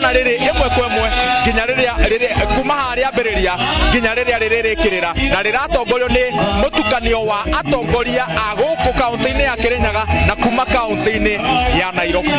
itana riri imwe kwa imwe nginya riria kuma haria ambiriria nginya riria riririkirira na riratongorio ni mutukanio wa atongoria a guku kaunti-ini ya Kirinyaga na kuma kaunti-ini ya Nairobi.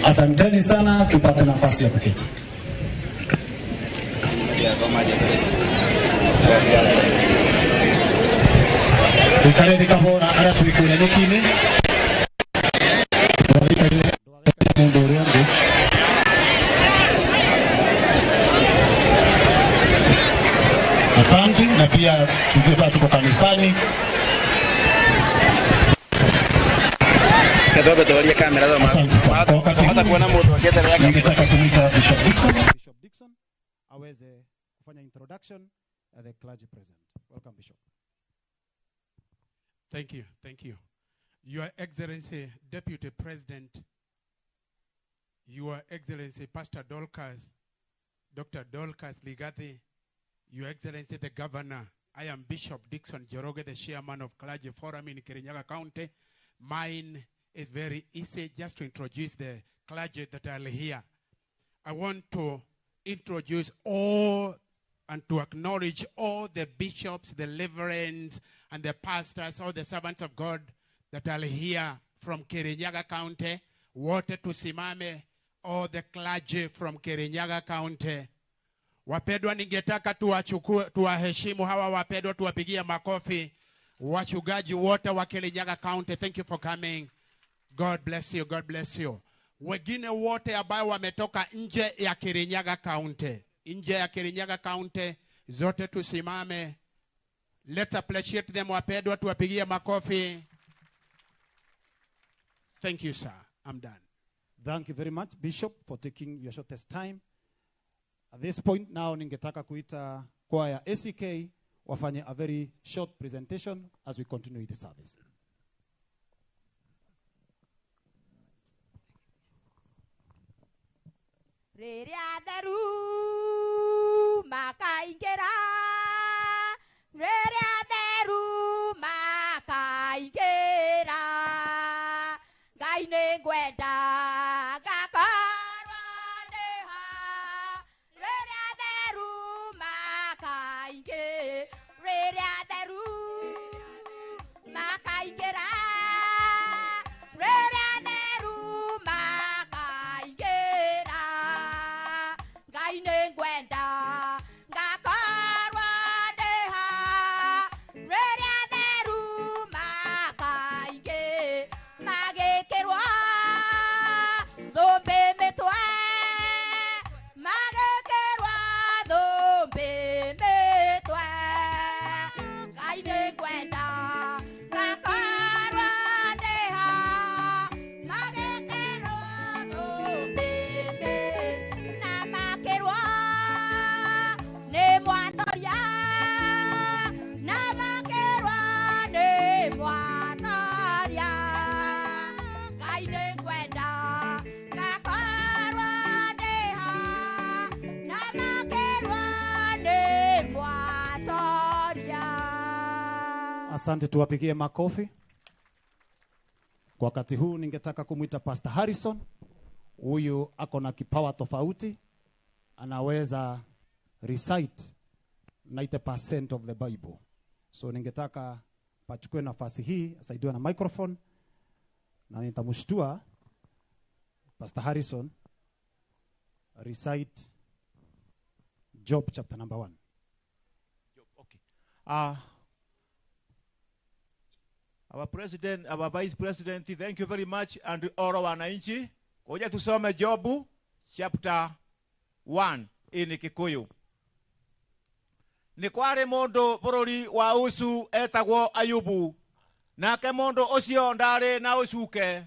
Asanteni sana, tupate nafasi ya kuketi. Tukare kahora ara tuikule nikine. Asante na pia tukisa tuko kanisani. Tuwalia kamera za hata kuona mtu akiendelea kama ningetaka kumita Bishop Dixon aweze kufanya introduction at the clergy present. Welcome Bishop. Thank you. Your Excellency Deputy President, Your Excellency Pastor Dolcas, Dr. Dolcas Ligati, Your Excellency the Governor, I am Bishop Dixon Joroge, the Chairman of Clergy Forum in Kirinyaga County. Mine is very easy, just to introduce the clergy that are here. I want to introduce all and to acknowledge all the bishops, the reverends, and the pastors, all the servants of God that are here from Kirinyaga County. Wote tusimame, all the clergy from Kirinyaga County. Wapendwa, ningetaka tuwaheshimu hawa wapendwa, tuwapigie makofi. Wachungaji wote wa Kirinyaga County, thank you for coming. God bless you, God bless you. Wengine wote ambao wametoka nje ya Kirinyaga County. Nje ya Kirinyaga County, zote tusimame. Let's appreciate them, wapendwa, tuwapigie makofi. Thank you, sir. I'm done. Thank you very much, Bishop, for taking your shortest time. At this point now, ningetaka kuita choir ACK wafanye a very short presentation as we continue with the service. Reria deru makaingera, reria deru makaingera, gaine gwenda gakorwa deha, reria deru makaingera, reria deru makaingera, reria deru makaingera. Gaine gwenda gakorwa deha Asante, tuwapigie makofi. Kwa wakati huu ningetaka kumuita Pastor Harrison. Huyu ako na kipawa tofauti. Anaweza recite 90% of the Bible. So ningetaka pachukue nafasi hii, asaidiwe na microphone. Na nitamshtua Pastor Harrison recite Job chapter number 1. Job, okay. Our president, our vice president, thank you very much, and all wananchi. Ngoja tusome Job chapter 1 in Kikuyu. Ni kwari mundu bururi wa Usu etagwo Ayubu, nake mundu ucio ndari na ucuke,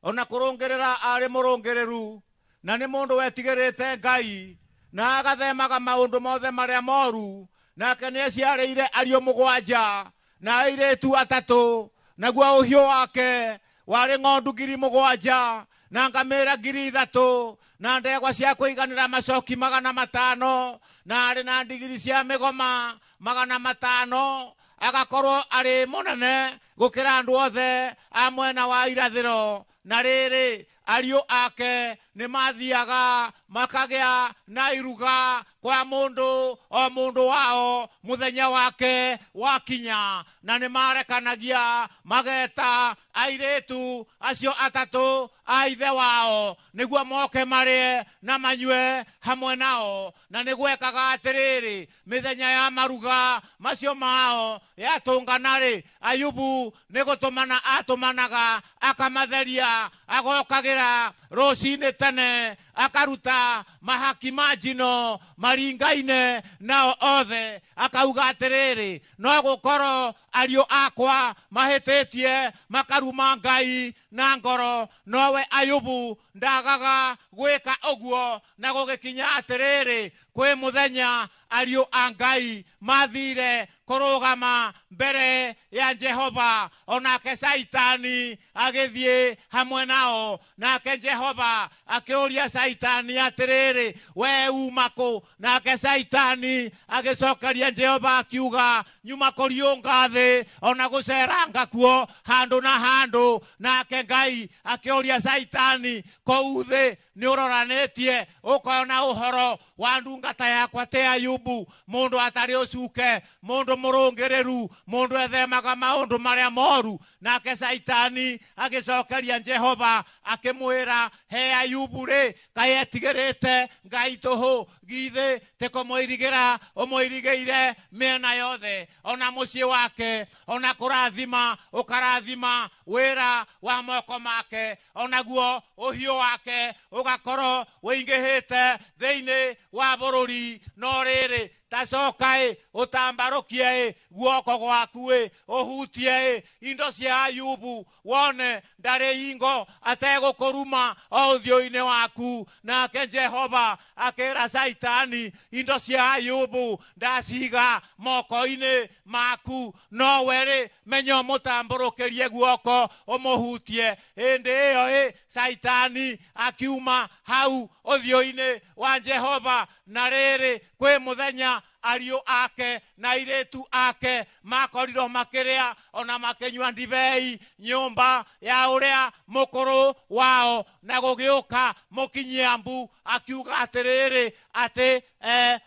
ona kurungerera ari murungereru, na ni mundu wetigirite Ngai, na agathemaga maundu mothe maria moru, nake ni aciarĩire ariũ 7 na airĩtu 3, naguo ũhiũ wake warĩ ng'ondu 7,000 na ngamĩra 3,000 na ndegwa cia kũiganĩra macoki 500 na arĩ na ndigiri cia mĩgoma 500. Agakorwo arĩ mũnene gũkĩra andũ othe a mwena wa irathĩro. Na rĩrĩ ariũ ake nĩ mathiaga makagĩa na iruga kwa mũndũ o mũndũ wao mũthenya wake wakinya, na nĩ marekanagia mageta airĩtu acio 3 a ithe wao nĩguo moke marĩe na manyue hamwe nao. Na nĩ gwekaga atĩrĩrĩ, mĩthenya ya maruga macio mao yatũngana-rĩ, Ayubu nĩ gũtũmana atũmanaga akamatheria, agokagĩra rũcinĩ tene, akaruta mahaki ma njino maringaine nao othe. Akauga atĩrĩrĩ, no gũkorwo ariũ akwa mahĩtĩtie makaruma Ngai na ngoro, nowe Ayubu ndagaga gwĩka ũguo. Na gũgĩkinya atĩrĩrĩ, kwĩ mũthenya ariũ a Ngai mathire kũrũgama mbere ya Jehova, onake Saitani agĩthiĩ hamwe nao. Nake Jehova akĩũria Saitani atĩrĩrĩ, we uma kũ? Nake Saitani agĩcokeria Jehova akiuga, nyuma kũriũnga thĩ, ona gũceranga kuo handũ na handũ. Nake Ngai akĩũria Saitani, kũu thĩ nĩ ũroranĩtie ũkona ũhoro wa ndungata yakwa te Ayubu, mũndũ atarĩ ũcuke, mũndũ mũrũngĩrĩru, mũndũ ethemaga maũndũ marĩa moru? Nake Saitani agĩcokeria Jehova akĩmwĩra, he Ayubu-rĩ, kaĩ etigĩrĩte Ngai tũhũ? Githĩ ti kũmũirigĩra ũmũirigĩire mĩena yothe, ona mũciĩ wake, ona kũrathima ũkarathima wĩra wa moko make, onaguo ũhiũ wake ũgakorwo wĩingĩhĩte thĩinĩ wa bũrũri. No rĩrĩ tacoka ũtambarũkie guoko gwaku ũhutie indo cia Ayubu, wone ndarĩ ingo ategũkũruma o ũthiũ-inĩ waku. Nake Jehova akĩra Saitani, indo cia Ayubu ndaciga moko-inĩ maku, no we-rĩ menya ũmũtambũrũkĩrie guoko ũmũhutie. Hĩndĩ ĩyo Saitani akiuma hau ũthiũ-inĩ wa Jehova. Na rĩrĩ kwĩ mũthenya ariũ ake na airĩtu ake makorirwo makĩrĩa ona makĩnyua ndibei nyũmba ya ũrĩa mũkũrũ wao. Na gũgĩũka mũkinyia-mbu akiuga atĩrĩrĩ, atĩ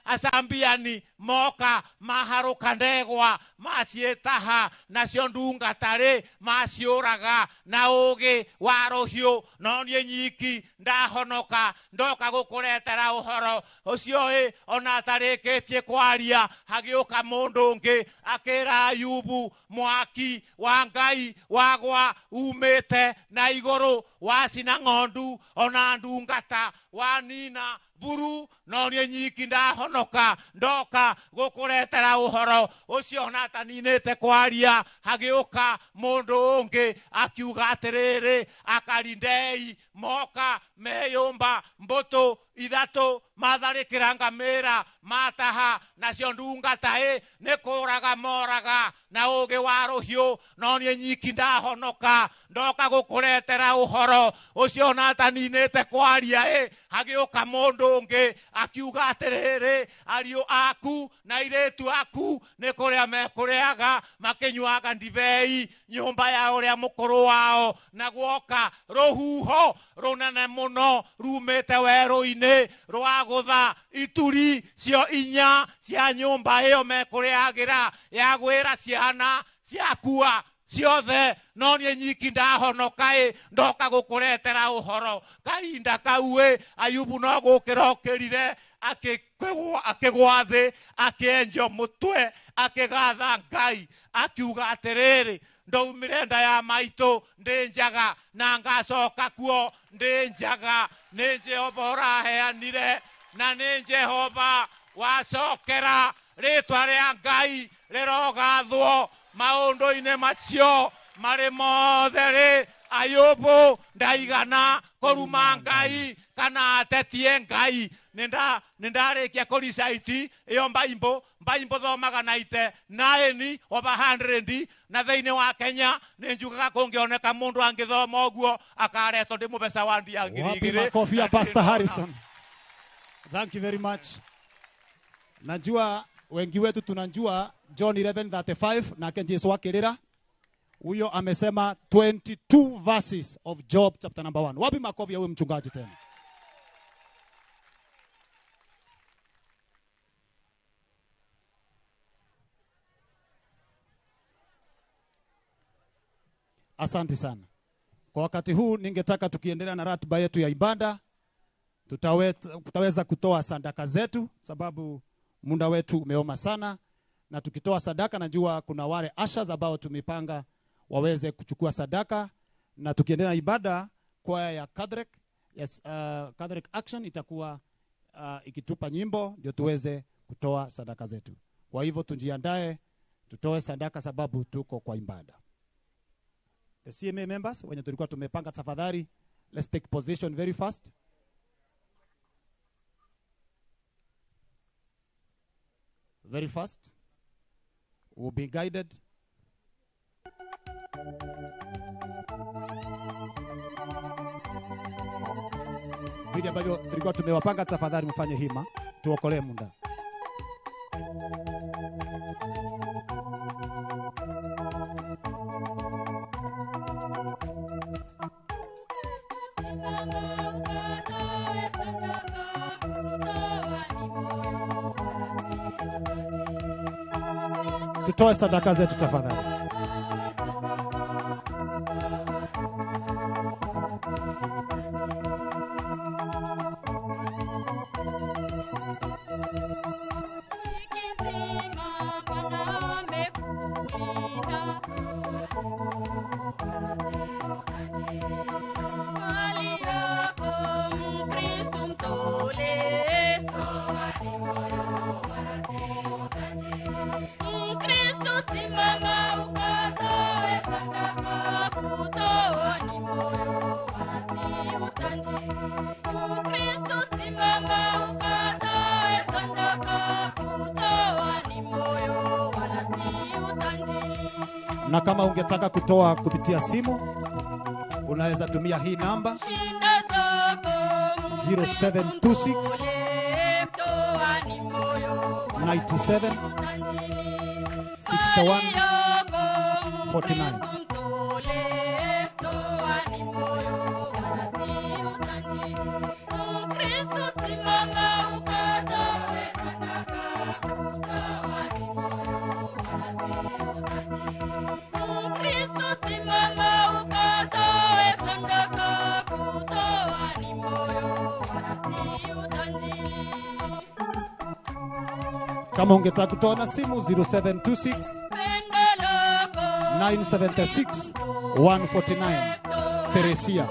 acambiani moka maharũka ndegwa maciĩtaha, nacio ndungata-rĩ maciũraga na ũũgĩ wa rũhiũ. No niĩ nyiki ndahonoka, ndoka gũkũretera ũhoro ũcio ona atarĩkĩtie kwaria. Hagĩũka mũndũ ũngĩ akĩra Ayubu, mwaki wa Ngai wagwa umĩte na igũrũ, wacina ng'ondu ona ndungata, wanina buru. No niĩ nyiki ndahonoka, ndoka gũkũretera ũhoro ũcio ona ataninĩte kwaria. Hagĩũka mũndũ ũngĩ akiuga atĩrĩrĩ, akarindei moka meyũmba mbũtũ ithatu matharikira ngamira mataha nacio ndungata ni kuraga moraga na ugi wa ruhiu no nie nyiki ndahonoka ndoka gukuretera uhoro ucio na taninite kwaria hagiuka mundu ungi akiuga atiriri ariu aku na iretu aku ni kuria mekuriaga makinyuaga ndibei nyumba ya uria mukuru wao na guoka ruhuho runene muno rumite weru-ini rwagutha ituri cio inya cia nyumba iyo mekuriagira ya gwira ciana ciakua ciothe no nie nyiki ndahonoka ndoka gukuretera uhoro kahinda kau Ayubu no gukirokirire akigwa thi akienjo mutwe akigatha Ngai akiuga atiriri ndaumire nda ya maitu ndi njaga na ngacoka kuo ndi njaga ni Jehova uraheanire na ni Jehova wacokera ritwa ria Ngai rirogathwo maundu-ini macio mari mothe Ayubu ndaigana kuruma Ngai kana atetie Ngai nindarikia kuricaiti iyo Bible thomaga 99 over 100 na thiini wa Kenya ninjugaga kungioneka mundu angithoma uguo akareto ndi mubesa wa ndia ngirigiri. Makofi ya Pastor Harrison. Thank you very much. Najua wengi wetu tunajua John 11:35 na Yesu akirira huyo amesema 22 verses of Job chapter number 1. Wapi makofi ya huyo mchungaji tena? Asante sana. Kwa wakati huu ningetaka tukiendelea na ratiba yetu ya ibada tutaweza kutoa sadaka zetu sababu muda wetu umeoma sana, na tukitoa sadaka najua kuna wale ushers ambao tumepanga waweze kuchukua sadaka, na tukiendelea na ibada kwaya ya Kadrek Kadrek Action itakuwa ikitupa nyimbo ndio tuweze kutoa sadaka zetu. Kwa hivyo tujiandae tutoe sadaka sababu tuko kwa ibada. The CMA members wenye tulikuwa tumepanga, tafadhali let's take position very fast. Very fast. We'll be guided. Vile ambavyo tulikuwa tumewapanga, tafadhali mfanye hima tuokolee muda. Tutoe sadaka zetu tafadhali. Na kama ungetaka kutoa kupitia simu, unaweza tumia hii namba 0726 97 61 49. Kama ungetaka kutoa na simu 0726 976 149. Teresia.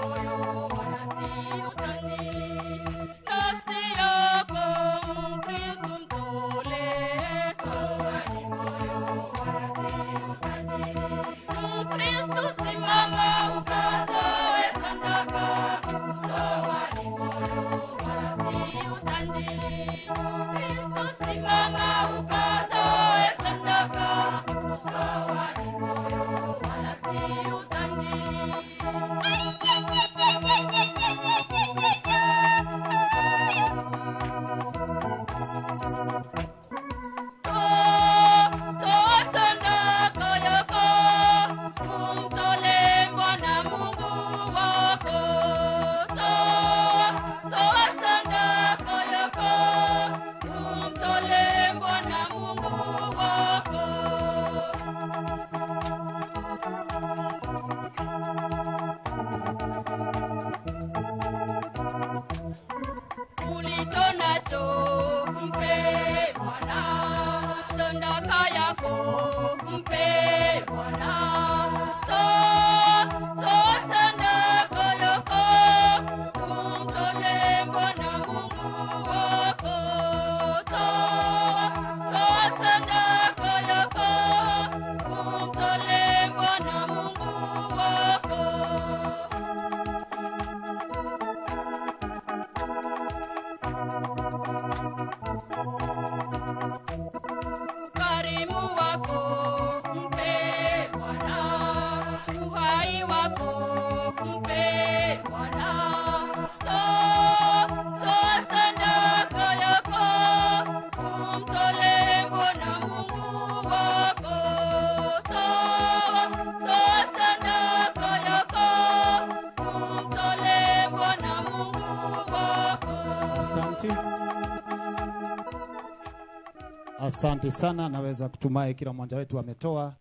Asante sana, naweza kutumai kila mmoja wetu ametoa.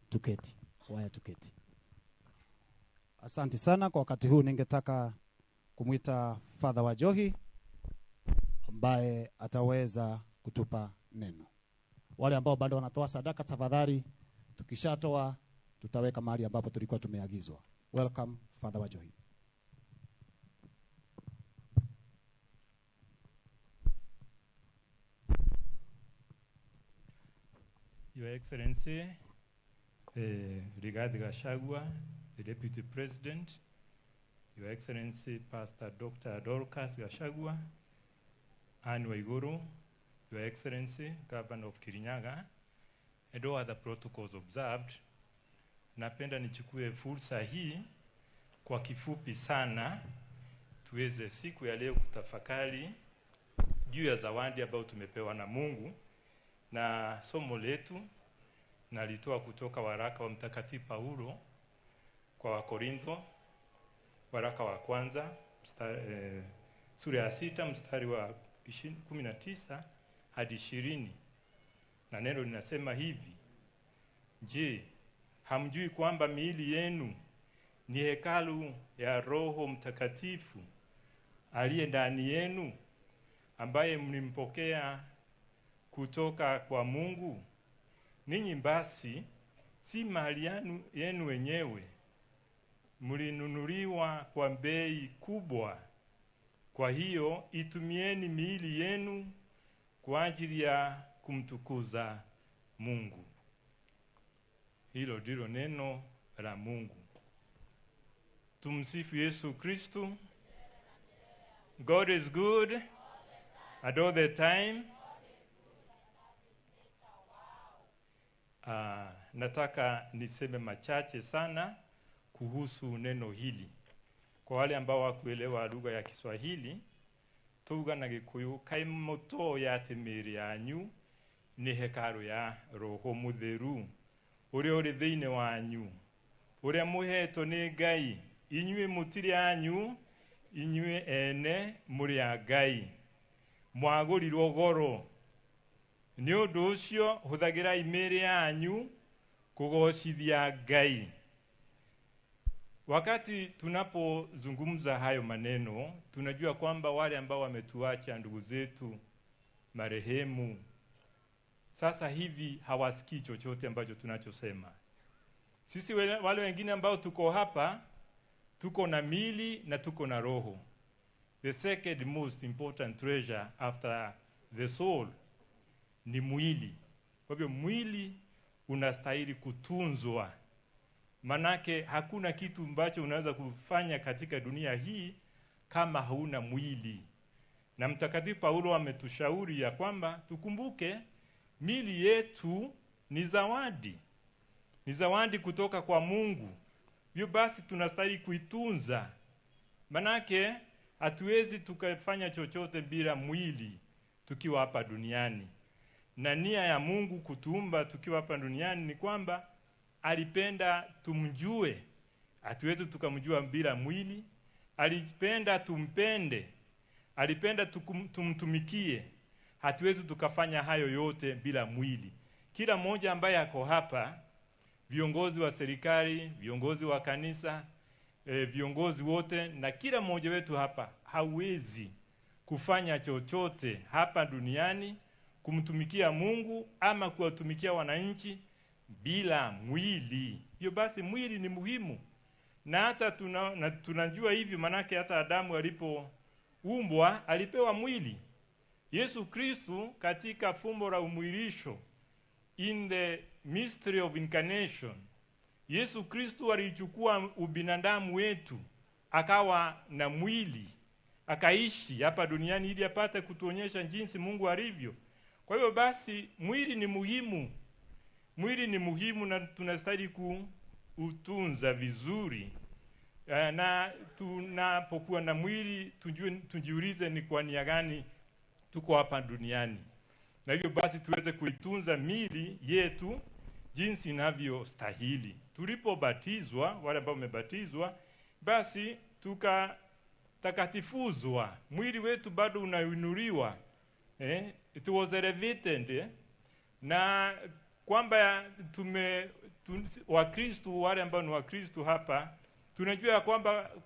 Tuketi. Waya tuketi. Asante sana. Kwa wakati huu ningetaka kumuita Father wa Njohi ambaye ataweza kutupa neno. Wale ambao bado wanatoa sadaka, tafadhali tukishatoa tutaweka mahali ambapo tulikuwa tumeagizwa. Welcome Father wa Njohi. Your Excellency, Rigathi Gachagua, the Deputy President, Your Excellency Pastor Dr. Dorcas Gachagua, Anne Waiguru, Your Excellency Governor of Kirinyaga, and all other protocols observed. Napenda nichukue fursa hii kwa kifupi sana tuweze siku ya leo kutafakari juu ya zawadi ambayo tumepewa na Mungu. Na somo letu nalitoa kutoka waraka wa Mtakatifu Paulo kwa Wakorintho, waraka wa kwanza sura ya 6 mstari wa 19 hadi 20. Na neno linasema hivi: Je, hamjui kwamba miili yenu ni hekalu ya Roho Mtakatifu aliye ndani yenu, ambaye mlimpokea kutoka kwa Mungu? Ninyi basi si mali yenu wenyewe, mlinunuliwa kwa bei kubwa. Kwa hiyo itumieni miili yenu kwa ajili ya kumtukuza Mungu. Hilo ndilo neno la Mungu. Tumsifu Yesu Kristo. God is good and all the time. Nataka niseme machache sana kuhusu neno hili. Kwa wale ambao wakuelewa lugha ya Kiswahili, tuga na Gikuyu, kaimoto ya temeri yanyu ni hekalu ya Roho Mutheru uria uri thiine wanyu, uria muheto ni Ngai. Inyue mutiri anyu, inyue ene muri a Ngai, mwagurirwo goro. Ni undu ucio huthagira imiri yanyu kugocithia Ngai. Wakati tunapozungumza hayo maneno, tunajua kwamba wale ambao wametuacha ndugu zetu marehemu sasa hivi hawasikii chochote ambacho tunachosema. Sisi wale wengine ambao tuko hapa, tuko na mili na tuko na roho. The second most important treasure after the soul ni mwili. Kwa hivyo mwili unastahili kutunzwa. Manake hakuna kitu ambacho unaweza kufanya katika dunia hii kama hauna mwili. Na Mtakatifu Paulo ametushauri ya kwamba tukumbuke mili yetu ni zawadi. Ni zawadi kutoka kwa Mungu. Hivyo basi tunastahili kuitunza. Manake hatuwezi tukafanya chochote bila mwili tukiwa hapa duniani. Na nia ya Mungu kutuumba tukiwa hapa duniani ni kwamba alipenda tumjue. Hatuwezi tukamjua bila mwili. Alipenda tumpende. Alipenda tumtumikie. Hatuwezi tukafanya hayo yote bila mwili. Kila mmoja ambaye ako hapa, viongozi wa serikali, viongozi wa kanisa, viongozi wote, na kila mmoja wetu hapa hawezi kufanya chochote hapa duniani kumtumikia Mungu ama kuwatumikia wananchi bila mwili. Hiyo basi mwili ni muhimu. Na hata tunajua hivi manake hata Adamu alipoumbwa alipewa mwili. Yesu Kristo katika fumbo la umwilisho, in the mystery of incarnation, Yesu Kristo alichukua ubinadamu wetu, akawa na mwili, akaishi hapa duniani ili apate kutuonyesha jinsi Mungu alivyo. Kwa hivyo basi mwili ni muhimu. Mwili ni muhimu na tunastahili kuutunza vizuri. Na tunapokuwa na mwili tujiulize ni kwa nia gani tuko hapa duniani. Na hivyo basi tuweze kuitunza mili yetu jinsi inavyostahili. Tulipobatizwa, wale ambao wamebatizwa, basi tukatakatifuzwa. Mwili wetu bado unainuliwa. It was elevated. Na kwamba Wakristo, wale ambao ni Wakristo hapa, tunajua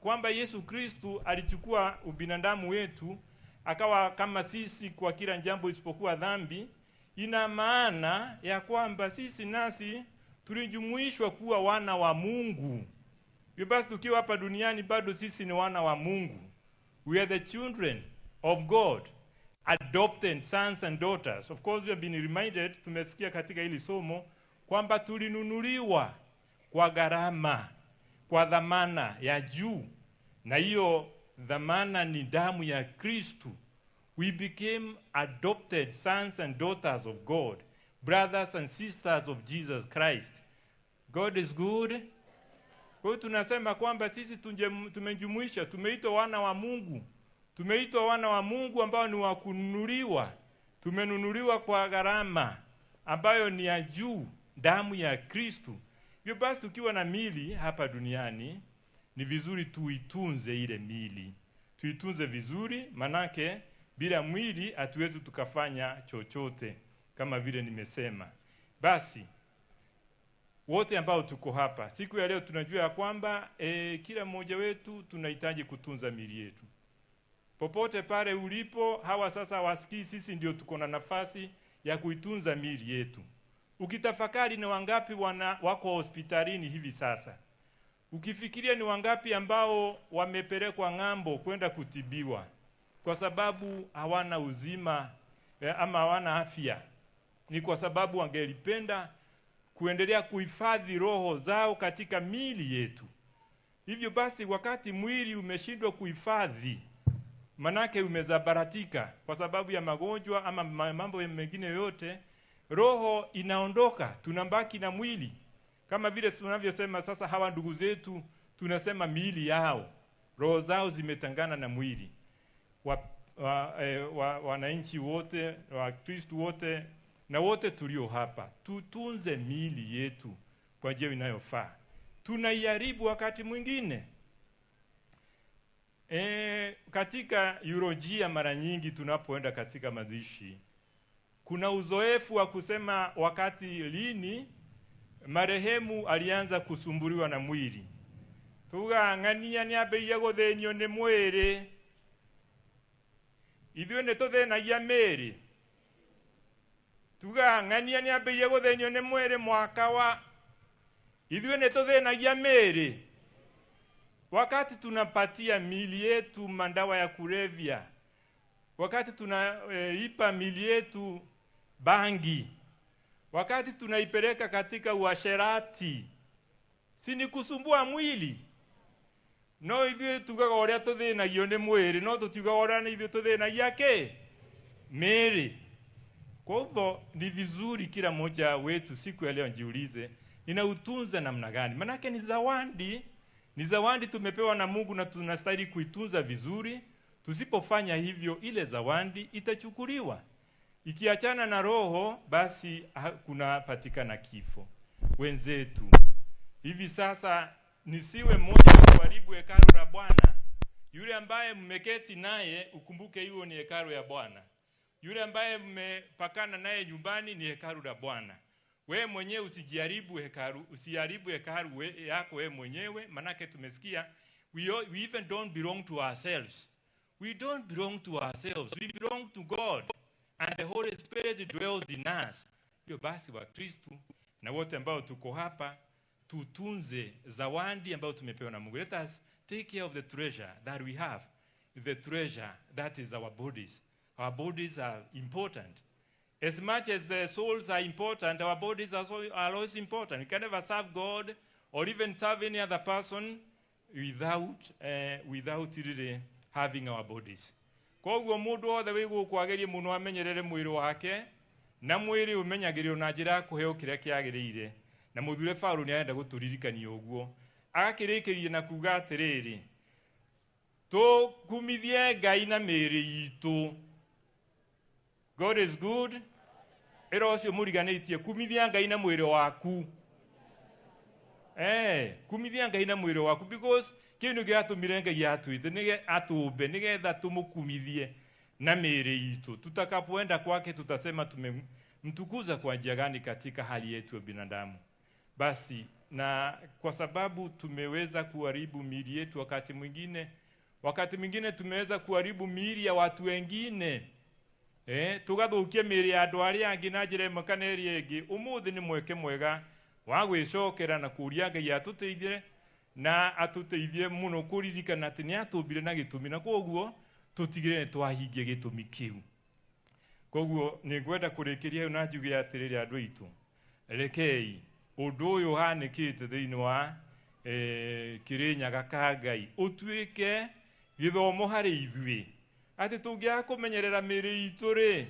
kwamba Yesu Kristo alichukua ubinadamu wetu akawa kama sisi kwa kila jambo isipokuwa dhambi. Ina maana ya kwamba sisi nasi tulijumuishwa kuwa wana wa Mungu. Hivyo basi tukiwa hapa duniani bado sisi ni wana wa Mungu. We are the children of God, adopted sons and daughters. Of course we have been reminded, tumesikia katika hili somo kwamba tulinunuliwa kwa gharama, kwa dhamana ya juu. Na hiyo dhamana ni damu ya Kristo. We became adopted sons and daughters of God, brothers and sisters of Jesus Christ. God is good. Kwa hiyo tunasema kwamba sisi tumejumuisha, tumeitwa wana wa Mungu. Tumeitwa wana wa Mungu ambao ni wa kununuliwa. Tumenunuliwa kwa gharama ambayo ni ya juu, damu ya Kristo. Hivyo basi tukiwa na mili hapa duniani, ni vizuri tuitunze ile mili. Tuitunze vizuri, manake bila mwili hatuwezi tukafanya chochote kama vile nimesema. Basi wote ambao tuko hapa siku ya leo tunajua kwamba kila mmoja wetu tunahitaji kutunza mili yetu. Popote pale ulipo, hawa sasa wasikii sisi ndio tuko na nafasi ya kuitunza mili yetu. Ukitafakari ni wangapi wako hospitalini hivi sasa? Ukifikiria ni wangapi ambao wamepelekwa ng'ambo kwenda kutibiwa kwa sababu hawana uzima ama hawana afya? Ni kwa sababu wangelipenda kuendelea kuhifadhi roho zao katika mili yetu. Hivyo basi wakati mwili umeshindwa kuhifadhi, manake umezabaratika kwa sababu ya magonjwa ama mambo mengine yote, roho inaondoka, tunabaki na mwili. Kama vile tunavyosema sasa hawa ndugu zetu, tunasema miili yao, roho zao zimetangana na mwili. Wananchi wote, Wakristo wote na wote tulio hapa, tutunze miili yetu kwa njia inayofaa. Tunaiharibu wakati mwingine. Katika urolojia mara nyingi tunapoenda katika mazishi, kuna uzoefu wa kusema wakati lini marehemu alianza kusumbuliwa na mwili. Ng'ania ni aberia guthenio ni mwiri. Ithuĩ nĩ tũthĩnagia mĩĩrĩ. Ng'ania ni aberia guthenio ni mwiri mwaka wa. Ithuĩ nĩ tũthĩnagia mĩĩrĩ. Wakati tunapatia miili yetu madawa ya kulevya, wakati tunaipa miili yetu bangi, wakati tunaipeleka katika uasherati, si ni kusumbua mwili? no ithuĩ tugaga ũrĩa tũthĩnagio nĩ mwĩrĩ no tũtiugaga ũrĩa nĩ ithuĩ tũthĩnagia kĩ mĩĩrĩ. Kwa hivyo ni vizuri kila mmoja wetu siku ya leo njiulize ninautunza namna gani, manake ni zawadi tumepewa na Mungu na tunastahili kuitunza vizuri. Tusipofanya hivyo ile zawadi itachukuliwa. Ikiachana na roho basi kunapatikana kifo. Wenzetu, hivi sasa nisiwe mmoja kuharibu hekalu la Bwana. Yule ambaye mmeketi naye ukumbuke hiyo ni hekalu ya Bwana. Yule ambaye mmepakana naye nyumbani ni hekalu la Bwana. Wewe mwenyewe usijaribu hekalu, usiharibu hekalu yako wewe mwenyewe, manake tumesikia we even don't belong to ourselves. We don't belong to ourselves. We belong to God. And the Holy Spirit dwells in us. Hiyo basi wa Kristo na wote ambao tuko hapa tutunze zawadi ambayo tumepewa na Mungu. Let us take care of the treasure that we have. The treasure that is our bodies. Our bodies are important. As much as the souls are important, our bodies are also important. We can never serve God or even serve any other person without really having our bodies. Kwa hivyo mundu wothe wigu kwageria muno amenyerere mwiri wake na mwiri umenyagirio na njira ya kuheo kiria kiagirire. Na muthure Paulo ni arenda guturirikania uguo agakirikirie na kuga atiriri kumithie Ngai na mĩĩrĩ itu. God is good. Ero cio muriganitie kumithia Ngai na mwĩrĩ waku. Kumithia Ngai na mwĩrĩ waku, because kinu giatumire Ngai atuite nige atumbe nigetha tumukumithie na mĩĩrĩ itu. Tutakapoenda kwake tutasema tumemtukuza kwa njia gani katika hali yetu ya binadamu. Basi na kwa sababu tumeweza kuharibu miili yetu wakati mwingine tumeweza kuharibu miili ya watu wengine. Tugathukia miili ya andũ arĩa angĩ na njĩra ĩmwe kana ĩrĩa ĩngĩ. Ũmũthĩ nĩ mweke mwega wa gwĩcokera na kũria Ngai atũteithie na atũteithie mũno kũririkana atĩ nĩ atũmbire na gĩtũmi, na koguo tũtigĩre twahingia gĩtũmi kĩu. Koguo nĩ ngwenda kũrĩkĩria na njuge atĩrĩrĩ andũ aitũ, rekei ũndũ ũyũ hanĩkĩte thĩinĩ wa Kirinyaga ka Ngai ũtuĩke gĩthomo harĩ ithuĩ. Ati tungia kumenyerera mĩĩrĩ itũ rĩ,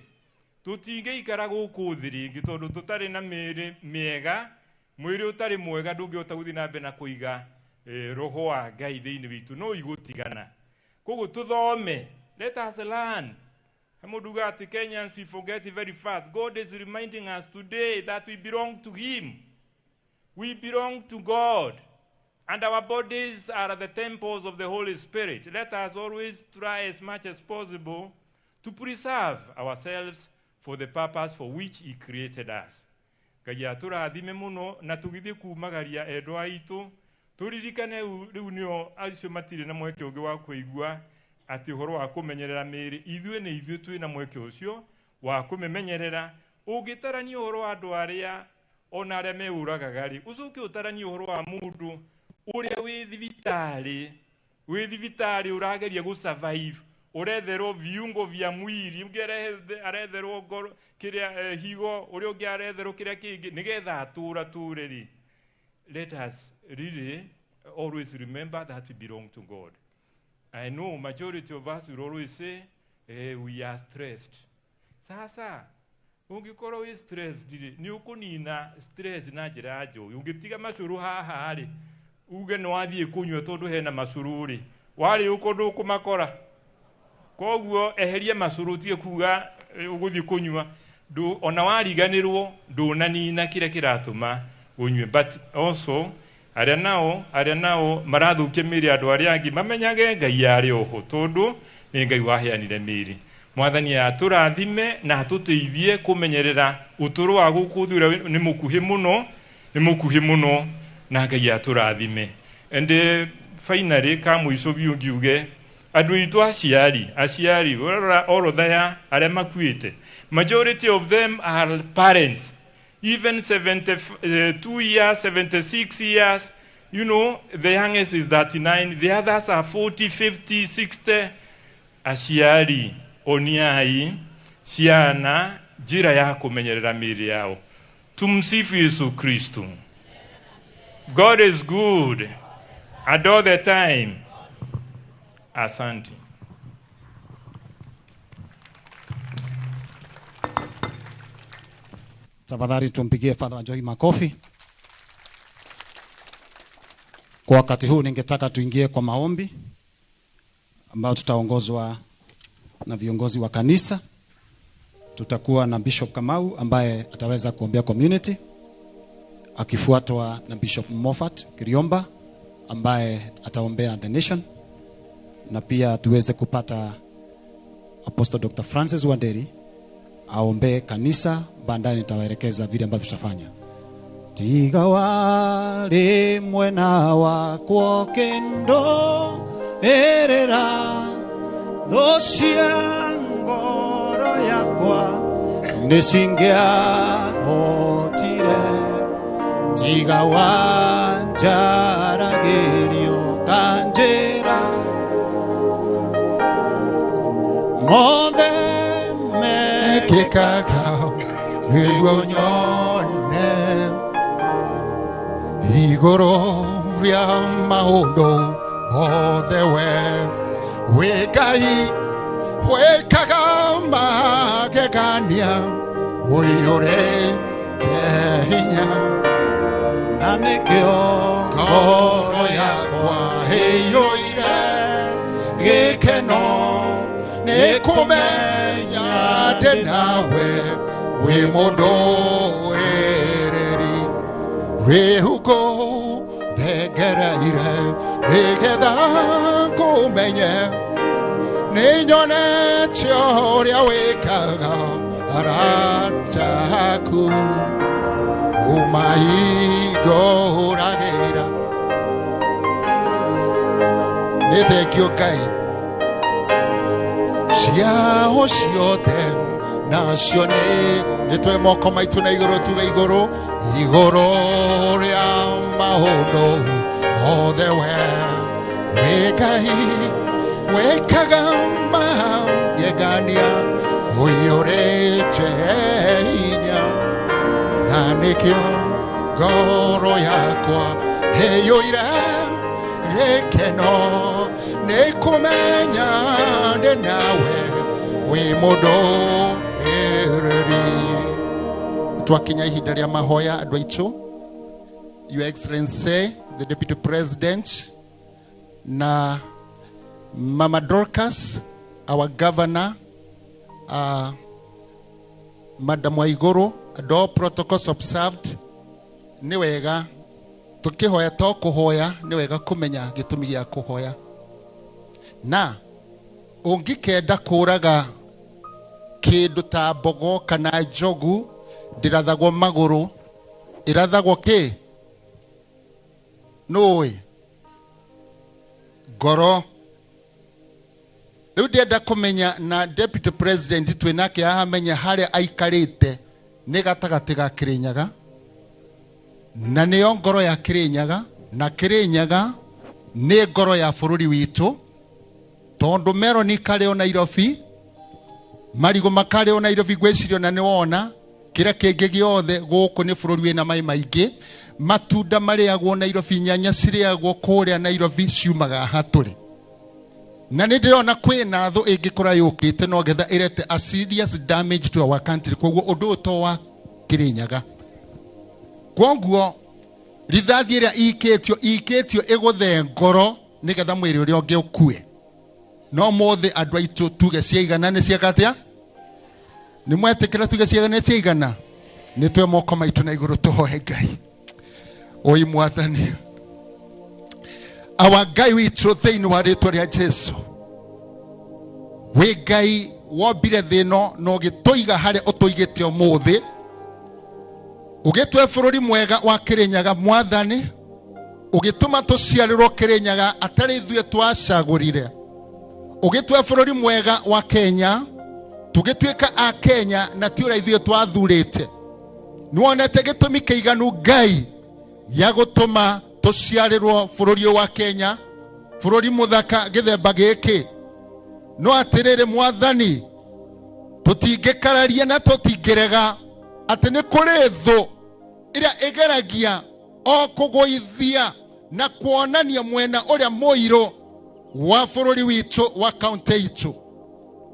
tũtingĩikara gũkũ thĩ rĩngĩ tondũ tũtarĩ na mĩĩrĩ mĩega. Mwĩrĩ ũtarĩ mwega ndũngĩhota gũthiĩ na mbere na kũiga roho wa Ngai thĩinĩ witũ, no igũtigana. Koguo tũthome, let us learn. Mũnduga ati Kenyans we forget very fast. God is reminding us today that we belong to him. We belong to God. And our bodies are the temples of the Holy Spirit. Let us always try as much as possible to preserve ourselves for the purpose for which he created us. Ngai atũrathime mũno na tũgithie kumagaria endwa aitũ. Turirikane rĩu nĩo acio matirĩ na mweke ũngĩ wa kũigua atĩ ũhoro wa kũmenyerera mĩĩrĩ. Ithuĩ nĩ ithuĩ twĩ na mweke ũcio wa kũmĩmenyerera. Ũngĩtarania ũhoro wa andũ arĩa ona arĩa meũragaga rĩ, ũcoke ũtaranie ũhoro wa mũndũ uria wi thibitarĩ urageria survive, uretherwo viungo vya mwili, aretherwo ngoro kiria higo, uria ungi aretherwo kiria kingi nigetha ature ri. Let us really always remember that we belong to God. I know majority of us will always say we are stressed. Sasa ungikorwo wi stressed ni ukunina stress na njira njohi. Ungitiga macuru haha ri uge no athie kunywa tondu hena macuru ri wari ukundu kumakora. Koguo eherie macuru tie kuga uguthie kunywa ndu ona wariganirwo ndunanina kire kiratuma unywe. But also aria nao marathukia mĩĩrĩ andũ arĩa angĩ mamenyage Ngai arĩ oho tondu nĩ Ngai waheanire mĩĩrĩ. Mwathani atũrathime na atũteithie kumenyerera ũtũro wa gũkũ thĩ nĩ mũkuhĩ mũno na Ngai atũrathime. And finally kamũico biũ ngiuge andũ aitũ aciari orotha ya arĩa makuĩte, majority of them are parents, even 72 years, 76 years. You know, the youngest is 39, the others are 40, 50, 60. Aciari oniai ciana njĩra ya kũmenyerera mĩĩrĩ yao. Tumsifu Yesu Kristo. God is good and all the time. Asante. Tafadhali tumpigie Father Njohi makofi. Kwa wakati huu ningetaka tuingie kwa maombi ambao tutaongozwa na viongozi wa kanisa. Tutakuwa na Bishop Kamau ambaye ataweza kuombea community, akifuatwa na Bishop Moffat Kiriomba ambaye ataombea the nation, na pia tuweze kupata Apostle Dr. Francis Wanderi aombee kanisa. Baadaye nitawaelekeza vile ambavyo tutafanya. Tiga wale mwena wako kendo erera dosia ngoro yakwa nisingea otire tiga wanjara gerio kanjera mothe mekikaka Wigonyone igoro ria maondo odewe wekai wekaga magegania uyore tehinya nanekeo koro yakwa heyoire gikeno nikumenya denawe we modo ereri we huko thegeraire nigetha kumenye ninyone choria wikaga arataku umaiguragira ni thengio Ngai ciao ciothe nacio nĩ twe moko maitũ na igũrũ tuga igũrũ rĩa maũndũ othe we Ngai wekaga magegania ũiyũrĩte hinya na nĩkĩo ngoro yakwa ĩiyũire gĩkeno nĩ kũmenya ndĩ nawe wĩ mũndũ twakinya ihinda rĩa mahoya andũ aitũ. Your Excellency the Deputy President na Mama Dorcas, our Governor, Madam Waiguru, and all protocols observed. Nĩ wega tukihoya to kuhoya, nĩ wega kumenya gĩtũmi gĩa kuhoya. Na ũngĩkenda kũraga kĩndũ ta mbogo kana njogu ndĩrathagwo magũrũ, ĩrathagwo kĩ? Nũĩ? Ngoro. Rĩu ndĩrenda kũmenya na Deputy President twĩnake ahamenya harĩa aikarĩte nĩ gatagatĩ ga Kirinyaga, na nĩyo ngoro ya Kirinyaga, na Kirinyaga nĩ ngoro ya bũrũri witũ, tondũ meroni karĩo Nairobi, marigo makarĩo Nairobi gwĩcirio na nĩwona kĩrĩa kĩngĩ gĩothe gũkũ nĩ bũrũri wĩna maĩ maingĩ, matunda marĩagwo Nairobi, nyanya cirĩagwo kũrĩa Nairobi ciumaga aha tũrĩ. Na nĩ ndĩrona kwĩna thũ ĩngĩkora yũkĩte no getha ĩrete a serious damage to our country, koguo ũndũ ũyũ to wa Kirinyaga. Koguo rithathi ĩrĩa ikĩtio ĩgũthe ngoro nĩ getha mwĩrĩ ũrĩa ũngĩ ũkue. No mothe andũ aitũ tuge ciaigana nĩ ciagatia? Nĩ mwetĩkĩra tuge ciaigana nĩ ciaigana? Nĩ twe moko maitũ na igũrũ tũhoe Ngai. Oi Mwathani, our Ngai witũ thĩinĩ wa rĩĩtwa rĩa Jesũ, wĩ Ngai wombire thĩ ĩno na ũgĩtũiga harĩa ũtũigĩte ũmũthĩ, ũgĩtũhe bũrũri mwega wa Kirinyaga Mwathani, ũgĩtũma tũciarĩrwo Kirinyaga atarĩ ithuĩ twacagũrire, ũgĩtũhe bũrũri mwega wa Kenya, tũgĩtuĩka a Kenya na ti ũrĩa ithuĩ twathurĩte. Nĩwonete gĩtũmi kĩiganu Ngai gĩa gũtũma tũciarĩrwo bũrũri wa Kenya, bũrũri mũthaka gĩthemba gĩkĩ. No atĩrĩrĩ Mwathani, tũtingĩkararia na tũtingĩrega atĩ nĩ kũrĩ thũ ĩrĩa ĩgeragia o kũgũithia na kuonania mwena ũrĩa mũirũ wa bũrũri witũ wa kaunti itũ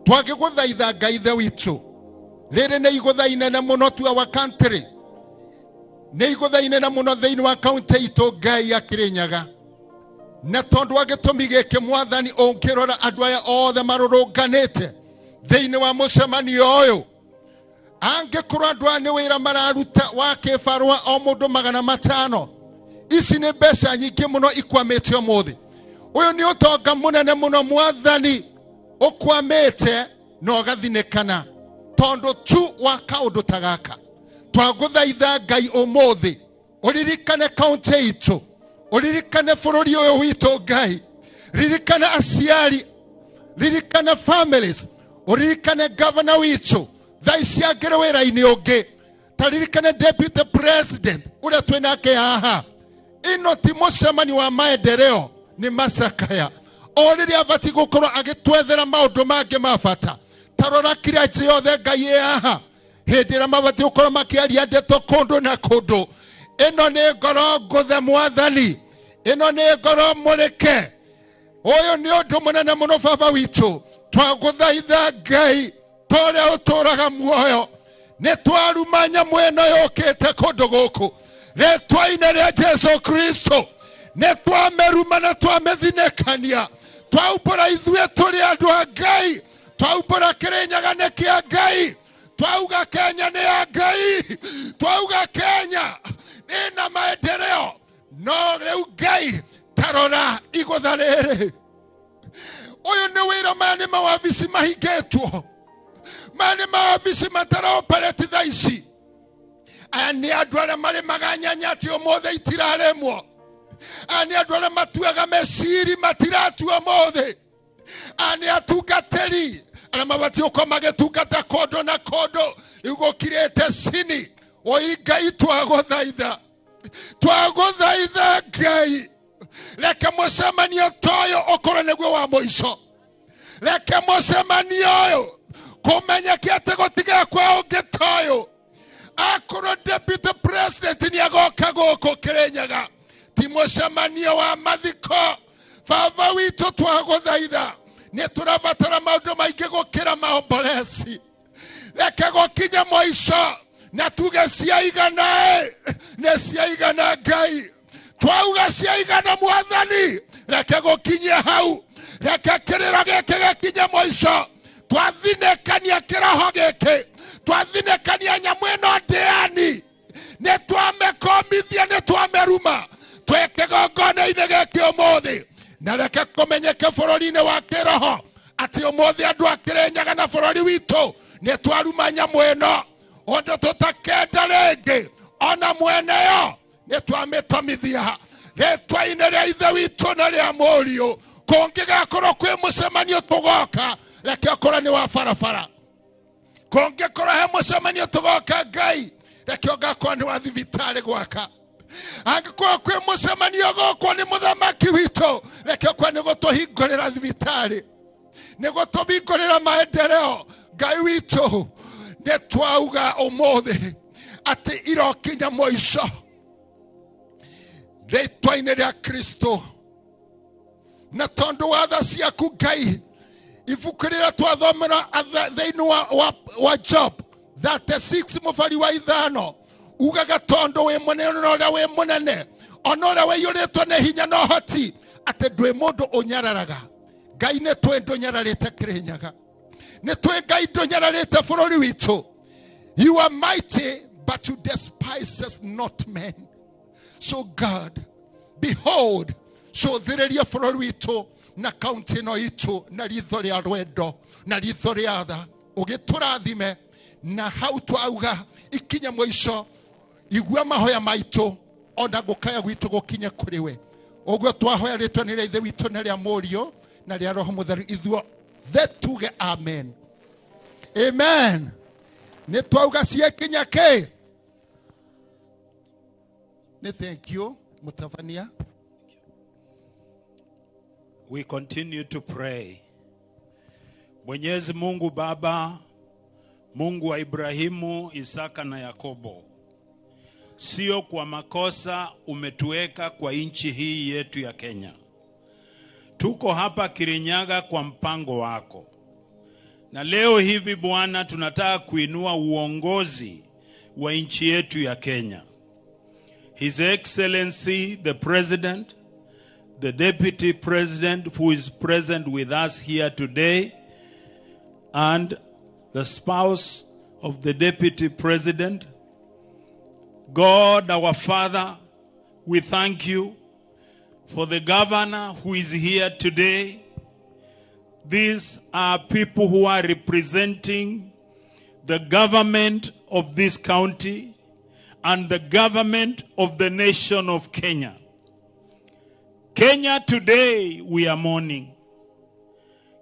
twagĩgũthaitha Ngai ithe witũ rĩrĩ nĩ igũtha inene mũno tu our country nĩ igũtha inene mũno thĩinĩ wa kaunti itũ Ngai ya Kirinyaga na tondũ wa gĩtũmi gĩkĩ Mwathani ũngĩrora andũ aya othe marũrũnganĩte thĩinĩ wa mũcemanio ũyũ angĩkorwo andũ aya nĩ wĩra mararuta wa kĩbarũa o mũndũ 500 ici nĩ mbeca nyingĩ mũno ikwamĩte ũmũthĩ ũyũ nĩ ũtonga mũnene mũno Mwathani ũkwamĩte na ũgathinĩkana tondũ tu wa kaũndũ ta gaka twagũthaitha Ngai ũmũthĩ ũririkane kaunti itũ ũririkane bũrũri ũyũ witũ Ngai ririkane aciari ririkane families ũririkane governor witũ thaa ici angĩrĩ wĩra-inĩ ũngĩ ta ririkane deputy president ũrĩa twĩ nake haha ĩno ti mũcemanio wa maendeleo nĩ macakaya o rĩrĩa abatiĩ gũkorwo agĩtwethera maũndũ mangĩ ma bata tarora kĩrĩa njĩ yothe Ngai haha hĩndĩ ĩrĩa mabatiĩ gũkorwo makĩaria ndeto kũndũ na kũndũ ĩno nĩ ngoro ngũthe Mwathani ĩno nĩ ngoro mũrĩke ũyũ nĩ ũndũ mũnene mũno baba witũ twagũthaitha Ngai tũrĩa ũtũraga muoyo nĩ twaruma nyamũ ĩno yũkĩte kũndũ gũkũ rĩtwa-inĩ rĩa Jesu Kristo nĩ twamĩruma na twamĩthinĩkania twaumbũra ithuĩ tũrĩ andũ a Ngai twaumbũra Kirinyaga nĩ kĩa Ngai twauga Kenya nĩ ya Ngai twauga Kenya ĩna maendeleo no rĩu Ngai tarora igũtha rĩrĩ ũyũ nĩ wĩra maya nĩ mawabici mahingĩtwo maya nĩ mawabici mataraoperate thaa ici aya nĩ andũ arĩa marĩmaga nyanya atĩ ũmũthĩ itirarĩmwo aya nĩ andũ arĩa matuaga meciri matiratua ũmũthĩ aya nĩ atungatĩri arĩa mabatiĩ gũkorwo magĩtungata kũndũ na kũndũ rĩu gũkirĩte cini oi Ngai twagũthaitha Ngai reke mũcemanio ta ũyũ ũkorwo nĩguo wa mũico reke mũcemanio ũyũ kũmenyeke atĩ gũtigakwa ũngĩ ta ũyũ akorwo deputy president nĩ agoka gũkũ Kirinyaga ti mũcemanio wa Mathiko baba witũ twagũthaitha nĩ tũrabatara maũndũ maingĩ gũkĩra maombolesi reke gũkinya mũico na tuge ciaigana nĩ ciaigana Ngai twauga ciaigana Mwathani reke gũkinyia hau reke kĩrĩro gĩkĩ gĩkinye mũico twathinĩkania kĩroho gĩkĩ twathinĩkania nyamũ ĩno ndĩani nĩ twamĩkomithia nĩ twamĩruma twĩ kĩgongona-inĩ gĩkĩ ũmũthĩ na reke kũmenyeke bũrũri-inĩ wa kĩroho atĩ ũmũthĩ andũ a Kirinyaga na bũrũri witũ nĩ twaruma nyamũ ĩno ũndũ tũtakenda rĩngĩ ona mweneyo nĩ twamĩtomithia rĩtwa-inĩ rĩa ithe witũ na rĩa mũriũ kũngĩgakorwo kwĩ mũcemanio tũgoka reke ũkorwo nĩ wa barabara kũngĩkorwo he mũcemanio tũgoka Ngai reke ũgakorwo nĩ wa thibitarĩ gwaka angĩkorwo kwĩ mũcemanio gũkwo nĩ mũthamaki witũ reke ũkorwo nĩ gũtũhingũrĩra thibitarĩ nĩ gũtũhingũrĩra maendeleo Ngai witũ nĩ twauga ũmũthĩ atĩ irokinya mũico rĩtwa-inĩ rĩa Kristo na tondũ wa tha ciaku Ngai ibuku rĩrĩa twathomera thĩinĩ wa Job 36 mũbari wa 5 ugaga tondũ wĩ mũnene na ũrĩa wĩ mũnene ona ũrĩa wĩiyũrĩtwo nĩ hinya na ũhoti atĩ ndwĩ mũndũ ũnyararaga Ngai nĩ twĩ ndũnyararĩte Kirinyaga nĩ twĩ Ngai ndũnyararĩte bũrũri witũ you are mighty but you despise not men so God behold cũthĩrĩria bũrũri witũ na kaunti ĩno itũ na ritho rĩa rwendo na ritho rĩa tha ũgĩtũrathime na hau twauga ikinye mũico igua mahoya maitũ ona gũkaya gwitũ gũkinye kũrĩ we ũguo twahoya rĩtwa nĩ rĩa ithe witũ na rĩa mũriũ na rĩa roho mũtheru ithuo tuge amen amen nĩ twauga ciĩkinya kĩ nĩ thank you Mutavania. We continue to pray. Mwenyezi Mungu Baba, Mungu wa Ibrahimu, Isaka na Yakobo, sio kwa makosa umetuweka kwa nchi hii yetu ya Kenya. tuko hapa Kirinyaga kwa mpango wako. Na leo hivi Bwana tunataka kuinua uongozi wa nchi yetu ya Kenya. His Excellency the President, the Deputy President who is present with us here today, and the spouse of the Deputy President. God our Father, we thank you for the governor who is here today. These are people who are representing the government of this county and the government of the nation of Kenya. Kenya today we are mourning.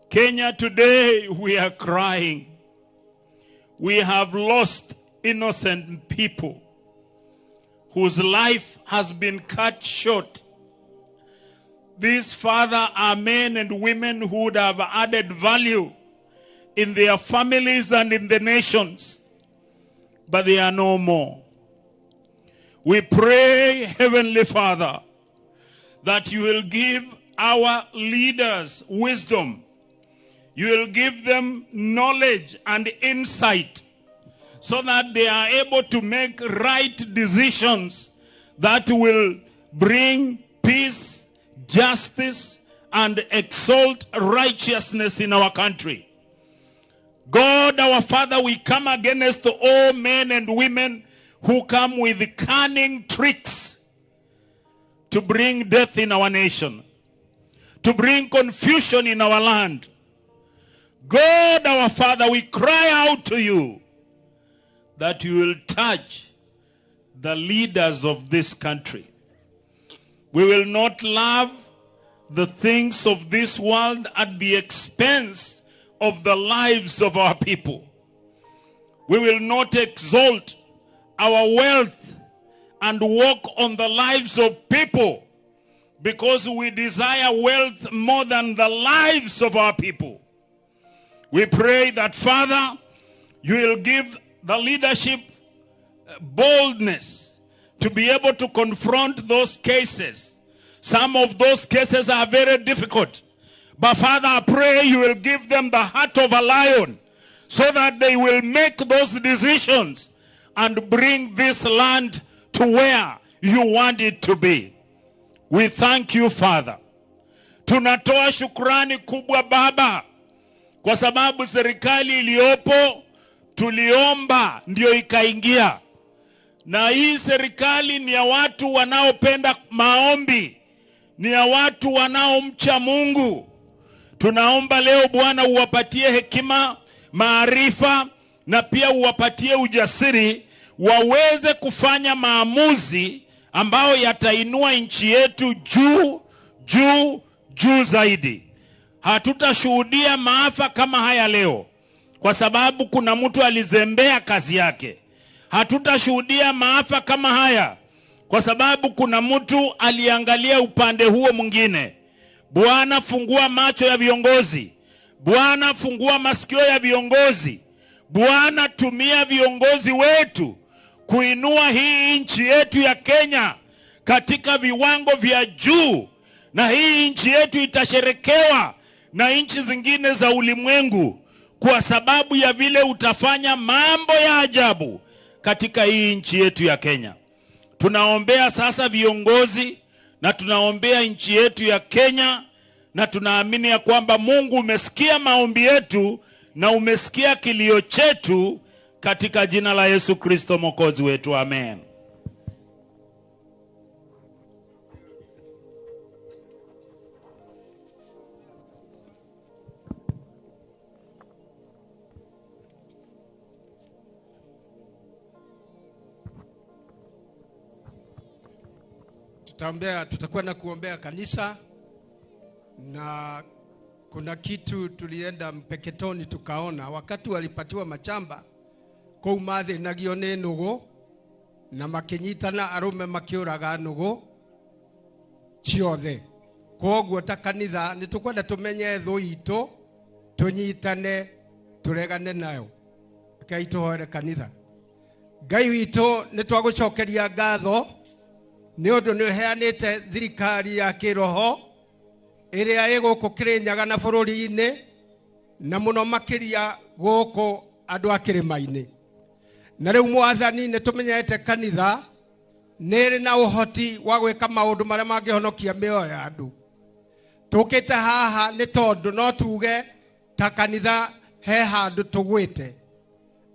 Kenya today we are crying. We have lost innocent people whose life has been cut short. These, Father, are men and women who would have added value in their families and in the nations, but they are no more. We pray, Heavenly Father, that you will give our leaders wisdom. You will give them knowledge and insight so that they are able to make right decisions that will bring peace, justice, and exalt righteousness in our country. God, our Father, we come against all men and women who come with cunning tricks to bring death in our nation, to bring confusion in our land. God, our Father, we cry out to you that you will touch the leaders of this country. We will not love the things of this world at the expense of the lives of our people. We will not exalt our wealth and walk on the lives of people because we desire wealth more than the lives of our people. We pray that, Father, you will give the leadership boldness to be able to confront those cases. Some of those cases are very difficult. But Father, I pray you will give them the heart of a lion so that they will make those decisions and bring this land to where you want it to be. We thank you, Father. Tunatoa shukrani kubwa Baba, kwa sababu serikali iliyopo tuliomba ndio ikaingia. Na hii serikali ni ya watu wanaopenda maombi, ni ya watu wanaomcha Mungu. Tunaomba leo Bwana uwapatie hekima, maarifa na pia uwapatie ujasiri waweze kufanya maamuzi ambao yatainua nchi yetu juu zaidi. Hatutashuhudia maafa kama haya leo kwa sababu kuna mtu alizembea kazi yake. Hatutashuhudia maafa kama haya kwa sababu kuna mtu aliangalia upande huo mwingine. Bwana, fungua macho ya viongozi. Bwana, fungua masikio ya viongozi. Bwana, tumia viongozi wetu kuinua hii nchi yetu ya Kenya katika viwango vya juu, na hii nchi yetu itasherekewa na nchi zingine za ulimwengu kwa sababu ya vile utafanya mambo ya ajabu katika hii nchi yetu ya Kenya. Tunaombea sasa viongozi na tunaombea nchi yetu ya Kenya, na tunaamini ya kwamba Mungu umesikia maombi yetu na umesikia kilio chetu katika jina la Yesu Kristo Mwokozi wetu. Amen. Tutakwenda kuombea kanisa, na kuna kitu tulienda Mpeketoni tukaona wakati walipatiwa machamba kou mathe nagio ni nugu na makinyitana arume makiuraga nugu ciothe. Koguo ta kanitha ni tukwenda tumenye thu itu tunyitane turegane nayo. Ngai tuhoere kanitha. Ngai witu ni twagucokeria ngatho ni undu ni heanite thirikari ya kiroho ĩrĩa ĩgũkũ Kirinyaga na bũrũri-inĩ na mũno makĩria gũkũ andũ a kĩrĩma-inĩ. Na rĩu Mwathani nĩ tũmenyete kanitha nĩ ĩrĩ na ũhoti wa gwĩka maũndũ marĩa mangĩhonokia mĩoyo ya andũ. Tũkĩte haha nĩ tondũ no tuge ta kanitha he handũ tũgwĩte.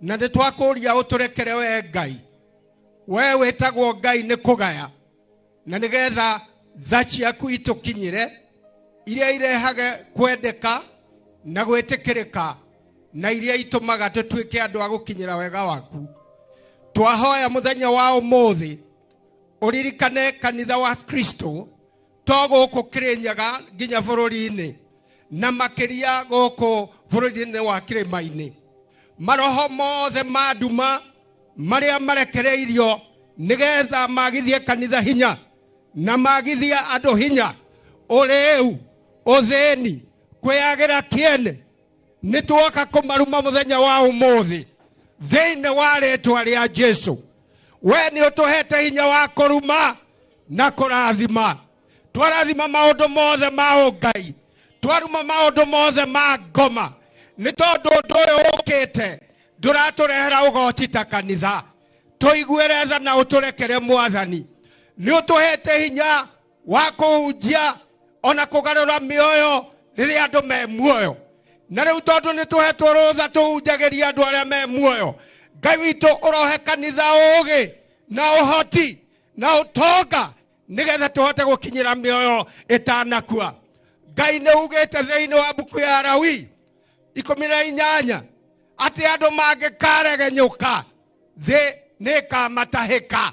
Na nĩ twakũria ũtũrekere we Ngai. We wĩtagwo Ngai nĩ kũgaya. Na nĩgetha tha ciaku itũkinyĩre iria irehage kwendeka na gwĩtĩkĩrĩka na iria itũmaga tũtuĩke andũ a gũkinyĩra wega waku. Twahoya mũthenya wa ũmũthĩ ũririkane kanitha wa Kristo to gũkũ Kirinyaga nginya bũrũri-inĩ na makĩria gũkũ bũrũri-inĩ wa kĩrĩma-inĩ. Maroho mothe ma nduma marĩa marekereirio nĩgetha magithie kanitha hinya na magithie andũ hinya, ũrĩu, ũthĩni, kwĩyagĩra kĩene, nĩ tuoka kũmaruma mũthenya wa ũmũthĩ thĩinĩ wa rĩĩtwa rĩa Jesũ. We nĩ ũtũhete hinya wa kũruma na kũrathima. Twarathima maũndũ mothe ma ũngai, twaruma maũndũ mothe ma ngoma, nĩ tondũ ũndũ ũyũ ũkĩte ndũratũrehera ũgoti ta kanitha. Tũiguĩre tha na ũtũrekere Mwathani. Nĩ ũtũhete hinya wa kũhunjia ona kũgarũra mĩoyo rĩrĩa andũ me muoyo. Na rĩu tondũ nĩ tũhetwo rũtha tũhunjagĩria andũ arĩa me muoyo, Ngai witũ ũrohe kanitha ũũgĩ na ũhoti na ũtonga nĩgetha tũhote gũkinyĩra mĩoyo ĩtanakua. Ngai nĩ ugĩte thĩinĩ wa mbuku ya Lawi 18 atĩ andũ mangĩkaregenyũka thĩ nĩĩkamatahĩka.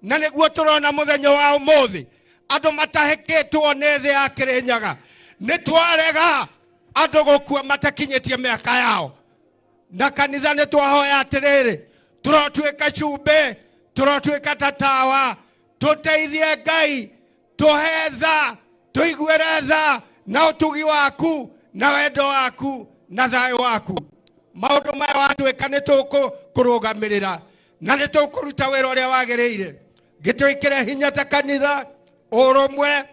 Na nĩguo tũrona mũthenya wa ũmũthĩ andũ matahĩkĩtwo nĩ thĩ ya Kirinyaga. Nĩ twarega andũ gũkua matakinyĩtie mĩaka yao. Na kanitha nĩ twahoya atĩrĩrĩ, tũrotuĩka cumbĩ, tũrotuĩka ta tawa, tũteithie Ngai, tũhe tha, tũiguĩre tha na ũtugi waku na wendo waku na thayũ waku. Maũndũ maya watuĩka nĩ tũkũrũgamĩrĩra na nĩ tũkũruta wĩra ũrĩa wagĩrĩire. Gĩtwĩkĩre hinya ta kanitha, ũrũmwe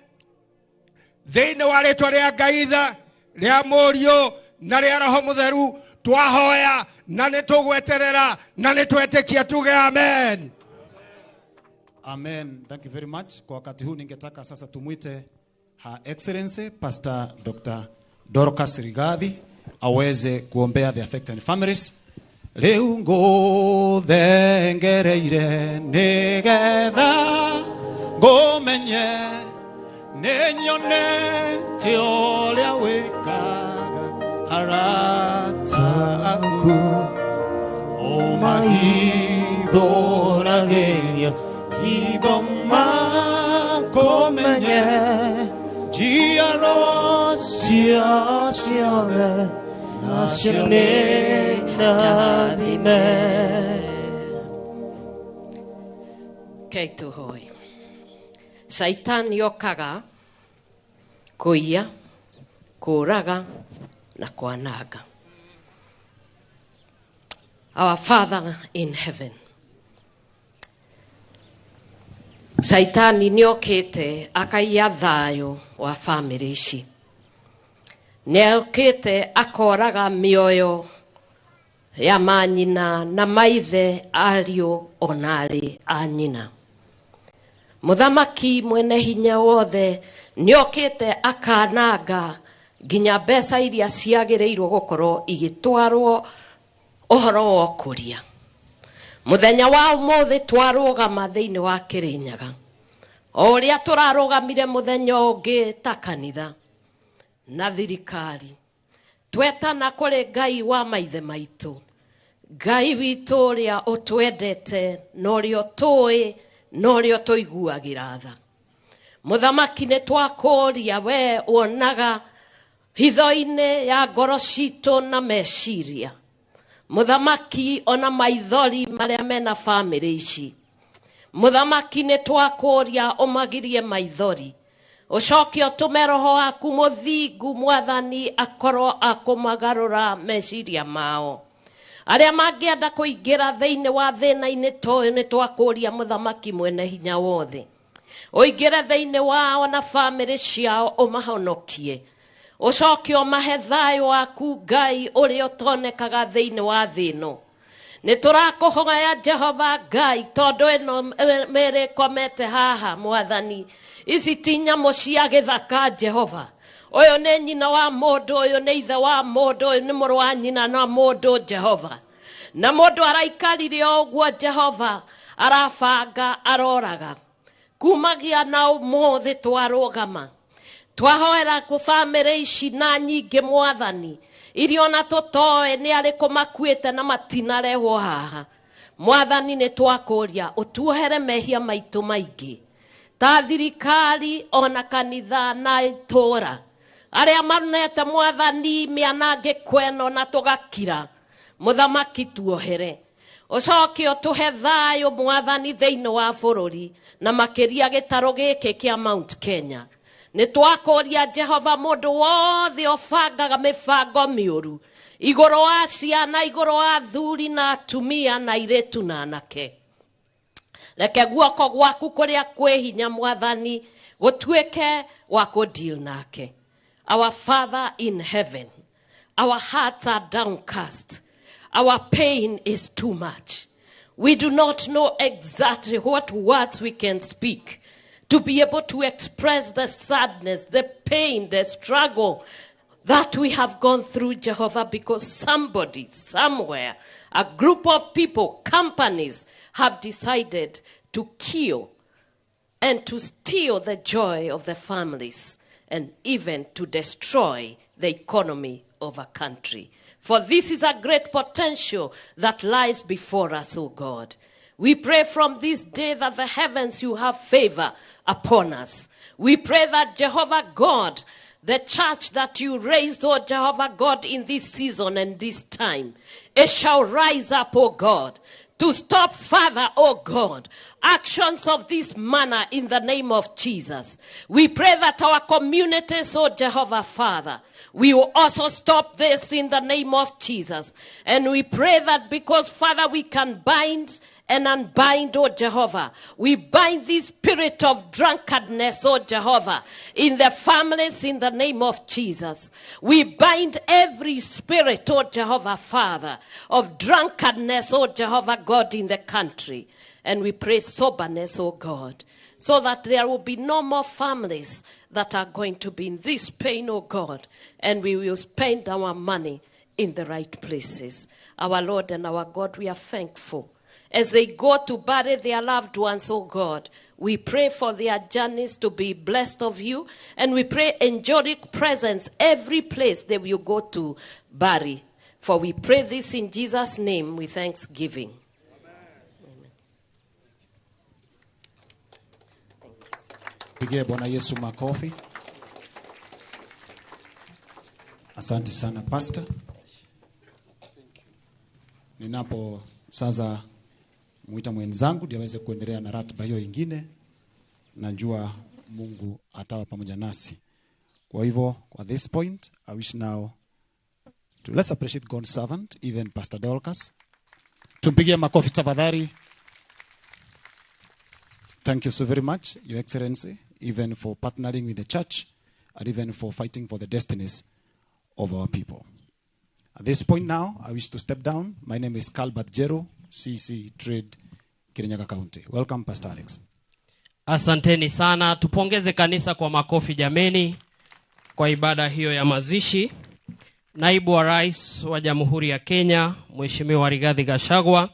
thĩinĩ wa rĩĩtwa rĩa Ngai tha, rĩa Mũriũ na rĩa Roho Mũtheru twahoya na nĩ tũgweterera na nĩ twetĩkia tuge amen. Amen. Thank you very much. Kwa wakati huu ningetaka sasa tumwite Her Excellency Pastor Dr. Dorcas Rigathi aweze kuombea the affected families. Leo ngũthengereire nĩgetha ngũmenye nĩnyonete ũrĩa wĩkaga arata aku ũmahithũragĩria gĩthoma kũmenye njiaro cia ciothe nacio nĩ ndathime. Kei tũhoe. Saitani okaga kũiya, kũraga na kwananga. Our Father in heaven, Saitani niokite akaiya thayũ wa family ici. Niokite akoraga mĩoyo ya manyina na maithe, ariũ ona arĩ a nyina. Muthamaki mwene hinya wothe niokite akananga nginya mbeca iria ciagĩrĩirwo gũkorwo igĩtwarwo ũhoro wa ũkũria. Mũthenya wa ũmũthĩ twarũgama thĩinĩ wa Kirinyaga, o ũrĩa tũrarũgamire mũthenya ũngĩ ta kanitha na thirikari, twetana kũrĩ Ngai wa maithe maitũ, Ngai witũ ũrĩa ũtwendete na ũrĩa tũĩ na ũrĩa tũiguagĩra tha. Mũthamaki nĩ twakũria, we wonaga hitho-inĩ ya ngoro citũ na meciria. Mũthamaki ona maithori marĩa mena family ici. Mũthamaki nĩ twakũria ũmagirie maithori, ũcoke ũtũme Roho waku mũthingu Mwathani akorwo akũmagarũra meciria mao. Arĩa mangĩenda kũingĩra thĩinĩ wa thĩna-inĩ toyo nĩ twakũria Mũthamaki mwene hinya wothe, Oigere thĩinĩ wao na family ciao ũmahonokie. Ũcoke ũmahe thayũ waku Ngai ũrĩa ũtonekaga thĩinĩ wa thĩ ĩno. Nĩtũrakũhoya Jehova Ngai tondũ ĩno mĩrĩ ĩkomete haha Mwathani. Ici ti nyamũ cia gĩthaka Jehova. Ũyũ nĩ nyina wa mũndũ, ũyũ nĩ ithe wa mũndũ, ũyũ nĩ mũrũ wa nyina na mũndũ Jehova. Na mũndũ araikarire ũguo Jehova arabanga aroraga. Kumagia na ũmũthĩ twarũgama. Twahoera ku family ici na nyingĩ Mwathani. Iria ona tũtoĩ nĩ arĩkũ makuĩte na matinarehwo haha. Mwathani nĩ twakũria ũtuohere mehia maitũ maingĩ. Ta thirikari ona kanitha na itũra. Arĩa marunete Mwathani mĩanangĩko ĩno na tũgakira. Mũthamaki tuohere. Ũcoke ũtũhe thayũ Mwathani thĩinĩ wa bũrũri na makĩria gĩtarũ gĩkĩ kĩa Mount Kenya. Nĩtwakũria Jehova mũndũ wothe ũbangaga mĩbango mĩũru igũrũ wa ciana, igũrũ wa athuri na atumia na airĩtu na anake. Reke guoko gwaku kũrĩa kwĩ hinya Mwathani gũtuĩke wa kũdeal nake. Our Father in heaven, our hearts are downcast. Our pain is too much. We do not know exactly what words we can speak to be able to express the sadness, the pain, the struggle that we have gone through, Jehovah, because somebody, somewhere, a group of people, companies have decided to kill and to steal the joy of the families and even to destroy the economy of a country. For this is a great potential that lies before us, O God. We pray from this day that the heavens you have favor upon us. We pray that Jehovah God, the church that you raised, O Jehovah God, in this season and this time, it shall rise up, O God, to stop further, O God, actions of this manner in the name of Jesus. We pray that our communities, O Jehovah Father, we will also stop this in the name of Jesus. And we pray that because, Father, we can bind and unbind, O Jehovah. We bind this spirit of drunkenness, O Jehovah, in the families in the name of Jesus. We bind every spirit, O Jehovah Father, of drunkenness, O Jehovah God, in the country. And we pray soberness, O God, so that there will be no more families that are going to be in this pain, O God, and we will spend our money in the right places. Our Lord and our God, we are thankful. As they go to bury their loved ones, oh God, we pray for their journeys to be blessed of you. And we pray angelic presence every place they will go to bury. For we pray this in Jesus' name with thanksgiving. Pigie Bwana Yesu makofi. Asante sana Pastor. Ninapo sasa muita mwenzangu ndio aweze kuendelea na ratiba hiyo ingine. Najua Mungu atawa pamoja nasi. Kwa hivyo, at this point, I wish now to let's appreciate God's servant, even Pastor Dorcas. Tumpigie makofi tafadhali. Thank you so very much, Your Excellency, even for partnering with the church and even for fighting for the destinies of our people. At this point now, I wish to step down. My name is Kalbat Jero, CC Trade, Kirinyaga County. Welcome, Pastor Alex. Asanteni sana. Tupongeze kanisa kwa makofi jameni kwa ibada hiyo ya mazishi. Naibu wa Rais wa Jamhuri ya Kenya, Mheshimiwa Rigathi Gachagua,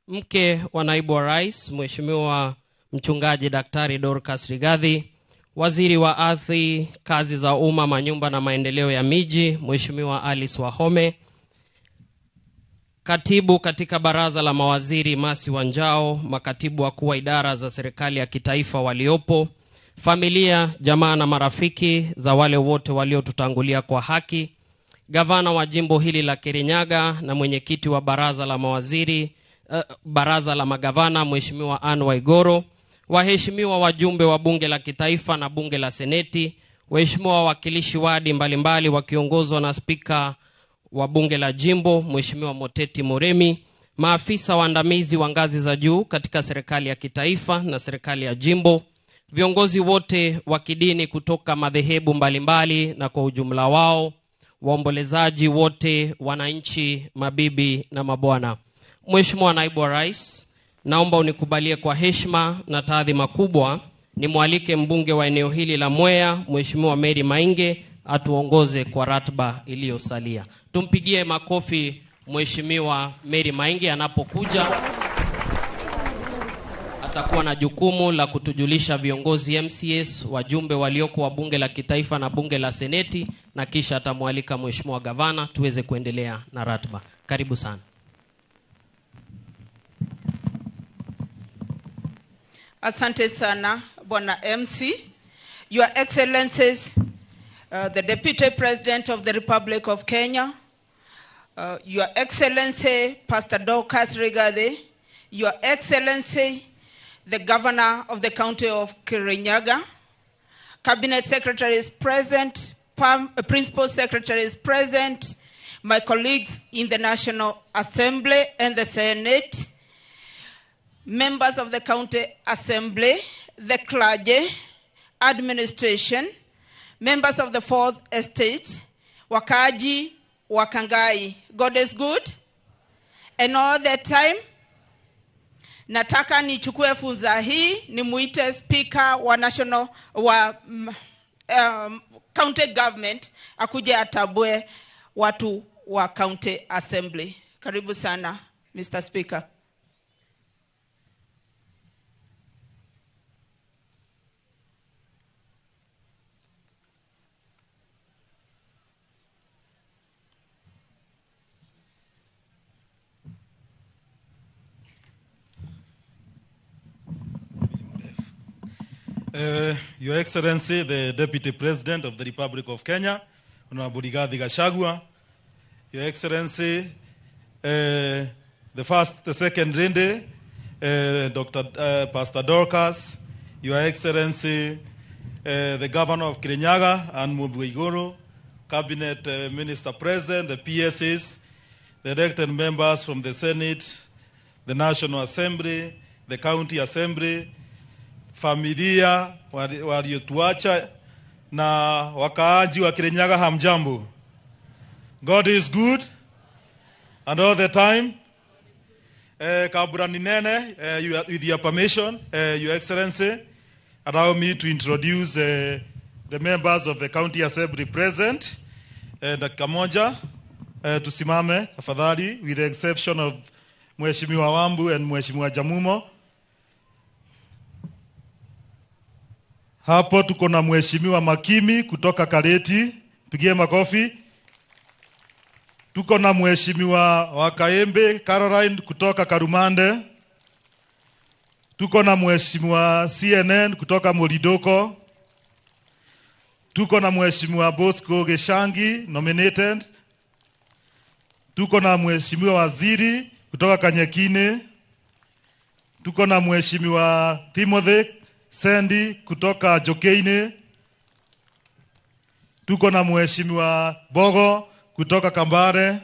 mke wa Naibu wa Rais, Mheshimiwa Mchungaji Daktari Dorcas Rigathi, Waziri wa Ardhi, Kazi za Umma, Manyumba na Maendeleo ya Miji, Mheshimiwa Alice Wahome, Katibu katika Baraza la Mawaziri Masi Wanjao, makatibu wakuu wa idara za serikali ya kitaifa waliopo, familia, jamaa na marafiki za wale wote waliotutangulia kwa haki, gavana wa jimbo hili la Kirinyaga na mwenyekiti wa baraza la mawaziri, baraza la magavana Mheshimiwa Anne Waiguru, waheshimiwa wajumbe wa bunge la kitaifa na bunge la seneti, waheshimiwa wawakilishi wadi mbalimbali wakiongozwa na spika wa bunge la jimbo Mheshimiwa Moteti Moremi, maafisa waandamizi wa ngazi za juu katika serikali ya kitaifa na serikali ya jimbo, viongozi wote wa kidini kutoka madhehebu mbalimbali na kwa ujumla wao, waombolezaji wote, wananchi, mabibi na mabwana. Mheshimiwa Naibu wa Rais, naomba unikubalie kwa heshima na taadhima kubwa nimwalike mbunge wa eneo hili la Mwea, Mheshimiwa Mary Mainge, atuongoze kwa ratiba iliyosalia. Tumpigie makofi Mheshimiwa Mary Mainge anapokuja. Atakuwa na jukumu la kutujulisha viongozi MCS, wajumbe walioko wa bunge la kitaifa na bunge la seneti, na kisha atamwalika Mheshimiwa Gavana tuweze kuendelea na ratiba. Karibu sana. Asante sana, Bwana MC. Your Excellencies, the Deputy President of the Republic of Kenya, Your Excellency, Pastor Dorcas Rigathi, Your Excellency, the Governor of the County of Kirinyaga, Cabinet Secretaries present, Principal Secretaries present, my colleagues in the National Assembly and the Senate, members of the County Assembly, the clergy, administration, members of the Fourth Estate, Wakaji, Wakangai. God is good. And all that time, nataka nichukue funza hii nimuite speaker wa national wa county government akuje atabue watu wa County Assembly. Karibu sana, Mr. Speaker. Your Excellency, the Deputy President of the Republic of Kenya, Honorable Rigathi Gachagua, Your Excellency, the second lady, Pastor Dorcas, Your Excellency, the Governor of Kirinyaga and Makuire, Cabinet Minister President, the PSs, the elected members from the Senate, the National Assembly, the County Assembly, familia waliotuacha na wakaaji wa Kirinyaga, hamjambo. God is good and all the time. Kabla ninene, with your permission, Your Excellency, allow me to introduce the members of the County Assembly present. Dakika moja, tusimame tafadhali, with the exception of Mheshimiwa Wambu and Mheshimiwa Jamumo. Hapo tuko na Mheshimiwa Makimi kutoka Kaleti, pigie makofi. Tuko na Mheshimiwa Wakaembe Caroline kutoka Karumande. Tuko na Mheshimiwa CNN kutoka Molidoko. Tuko na Mheshimiwa Bosco Geshangi nominated. Tuko na Mheshimiwa Waziri kutoka Kanyekine. Tuko na Mheshimiwa Timothy Sandy kutoka Jokeine. Tuko na Mheshimiwa Bogo kutoka Kambare.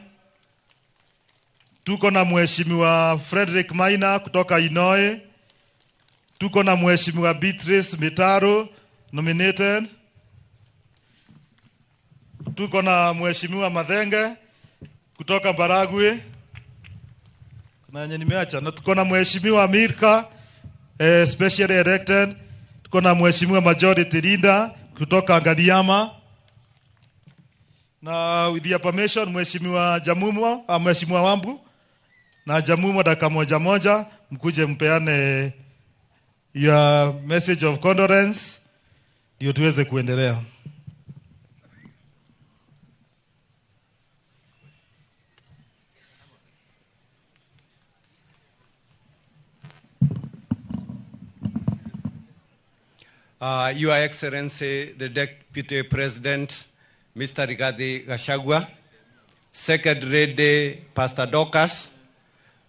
Tuko na Mheshimiwa Frederick Maina kutoka Inooro. Tuko na Mheshimiwa Beatrice Mitaro nominated. Tuko na Mheshimiwa Mathenge kutoka Baragwe. Kuna yenye nimeacha. Na tuko na Mheshimiwa Mirka specially elected. Tuko na Mheshimiwa Majority Leader kutoka Ngaliama. Na with your permission, Mheshimiwa Jamumo, Mheshimiwa Wambu na Jamumo, dakika moja moja mkuje mpeane your message of condolence ndio tuweze kuendelea. Your Excellency, the Deputy President, Mr. Rigathi Gachagua, Second Lady, Pastor Dorcas,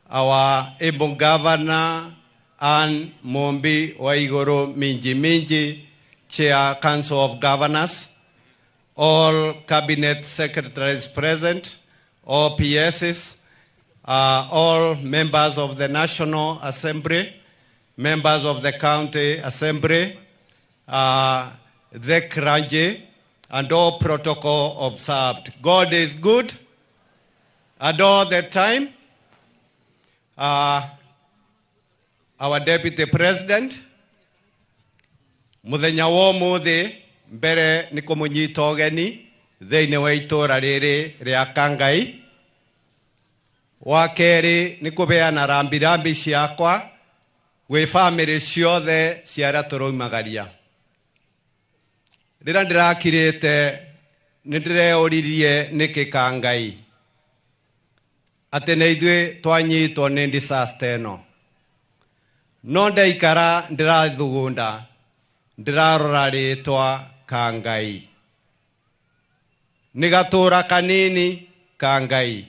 our able Governor, Anne Mombi Waigoro Minji, Chair, Council of Governors, all Cabinet Secretaries present, all PSs, all members of the National Assembly, members of the County Assembly, the clergy, and all protocol observed. God is good, and all the time. Our Deputy President, muthenya wa umuthi mbere ni kumunyita ogeni thiini wa itura riri ria Kangai. Wa keri ni kubeana rambirambi ciakwa gwi family ciothe cia aria turoimagaria. Rira ndirakirite ni ndireuririe niki Kangai ati ni ithuĩ twanyitwo ni disaster ĩno. No ndaikara ndirathugunda ndirarora ritwa Kangai. Ni gatura kanini Kangai.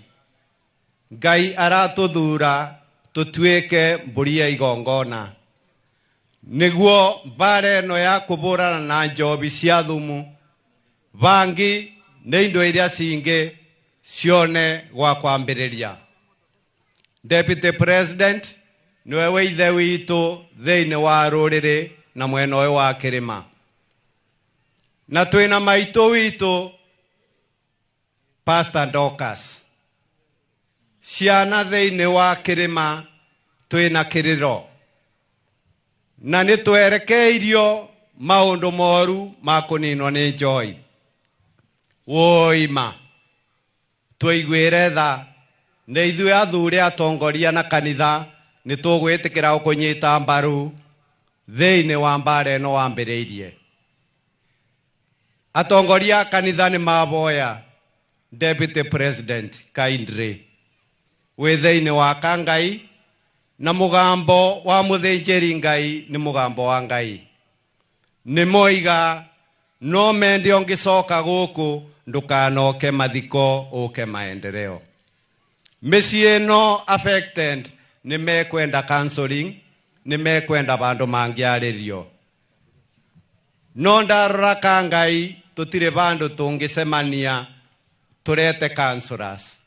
Ngai aratuthura tutuike mburi ya igongona. Niguo mbara ĩno ya kuburana na njobi cia thumu bangi nĩ indo iria cingi cione gwa kwambĩrĩria. Deputy President, niwe wĩ ithe witũ thĩinĩ wa rũrĩrĩ na mwena ũyũ wa kĩrĩma. Na twĩna maitũ witũ Pastor Dorcas. Ciana thĩinĩ wa kĩrĩma twĩna kĩrĩro. Na nĩ twerekeirio maũndũ moru ma kũninwo nĩ Njohi. Woima. Tũiguĩre tha. Nĩ ithuĩ athuri atongoria na kanitha nĩ tũgwĩtĩkĩra kũnyita mbaru thĩinĩ wa mbara ĩno wambĩrĩirie. Atongoria kanitha nĩ maboya Deputy President kindly wĩ thĩinĩ wa Kangai na mũgambo wa mũthĩnjĩri Ngai nĩ mũgambo wa Ngai. Nĩ moiga no mende ũngĩcoka gũkũ ndũkanoke Mathiko ũke maendeleo. Mĩciĩ ĩno affected nĩ mekwenda counseling, nĩ mekwenda bandũ mangĩarĩrio. No ndarora Kangai tũtirĩ bandũ tũngĩcemania turete counselors.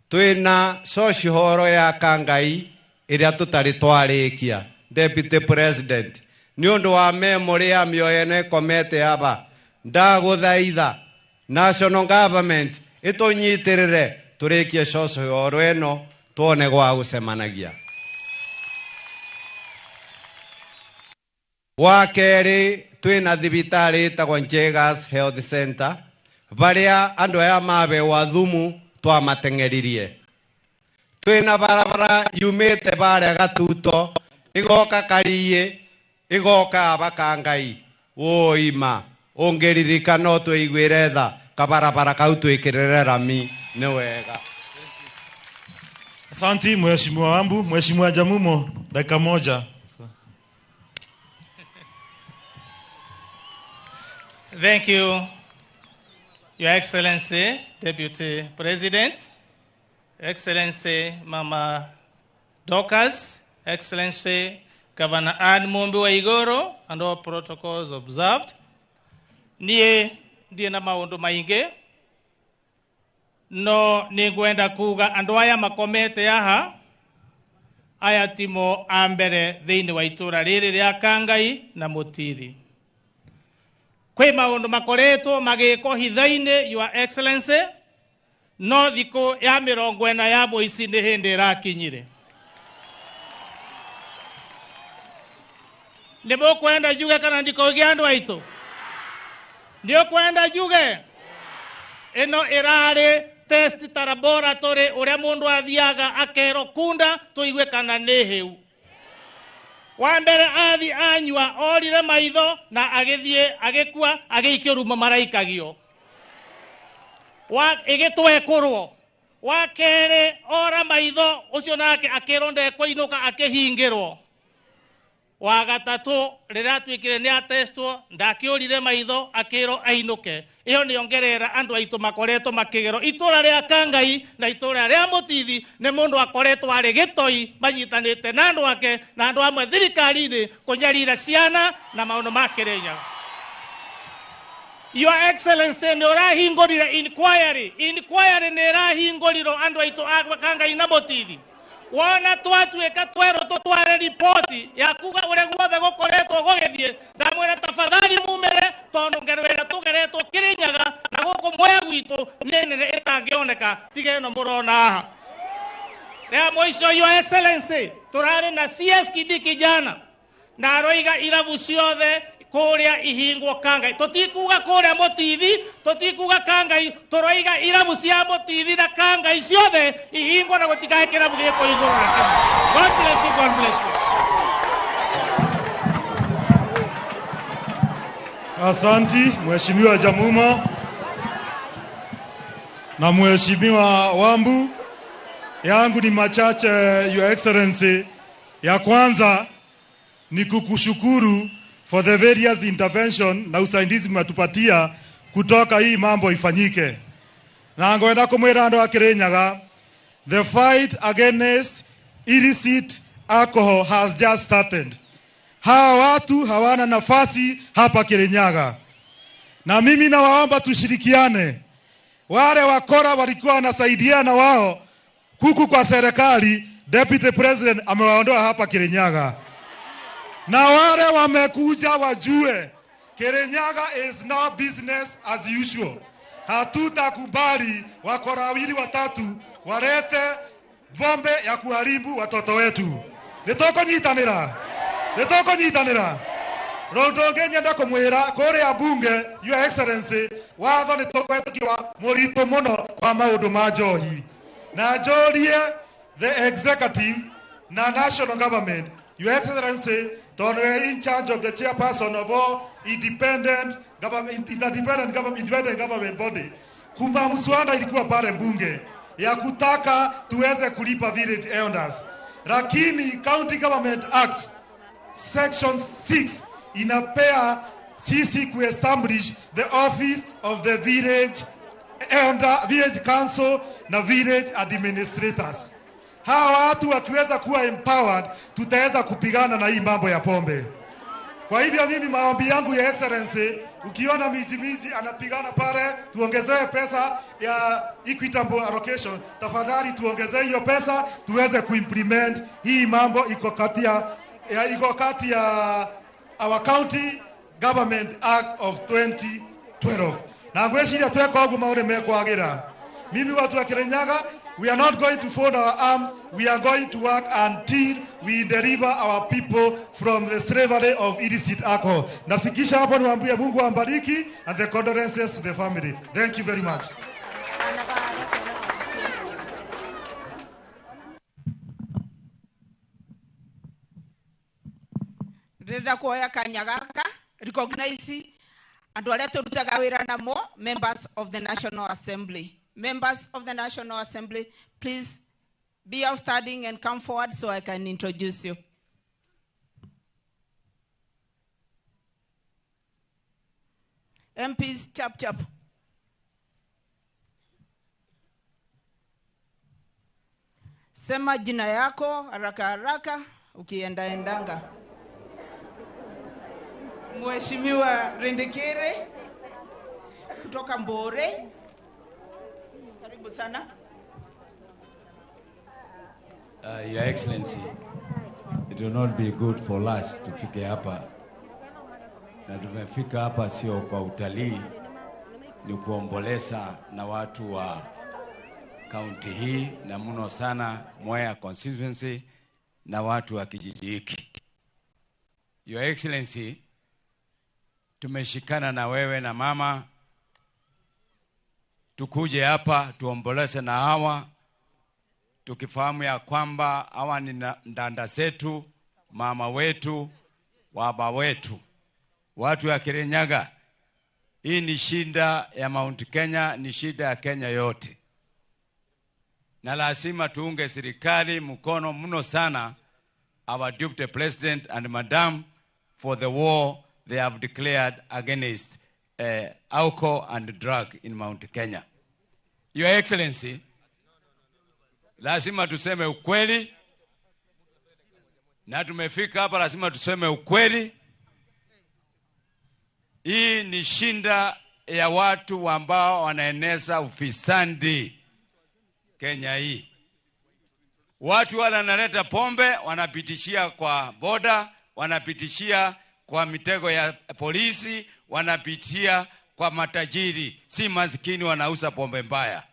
Twĩna social horo ya Kangai ĩrĩa tũtarĩ twarĩkia. Deputy President, nĩ ũndũ wa memory ya mĩoyo ĩno ĩkomete aba, ndagũthaitha national government ĩtũnyitĩrĩre tũrĩkie social horo ĩno tuone gwa gũcemanagia. Wa kerĩ twĩna thibitarĩ ĩtagwo Njegas Health Center baria andũ aya mabewa Thumu twamateng'eririe. Twĩna barabara yumĩte baria Gatuto igoka Kariĩ igoka aba Kangai. Woima ũngĩririka no twĩiguĩre tha kabarabara kau twĩkĩrĩre rami nĩ wega. Asante Mheshimiwa Wambu. Mheshimiwa Jamumo, dakika moja. Thank you, Your Excellency, Deputy President, Excellency Mama Dorcas, Excellency Governor Andũ wa Igũrũ, and all protocols observed. Niĩ ndiĩ na maũndũ maingĩ, no nĩngwenda kuga andũ aya makomete haha, aya timo a mbere thĩinĩ wa itũra rĩrĩ rĩa Kangai na Mũtithi. Kwĩ maũndũ makoretwo magĩkwo hitho-inĩ, Your Excellency, no thikũ ya 40 ya mũici nĩ hĩndĩ ĩrakinyire. Nĩ mũkwenda njuge kana ndikoige andũ aitũ? Nĩ ũkwenda njuge? Ĩno ĩrarĩ test ta laboratory ũrĩa mũndũ athiaga akero kunda tũigue kana nĩ hĩu. Wa mbere athi anyua orire maitho na agĩthiĩ agĩkua agĩikio ruma maraikagio. Wa ĩgĩtwekurwo. Wa kerĩ ora maitho ũcio nake akĩrwo ndekũinũka akĩhingĩrwo. Wa gatatũ rĩrĩa atuĩkire nĩ atestwo ndakĩũrire maitho akĩrwo ainũke. Iyo nĩ ongerera andũ aitũ makoretwo makĩgerwo. Itũra rĩa Kangai na itũra rĩa Mũtithi nĩ mũndũ akoretwo arĩ gĩtoi manyitanĩte na andũ ake na andũ amwe thirikari-inĩ kũnyarira ciana na maũndũ ma Kirinyaga. Your Excellency nĩ ũrahingũrire inquiry nĩ ĩrahingũrirwo andũ aitũ a Kangai na Mũtithi. wona twatuika twero tutware ripoti ya kuga ure guothe gukoretwo gugithie ndamwira tafadhali mumere tondu ngerwira tugeretwo Kirinyaga na guku Mwea gwitu nene itangioneka tigeno murona haha ria mwisho Your Excellency turari na CSKD kijana na aroiga irabu ciothe kuria ihingwo Kangai tutikuga kuria Mutithi tutikuga Kangai turoiga irabu cia Mutithi na Kangai ciothe ihingwo na gutikae kirabu giko iguru God bless you, God bless you. Asanti Mheshimiwa Jamumo na Mheshimiwa Wambu. Yangu ni machache Your Excellency. Ya kwanza ni kukushukuru for the various intervention na usaidizi matupatia kutoka hii mambo ifanyike. Na ngoenda kumwira andu a Kirinyaga, the fight against illicit alcohol has just started. Hawa watu hawana nafasi hapa Kirinyaga. Na mimi nawaomba tushirikiane. Wale wakora walikuwa wanasaidiana wao kuku kwa serikali, Deputy President amewaondoa hapa Kirinyaga. Na wale wamekuja wajue Kirinyaga is now business as usual. Hatutakubali wakora wawili watatu walete bombe ya kuharibu watoto wetu. Nitoko nyitanira. Rodoge nyenda kumwira kuria bunge Your Excellency watho nitoko etukiwa murito muno kwa maundu ma Njohi. Na njorie the executive na national government. Your Excellency, Tono in charge of the chairperson of all independent government body. Kumba mswada ilikuwa pale bunge ya kutaka tuweze kulipa village elders. Lakini County Government Act Section 6 inapea sisi kuestablish the office of the village elder, village council na village administrators. Hawa watu wakiweza kuwa empowered, tutaweza kupigana na hii mambo ya pombe. Kwa hivyo mimi maombi yangu ya Excellency, ukiona miji anapigana pale, tuongezewe pesa ya equitable allocation. Tafadhali tuongezee hiyo pesa, tuweze kuimplement hii mambo iko kati ya our County Government Act of 2012. Na ngweshiria tweka ogu maure mekwagira. Mimi watu wa Kirinyaga, we are not going to fold our arms. We are going to work until we deliver our people from the slavery of illicit alcohol. Nafikisha hapo niwaambie Mungu ambariki and the condolences to the family. Thank you very much. Reda kuoya kanyagaka recognize andu aria turutaga wira namo members of the National Assembly. Members of the National Assembly, please be outstanding and come forward so I can introduce you. MPs, chap. Sema jina yako haraka ukiendaendanga. Mheshimiwa Rindikire kutoka Mbore. Karibu sana. Your Excellency, it will not be good for us tufike hapa. Na tumefika hapa sio kwa utalii, ni kuomboleza na watu wa kaunti hii na mno sana Mwea constituency na watu wa kijiji hiki. Your Excellency, tumeshikana na wewe na mama tukuje hapa tuomboleze na hawa, tukifahamu ya kwamba hawa ni ndanda zetu, mama wetu, baba wetu, watu ya Kirinyaga. Hii ni shida ya Mount Kenya, ni shida ya Kenya yote, na lazima tuunge serikali mkono mno sana, our Deputy President and Madam, for the war they have declared against alcohol and drug in Mount Kenya. Your Excellency, lazima tuseme ukweli, na tumefika hapa lazima tuseme ukweli. Hii ni shinda ya watu ambao wanaeneza ufisadi Kenya hii. Watu wanaleta pombe, wanapitishia kwa boda, wanapitishia kwa mitego ya polisi, wanapitia kwa matajiri. Si maskini wanauza pombe mbaya.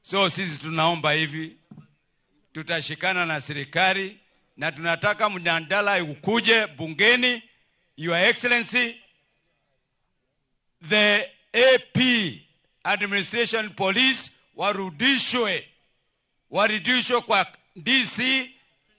So sisi tunaomba hivi, tutashikana na serikali na tunataka mjadala ukuje bungeni. Your Excellency, the AP administration police warudishwe kwa DC,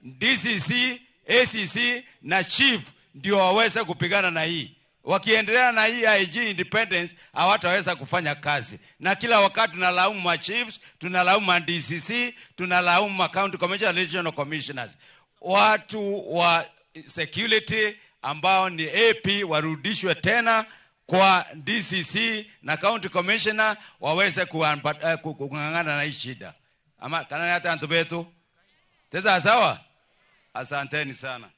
DCC, ACC na chief ndio waweze kupigana na hii. Wakiendelea na hii IG independence hawataweza kufanya kazi. Na kila wakati tunalaumu ma chiefs, tunalaumu ma DCC, tunalaumu ma county commissioners, regional commissioners. Watu wa security ambao ni AP warudishwe tena kwa DCC na county commissioner waweze kungangana na hii shida. Ama kana hata Andũ betu. Teza sawa? Asanteni sana.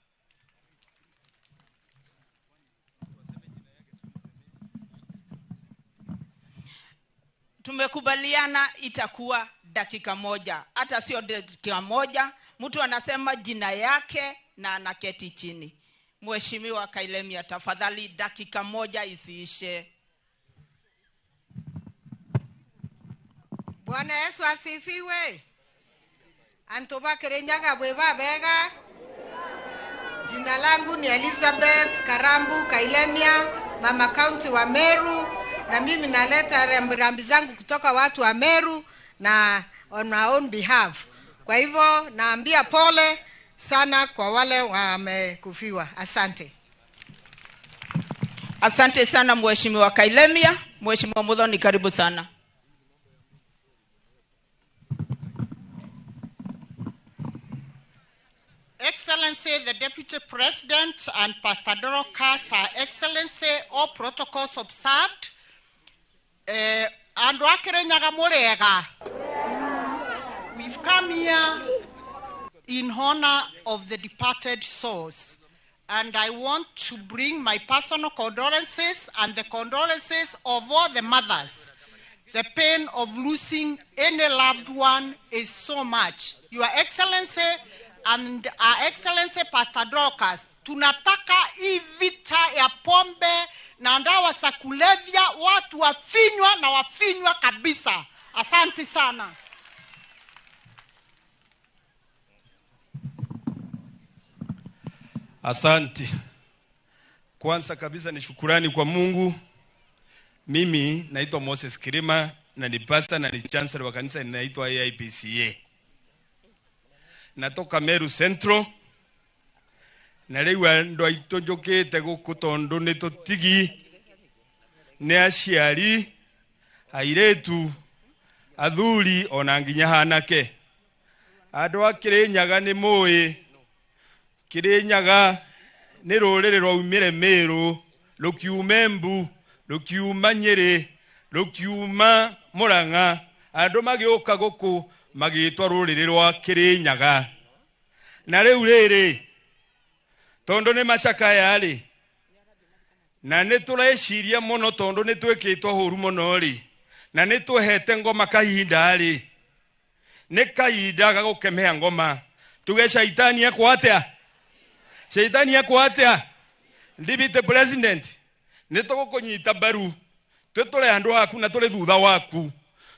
Tumekubaliana itakuwa dakika moja. Hata sio dakika moja, mtu anasema jina yake na anaketi chini. Mheshimiwa Kailemia, tafadhali dakika moja isiishe. Bwana Yesu asifiwe. Andũ ba Kirinyaga bweba bega. Jina langu ni Elizabeth Karambu Kailemia, mama county wa Meru, na mimi naleta rambirambi zangu kutoka watu wa Meru na on my own behalf. Kwa hivyo naambia pole sana kwa wale wamekufiwa. Asante. Asante sana Mheshimiwa Kailemia. Mheshimiwa Muthoni, karibu sana. Excellency, the Deputy President and Pastor Dorcas, Her Excellency, all protocols observed. Andũ a Kirinyaga mũrĩega. We've come here in honor of the departed souls. And I want to bring my personal condolences and the condolences of all the mothers. The pain of losing any loved one is so much. Your Excellency and Our Excellency Pastor Dorcas, tunataka hii vita ya pombe na dawa za kulevya watu wafinywa na wafinywa kabisa. Asante sana. Asante. Kwanza kabisa ni shukurani kwa Mungu. Mimi naitwa Moses Kirima na ni pastor na ni chancellor wa kanisa linaitwa AIPCA. Natoka Meru Central. Na leo ndo itojokete guku tondu ni tutigi ni aciari airetu athuri ona nginya hanake. Andũ a Kirinyaga ni moe. Kirinyaga ni rũrĩrĩ rwaumire Meru, rukiuma Embu, rukiuma Nyeri, rukiuma Murang'a. Andũ magĩũka gũkũ magĩtwa rũrĩrĩ rwa Kirinyaga. Na rĩu rĩrĩ tondu ni macakaya ri na ni tureciria muno tondu ni twikitwo huru muno ri na ni tuhete ngoma kahinda ri ni kahinda ga gukemea ngoma tuge shaitani yako atia shaitani yako atia Deputy President ni tugukunyita baru twitule andu aku na tuli thutha waku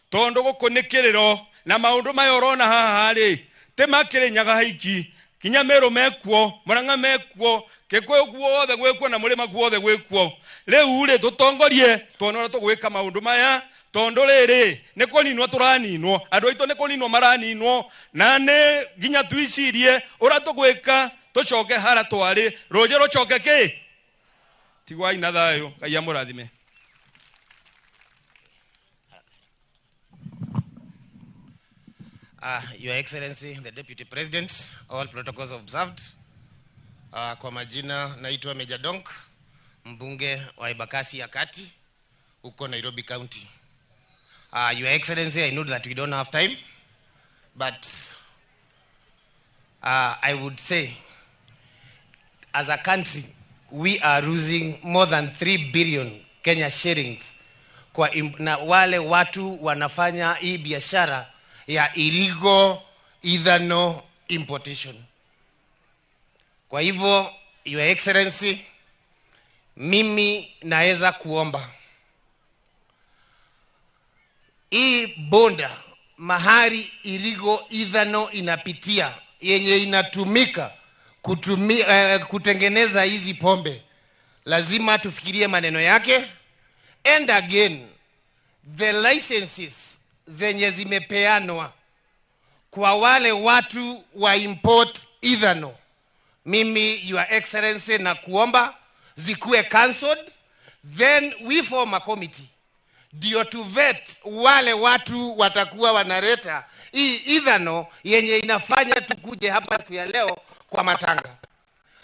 tondu gukunikiriro na maundu mayorona haha ri te Kirinyaga haiki kinya Meru mekuo Murang'a mekuo Kikuyu guothe gwekuo na Murima guothe gwekuo riu ri tutongorie tuonora tugwika maundu maya tondu riri ni kuninwo turaninwo andu aitu ni kuninwo maraninwo na ni ginya tuicirie ura tugwika tucoke hara twari roje rucoke ki tigwai na thayo Ngai amurathime. Your Excellency, the Deputy President, all protocols observed. Kwa majina naitwa Major Donk, mbunge wa Embakasi ya Kati, huko Nairobi County. Your Excellency, I know that we don't have time, but I would say, as a country, we are losing more than 3 billion Kenya shillings kwa na wale watu wanafanya hii biashara ya illegal ethanol importation. Kwa hivyo, Your Excellency, mimi naweza kuomba hii bonda mahari illegal ethanol inapitia yenye inatumika kutengeneza hizi pombe, lazima tufikirie maneno yake. And again, the licenses zenye zimepeanwa kwa wale watu wa import ethanol, mimi Your Excellency na kuomba zikuwe cancelled, then we form a committee ndio to vet wale watu watakuwa wanaleta hii ethanol yenye inafanya tukuje hapa siku ya leo kwa matanga.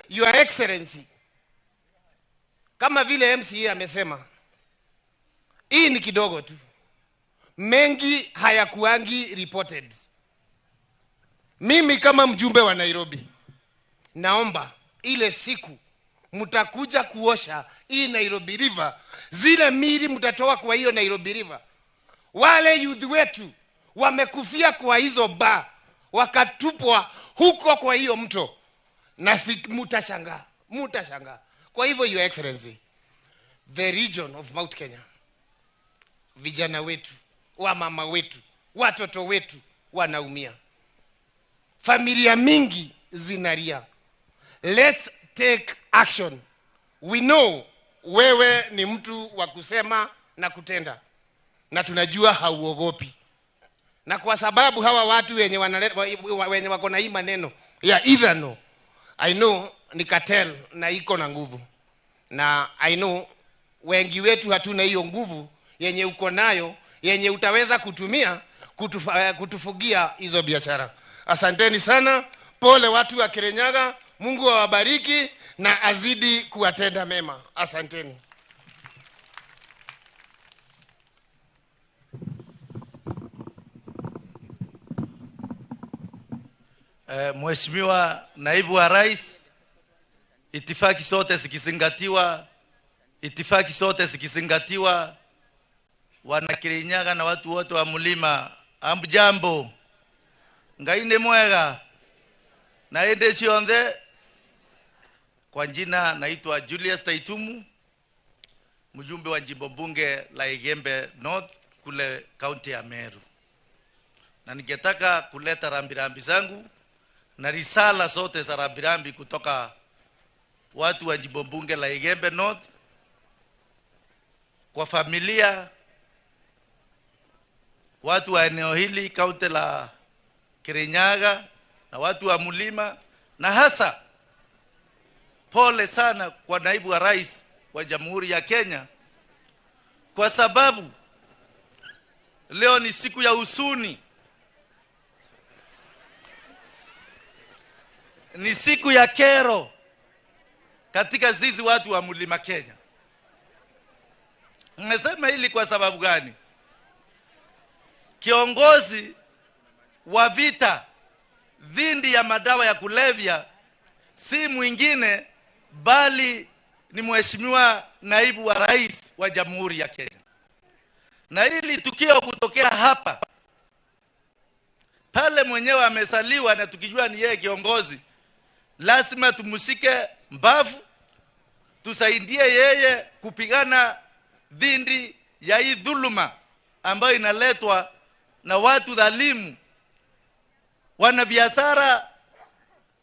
Your Excellency, kama vile MCA amesema, hii ni kidogo tu, mengi hayakuangi reported. Mimi kama mjumbe wa Nairobi, naomba ile siku mtakuja kuosha hii Nairobi River, zile mili mtatoa kwa hiyo Nairobi River, wale youth wetu wamekufia kwa hizo bar, wakatupwa huko kwa hiyo mto, na mutashangaa. Kwa hivyo, Your Excellency, the region of Mount Kenya, vijana wetu, wamama wetu, watoto wetu wanaumia, familia mingi zinalia. Let's take action. We know wewe ni mtu wa kusema na kutenda, na tunajua hauogopi. Na kwa sababu hawa watu wenye wako na hii maneno ya ethanol, I know ni cartel na iko na nguvu, na I know wengi wetu hatuna hiyo nguvu yenye uko nayo, yenye utaweza kutumia kutufugia hizo biashara. Asanteni sana, pole watu wa Kirinyaga, Mungu awabariki na azidi kuwatenda mema. Asanteni. Mheshimiwa Naibu wa Rais, itifaki sote zikizingatiwa, wana Kirinyaga na watu wote wa mlima, amjambo, ngaine mwega, naende sionde. Kwa jina naitwa Julius Taitumu, mjumbe wa jimbo bunge la Igembe North kule kaunti ya Meru. Na ningetaka kuleta rambirambi zangu na risala zote za rambirambi kutoka watu wa jimbo bunge la Igembe North kwa familia, watu wa eneo hili kaunti la Kirinyaga na watu wa mlima, na hasa pole sana kwa Naibu wa Rais wa Jamhuri ya Kenya, kwa sababu leo ni siku ya huzuni, ni siku ya kero katika sisi watu wa mlima Kenya. Nimesema hili kwa sababu gani? Kiongozi wa vita dhidi ya madawa ya kulevya si mwingine bali ni Mheshimiwa Naibu wa Rais wa Jamhuri ya Kenya. Na hili tukio kutokea hapa pale mwenyewe amesaliwa, na tukijua ni yeye kiongozi, lazima tumusike mbavu, tusaidie yeye kupigana dhidi ya hii dhuluma ambayo inaletwa na watu dhalimu, wana biashara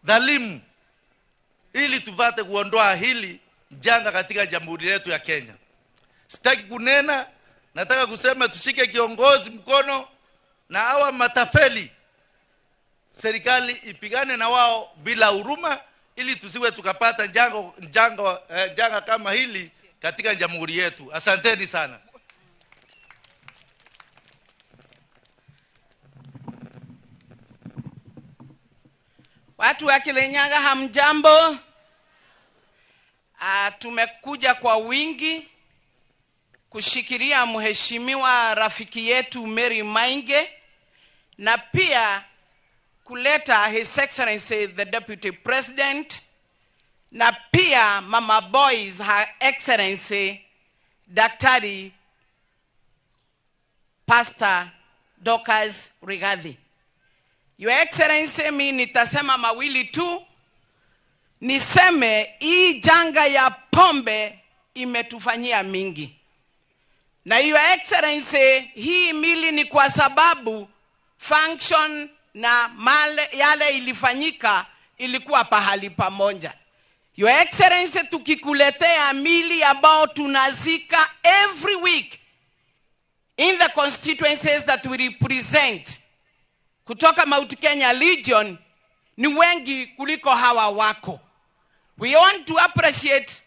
dhalimu, ili tupate kuondoa hili janga katika jamhuri yetu ya Kenya. Sitaki kunena, nataka kusema tushike kiongozi mkono, na hawa matafeli serikali ipigane na wao bila huruma, ili tusiwe tukapata janga kama hili katika jamhuri yetu. Asanteni sana. Watu wa Kirinyaga hamjambo. Tumekuja kwa wingi kushikilia mheshimiwa rafiki yetu Mary Mainge, na pia kuleta His Excellency the Deputy President, na pia Mama Boys Her Excellency Daktari Pastor Dorcas Rigathi. Your Excellency, mimi nitasema mawili tu. Niseme hii janga ya pombe imetufanyia mingi. Na Your Excellency, hii mili ni kwa sababu function na yale ilifanyika ilikuwa pahali pamoja. Your Excellency, tukikuletea mili ambao tunazika every week in the constituencies that we represent kutoka Mount Kenya Legion ni wengi kuliko hawa wako. We want to appreciate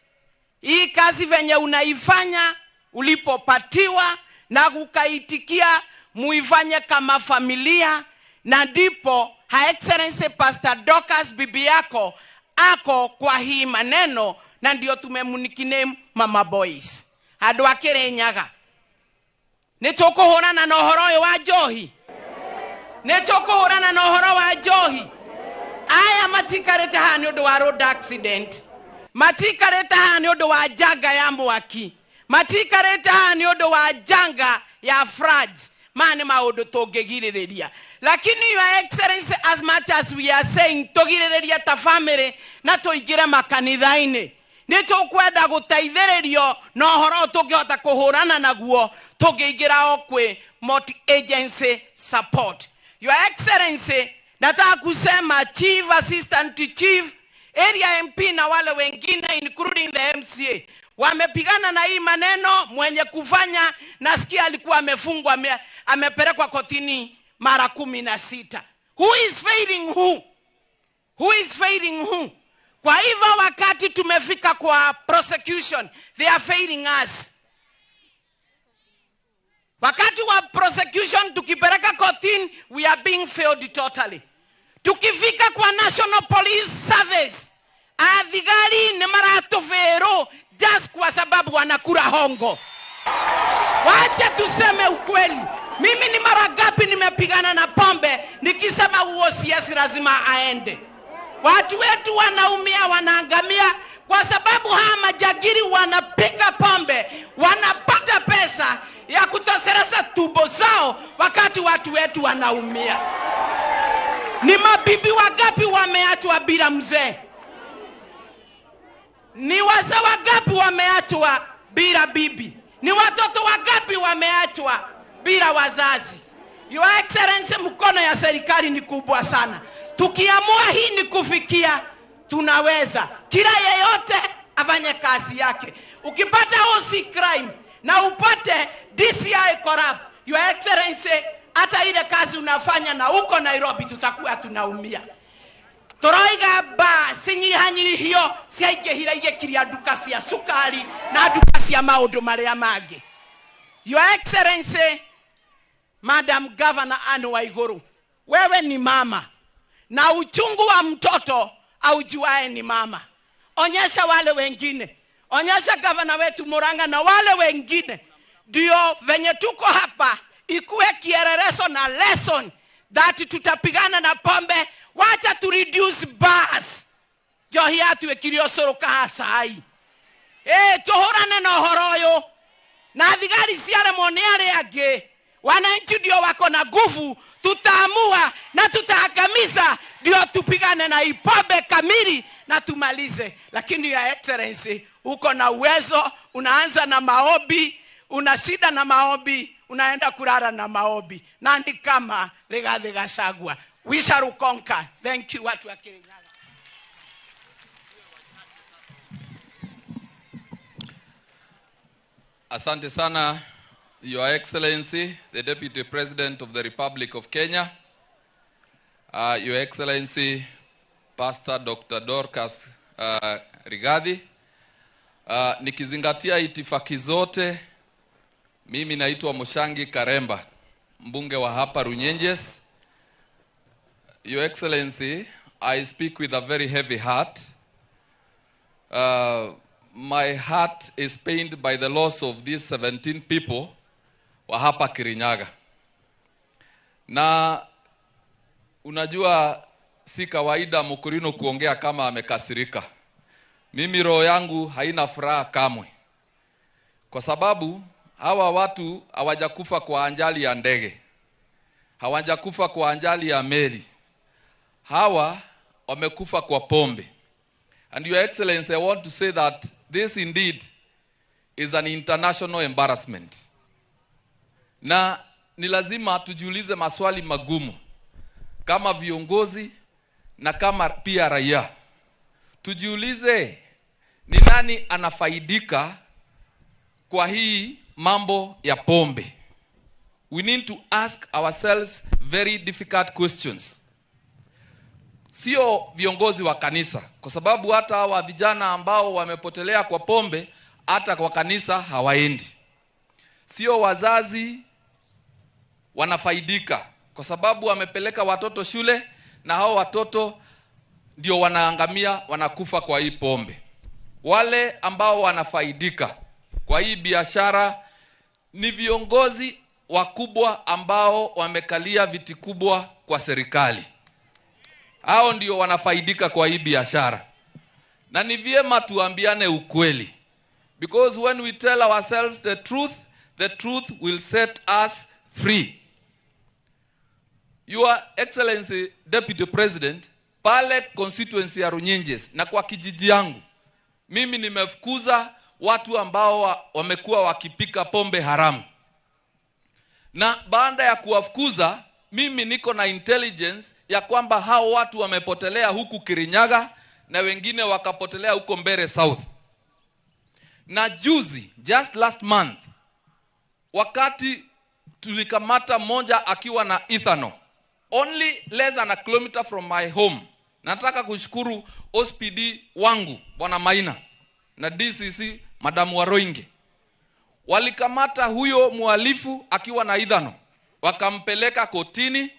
hii kazi venye unaifanya ulipopatiwa na kukaitikia muifanye kama familia, na ndipo Her Excellency Pastor Dorcas bibi yako ako kwa hii maneno, na ndio tumemunikine Mama Boys. Andũ a Kirinyaga, nĩtũkũhũrana na ũhoro ũyũ wa Njohi, nĩtũkũhũrana na ũhoro wa Njohi. Aya matikarĩte haha nĩ ũndũ wa road accident, matikarĩte haha nĩ ũndũ wa janga ya mwaki, matikarĩte haha nĩ ũndũ wa janga ya floods. Mane maũndũ tũngĩgirĩrĩria. Lakini Your Excellency, as much as we are saying tũgirĩrĩria ta family na tũingĩre makanitha-inĩ, nĩtũkwenda gũteithĩrĩrio na ũhoro tũngĩhota kũhũrana naguo tũngĩingĩra o kwĩ multi-agency support. Your Excellency, nataka kusema Chief, Assistant to Chief, Area MP na wale wengine including the MCA wamepigana na hii maneno. Mwenye kufanya nasikia alikuwa amefungwa, amepelekwa kotini mara 16. Who is failing who? Who is failing who? Kwa hivyo wakati tumefika kwa prosecution, they are failing us. Wakati wa prosecution tukipeleka kotini, we are being failed totally. Tukifika kwa National Police Service, athigari ni maratufero just kwa sababu wanakula hongo. Wacha tuseme ukweli. Mimi ni mara ngapi nimepigana na pombe nikisema huo siasi lazima aende. Watu wetu wanaumia, wanaangamia kwa sababu hawa majagiri wanapiga pombe, wanapata pesa ya kutosheleza tumbo zao wakati watu wetu wanaumia. Ni mabibi wangapi wameachwa bila mzee? Ni wazee wangapi wameachwa bila bibi? Ni watoto wangapi wameachwa bila wazazi? Your Excellency, mkono ya serikali ni kubwa sana. Tukiamua hii ni kufikia, tunaweza. Kila yeyote afanye kazi yake. Ukipata OC crime na upate DCI corrupt, Your Excellency, hata ile kazi unafanya na uko Nairobi tutakuwa tunaumia. Toroiga ba sinyihanyihio siaikehira igekiria nduka cia sukari na nduka cia maundu maria mangi. Your Excellency, Madam Governor Andũ Waigũrũ, wewe ni mama na uchungu wa mtoto aujuae ni mama. Onyesha wale wengine, onyesha governor wetu Murang'a na wale wengine, ndio venye tuko hapa ikuwe kielelezo na lesson that tutapigana na pombe. Wacha to reduce bars. Njohi atuĩkire ũcũrũ kahacai. Tũhũrane na ũhoro ũyũ. Na thigari ciaremwo nĩ arĩa angĩ. Wananchi ndio wako na nguvu, tutaamua na tutaangamiza, ndio tupigane na pombe kamili na tumalize. Lakini Your Excellency, uko na uwezo, unaanza na maombi, una shida na maombi, unaenda kulala na maombi. Nani kama Rigathi Gachagua? We shall conquer. Thank you, watu wa Kirinyaga. Asante sana, Your Excellency, the Deputy President of the Republic of Kenya, Your Excellency, Pastor Dr. Dorcas Rigathi. Nikizingatia itifaki zote, mimi naitwa Mushangi Karemba, mbunge wa hapa Runyenjes. Your Excellency, I speak with a very heavy heart. My heart is pained by the loss of these 17 people wa hapa Kirinyaga. Na unajua si kawaida Mukurino kuongea kama amekasirika. Mimi roho yangu haina furaha kamwe. Kwa sababu hawa watu hawajakufa kwa ajali ya ndege. hawajakufa kwa ajali ya meli. Hawa wamekufa kwa pombe. And Your Excellency, I want to say that this indeed is an international embarrassment. Na ni lazima tujiulize maswali magumu kama viongozi na kama pia raia. Tujiulize ni nani anafaidika kwa hii mambo ya pombe. We need to ask ourselves very difficult questions. Sio viongozi wa kanisa, kwa sababu hata hawa vijana ambao wamepotelea kwa pombe hata kwa kanisa hawaendi. Sio wazazi wanafaidika, kwa sababu wamepeleka watoto shule na hao watoto ndio wanaangamia, wanakufa kwa hii pombe. Wale ambao wanafaidika kwa hii biashara ni viongozi wakubwa ambao wamekalia viti kubwa kwa serikali. Hao ndio wanafaidika kwa hii biashara. Na ni vyema tuambiane ukweli. Because when we tell ourselves the truth will set us free. Your Excellency Deputy President, pale constituency ya Runyenjes na kwa kijiji yangu, mimi nimefukuza watu ambao wamekuwa wakipika pombe haramu. Na baada ya kuwafukuza, mimi niko na intelligence ya kwamba hao watu wamepotelea huku Kirinyaga na wengine wakapotelea huko Mbere South. Na juzi, just last month, wakati tulikamata mmoja akiwa na ethanol, only less than a kilometer from my home. Nataka kushukuru OSPD wangu, Bwana Maina, na DCC, Madam Waroinge. Walikamata huyo muhalifu akiwa na ethanol, wakampeleka kotini,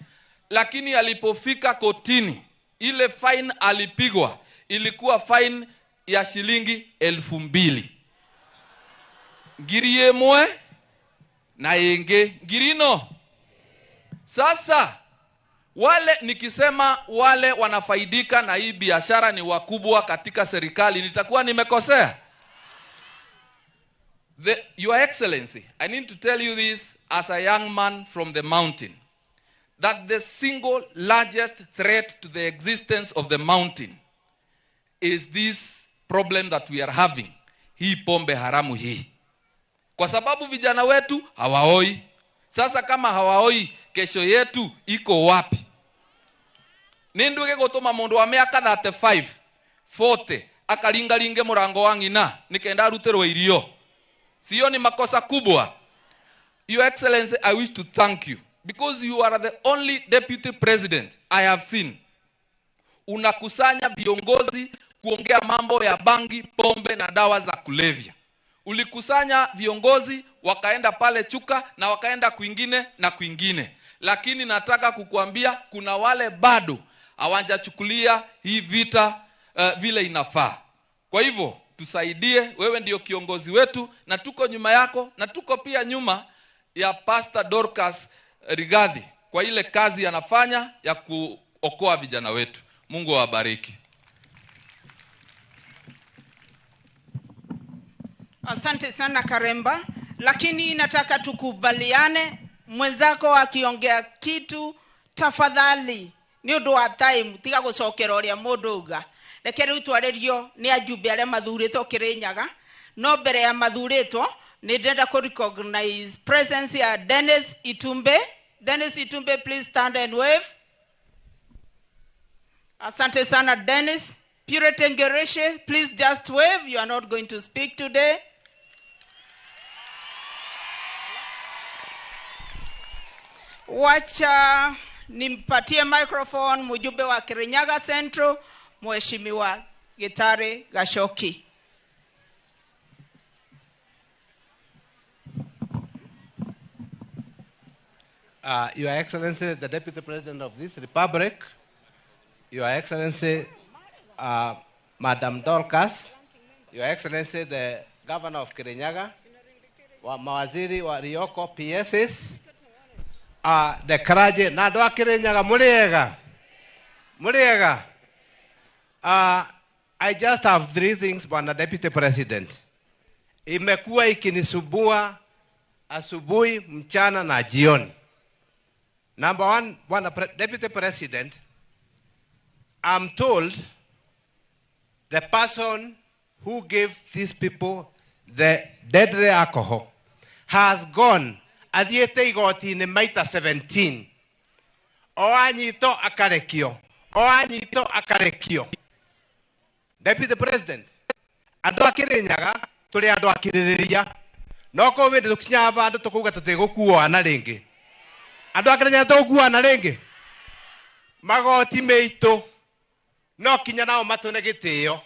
lakini alipofika kotini, ile fine alipigwa ilikuwa fine ya shilingi 2,000. Ngiri yemwe na yenge ngirino. Sasa wale nikisema wale wanafaidika na hii biashara ni wakubwa katika serikali, nitakuwa nimekosea? Your Excellency, I need to tell you this as a young man from the mountain, that the single largest threat to the existence of the mountain is this problem that we are having, hii pombe haramu hii. Kwa sababu vijana wetu hawaoi. Sasa kama hawaoi, kesho yetu iko wapi? Ninduge gutuma mundu wa miaka 35, 40 akalingalinge murango wa ngina nikenda ruterwa irio. Sio ni makosa kubwa? Your Excellency, I wish to thank you because you are the only deputy president I have seen unakusanya viongozi kuongea mambo ya bangi, pombe na dawa za kulevya. Ulikusanya viongozi wakaenda pale Chuka na wakaenda kwingine na kwingine. Lakini nataka kukuambia kuna wale bado hawajachukulia hii vita vile inafaa. Kwa hivyo tusaidie, wewe ndio kiongozi wetu na tuko nyuma yako, na tuko pia nyuma ya Pastor Dorcas Rigathi kwa ile kazi anafanya ya kuokoa vijana wetu. Mungu awabariki. Asante sana Karemba, lakini nataka tukubaliane, mwenzako akiongea kitu tafadhali ni undu wa time tiga gucokera uria mundu uga. Reke riu twarerio ni ajumbe aria mathuritwo Kirinyaga, no mbere ya mathuritwo ni ndenda ku recognize presence ya Dennis Itumbe. Dennis Itumbe, please stand and wave. Asante sana Dennis. Purity Ngereshe, please just wave. You are not going to speak today. Wacha nimpatie microphone mjumbe wa Kirinyaga Central, Mheshimiwa Gitare Gashoki. Your Excellency, the Deputy President of this Republic, Your Excellency, Madam Dorcas, Your Excellency, the Governor of Kirinyaga, mawaziri wa Rioko, PSs, the Karaje, na andũ a Kirinyaga muriega. I just have three things, Bwana Deputy President. Imekuwa ikinisubua asubuhi, mchana na jioni. Number one, Deputy President, I'm told the person who gave these people the deadly alcohol has gone athiete igoti-inĩ maita 17. O anyito akarekio. O anyito akarekio. Deputy President, andũ a Kirinyaga tũrĩ andũ a kirĩrĩria. No ko wĩndĩ tũkinya handũ tũkauga tũtigũkuo na rĩngĩ. Andũ a Kirinyaga tũgũkuo na rĩngĩ. Magoti meitũ no kinya nao matũne gĩtĩo.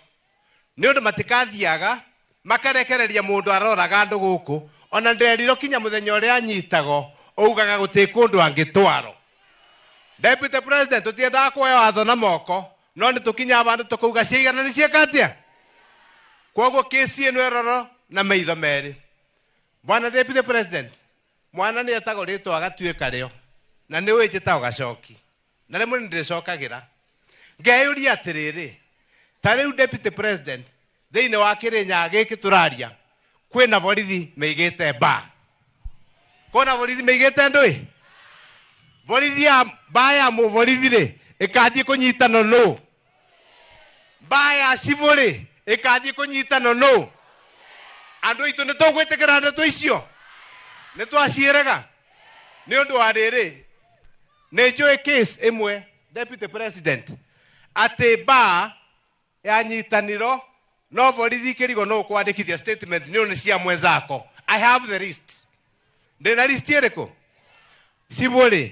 Nĩ ũndũ matikathiaga makarekereria mũndũ aroraga andũ gũkũ. Ona nderirwo kinya mũthenya ũrĩa anyitagwo ougaga gũtirĩ kũndũ angĩtwarwo. Deputy President, tũtiendaga kuoya watho na moko, no nĩ tũkinya handũ tũkauga ciigana nĩ cieka atĩa. Koguo kĩsi ĩno ĩroro na maitho merĩ. Bwana Deputy President, mwana nĩ etagwo rĩtwa agatuĩka rĩo, na nĩ ũĩ njĩtagwo Gacoki, na rĩmwe nĩ ndĩcokagĩra. Ngeyũria atĩrĩrĩ, ta rĩu Deputy President, thĩinĩ wa Kirinyaga gĩkĩ tũraria, kwĩna borithi meigĩte mba. Kwĩna borithi meigĩte ndũĩ? Borithi ya mba ya mũborithi-rĩ, ĩkathiĩ kũnyitana nũ? Mba ya cibũ-rĩ, ĩkathiĩ kũnyitana nũ? Andũ aitũ nĩ tũgwĩtĩkĩra ndeto icio? Nĩ twaciĩrega? Nĩ ũndũ wa rĩrĩ, nĩ njũĩ case ĩmwe, Deputy President, atĩ mba yanyitanĩro no borithi kĩrigo no kwandĩkithia statement nĩ ũnĩ cia mwenzako. I have the list. Ndĩna list ĩrĩkũ? Cibũ-rĩ,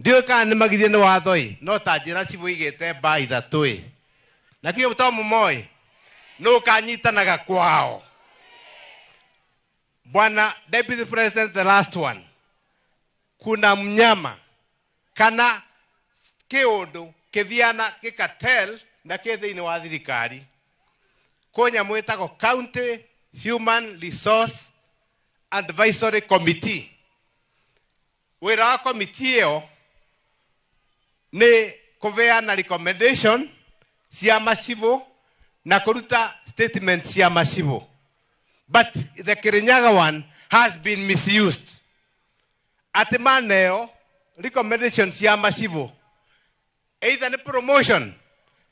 ndiũĩ kana nĩ magirie nĩ watho-ĩ, no ta njĩra cibũ igĩte mba ithatũ-ĩ. Na kĩo to mũmoĩ, nũ kanyitanaga kwao. Bwana Deputy President, the last one. Kuna mnyama kana kĩũndũ kĩthiana gĩkatel na kĩ thĩinĩ wa thirikari. Konya mwĩtagwo County Human Resource Advisory Committee. Wĩra wa committee ĩyo nĩ kũveana recommendation cia macibũ na kũruta statement cia macibũ. But the Kirinyaga one has been misused. Ati maneo recommendation cia macibũ, either nĩ promotion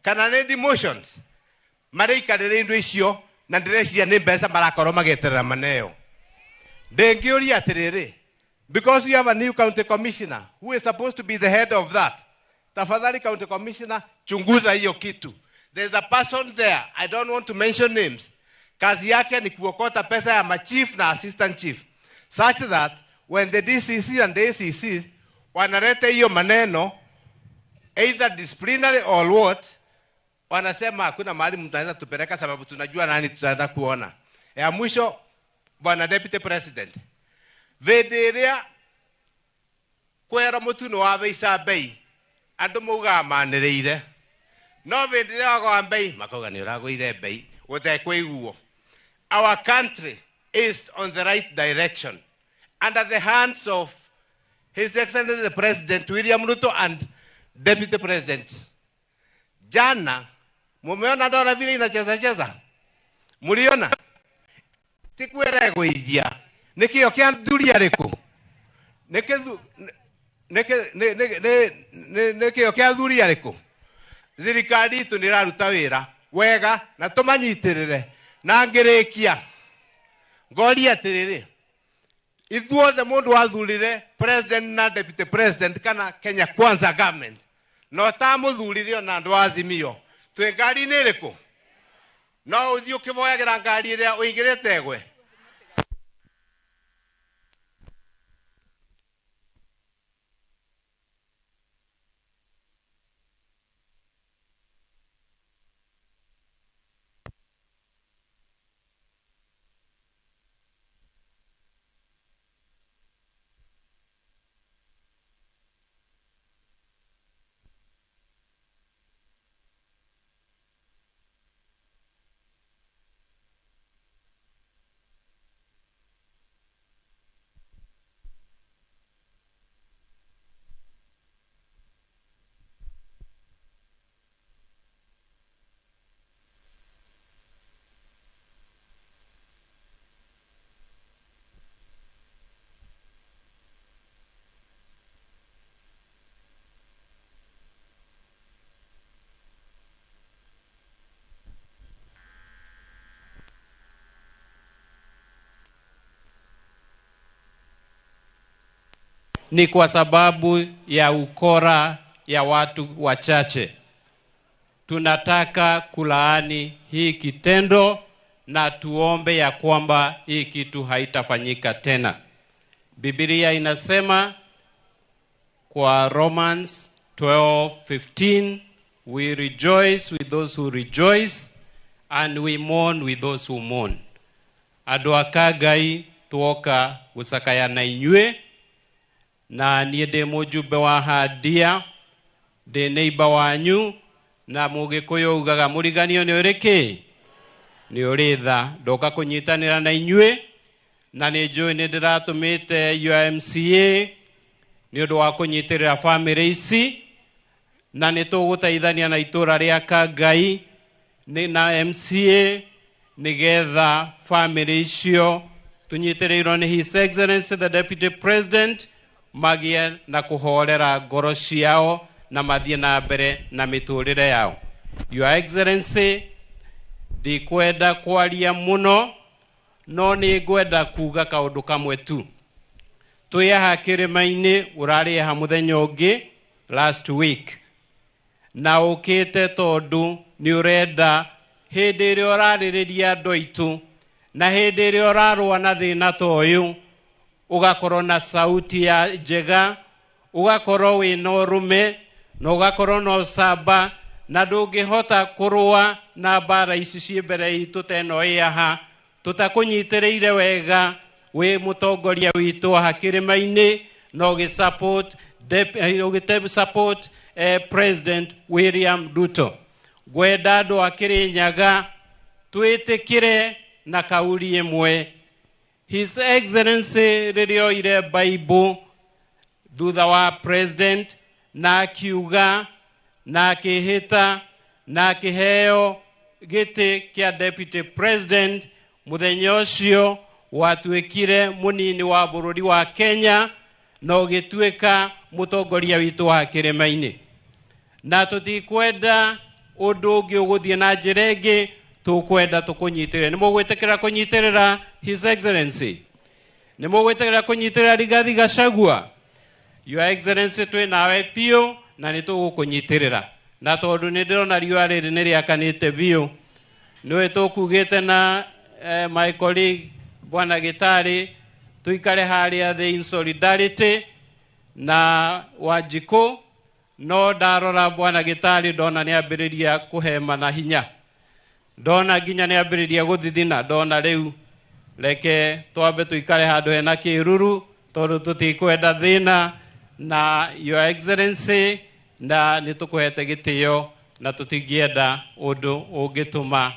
kana nĩ demotions, mareikarĩra indo icio na ndĩreciria nĩ mbeca marakorwo magĩeterera maneo. Ndĩngĩũria atĩrĩrĩ, because you have a new county commissioner who is supposed to be the head of that, tafadhali county commissioner, chunguza hiyo kitu. There's a person there, I don't want to mention names, kazi yake ni kuokota pesa ya machief na assistant chief, such that when the DCC and the ACC wanaleta hiyo maneno, either disciplinary or what, wanasema hakuna mahali mtaweza tupeleka sababu tunajua nani tutaenda kuona. Ya mwisho, Bwana Deputy President, vedĩrĩa kwera mũtũno wa beica bei, andũ maugaga manĩrĩire. No vedĩrĩa wagwa bei, makauga nĩ ũragũire bei, gũtekũiguo. Our country is on the right direction, under the hands of His Excellency the President William Ruto and Deputy President. Jana, mumeona dola vile inacheza? Muliona? Tikwere gũithia. Nikio kia duria rĩkũ? Nikio kia duria rĩkũ? Thirikari itũ nĩ ĩraruta wĩra wega na tũmanyitĩrĩre. Na ngĩrĩkia, ngoria atĩrĩrĩ, ithuothe mũndũ wathurire president na deputy president kana Kenya Kwanza government, no tamũthurire ona andũ Azimio, twĩ ngari-inĩ ĩrĩkũ? No ũthiĩ ũkĩvoyagĩra ngari ĩrĩa ũingĩrĩte gwe? ni kwa sababu ya ukora ya watu wachache. Tunataka kulaani hii kitendo na tuombe ya kwamba hii kitu haitafanyika tena. Biblia inasema kwa Romans 12:15, we rejoice with those who rejoice and we mourn with those who mourn. Andũ akagai tuoka gũcakayana inyuĩ, na niĩ ndĩ mũjumbe wa Handia, ndĩ neighbor wanyu, na Mũgĩkũyũ ugaga mũriganio nĩ ũrĩkĩ? Nĩ ũrĩtha. Ndoka kũnyitanĩra na inyuĩ, na nĩ njũĩ nĩ ndĩratũmĩte UMCA nĩ ũndũ wa kũnyitĩrĩra famĩlĩ ici, na nĩ tũgũteithania na itũra rĩa Kangai na MCA nĩgetha famĩlĩ icio tunyitĩrĩirwo nĩ His Excellency the Deputy President magie na kuhorera ngoro ciao na mathiĩ na mbere na mĩtũrĩre yao. Your Excellency, ndikwenda kwaria mũno, no nĩ ngwenda kuga kaũndũ kamwe tu. Twĩyaha kĩrĩma-inĩ ũrarĩha mũthenya ũngĩ last week, na ũkĩte tondũ nĩ ũrenda hĩndĩ ĩrĩa ũrarĩrĩria andũ aitũ na hĩndĩ ĩrĩa ũrarũa na thĩna ta ũyũ ũgakorwo na sauti ya njega, ũgakorwo wĩna ũrũme na ũgakorwo na ũcamba, na ndũngĩhota kũrũa na mbara ici ciĩ mbere itũ teno ĩyaha tũtakũnyitĩrĩire wega wĩ mũtongoria witũ wa kĩrĩma-inĩ na ũgĩsupport President William Ruto. Gwenda andũ a Kirinyaga twĩtĩkĩre na kauli ĩmwe. His Excellency rĩrĩa oire Bible thutha wa President na akiuga na akĩhĩta na akĩheo gĩtĩ kĩa Deputy President, mũthenya ũcio watuĩkire mũnini wa bũrũri wa Kenya na ũgĩtuĩka mũtongoria witũ wa kĩrĩma-inĩ. Na tũtikwenda ũndũ ũngĩ ũgũthiĩ na njĩra ĩngĩ, tũkwenda tũkũnyitĩrĩra. Nĩ mũgwĩtĩkĩra kũnyitĩrĩra His Excellency? Nĩ mũgwĩtĩkĩra kũnyitĩrĩra Rigathi Gachagua? Your Excellency, twĩ nawe piũ na nĩ tũgũkũnyitĩrĩra. Na tondũ nĩ ndĩrona riũa rĩrĩ nĩ rĩakanĩte biũ, nĩwe tũkugĩte na my colleague Bwana Gĩtarĩ tuikare harĩa thĩ in solidarity na Wanjikũ, no ndarora Bwana Gĩtarĩ ndona nĩ ambĩrĩria kũhema na hinya, ndona nginya nĩ ambĩrĩria gũthithina, ndona rĩu reke twambe tuikare handũ hena kĩruru tondũ tũtikwenda thĩna. Na Your Excellency, na nĩ tũkũhete gĩtĩo na tũtingĩenda ũndũ ũngĩtũma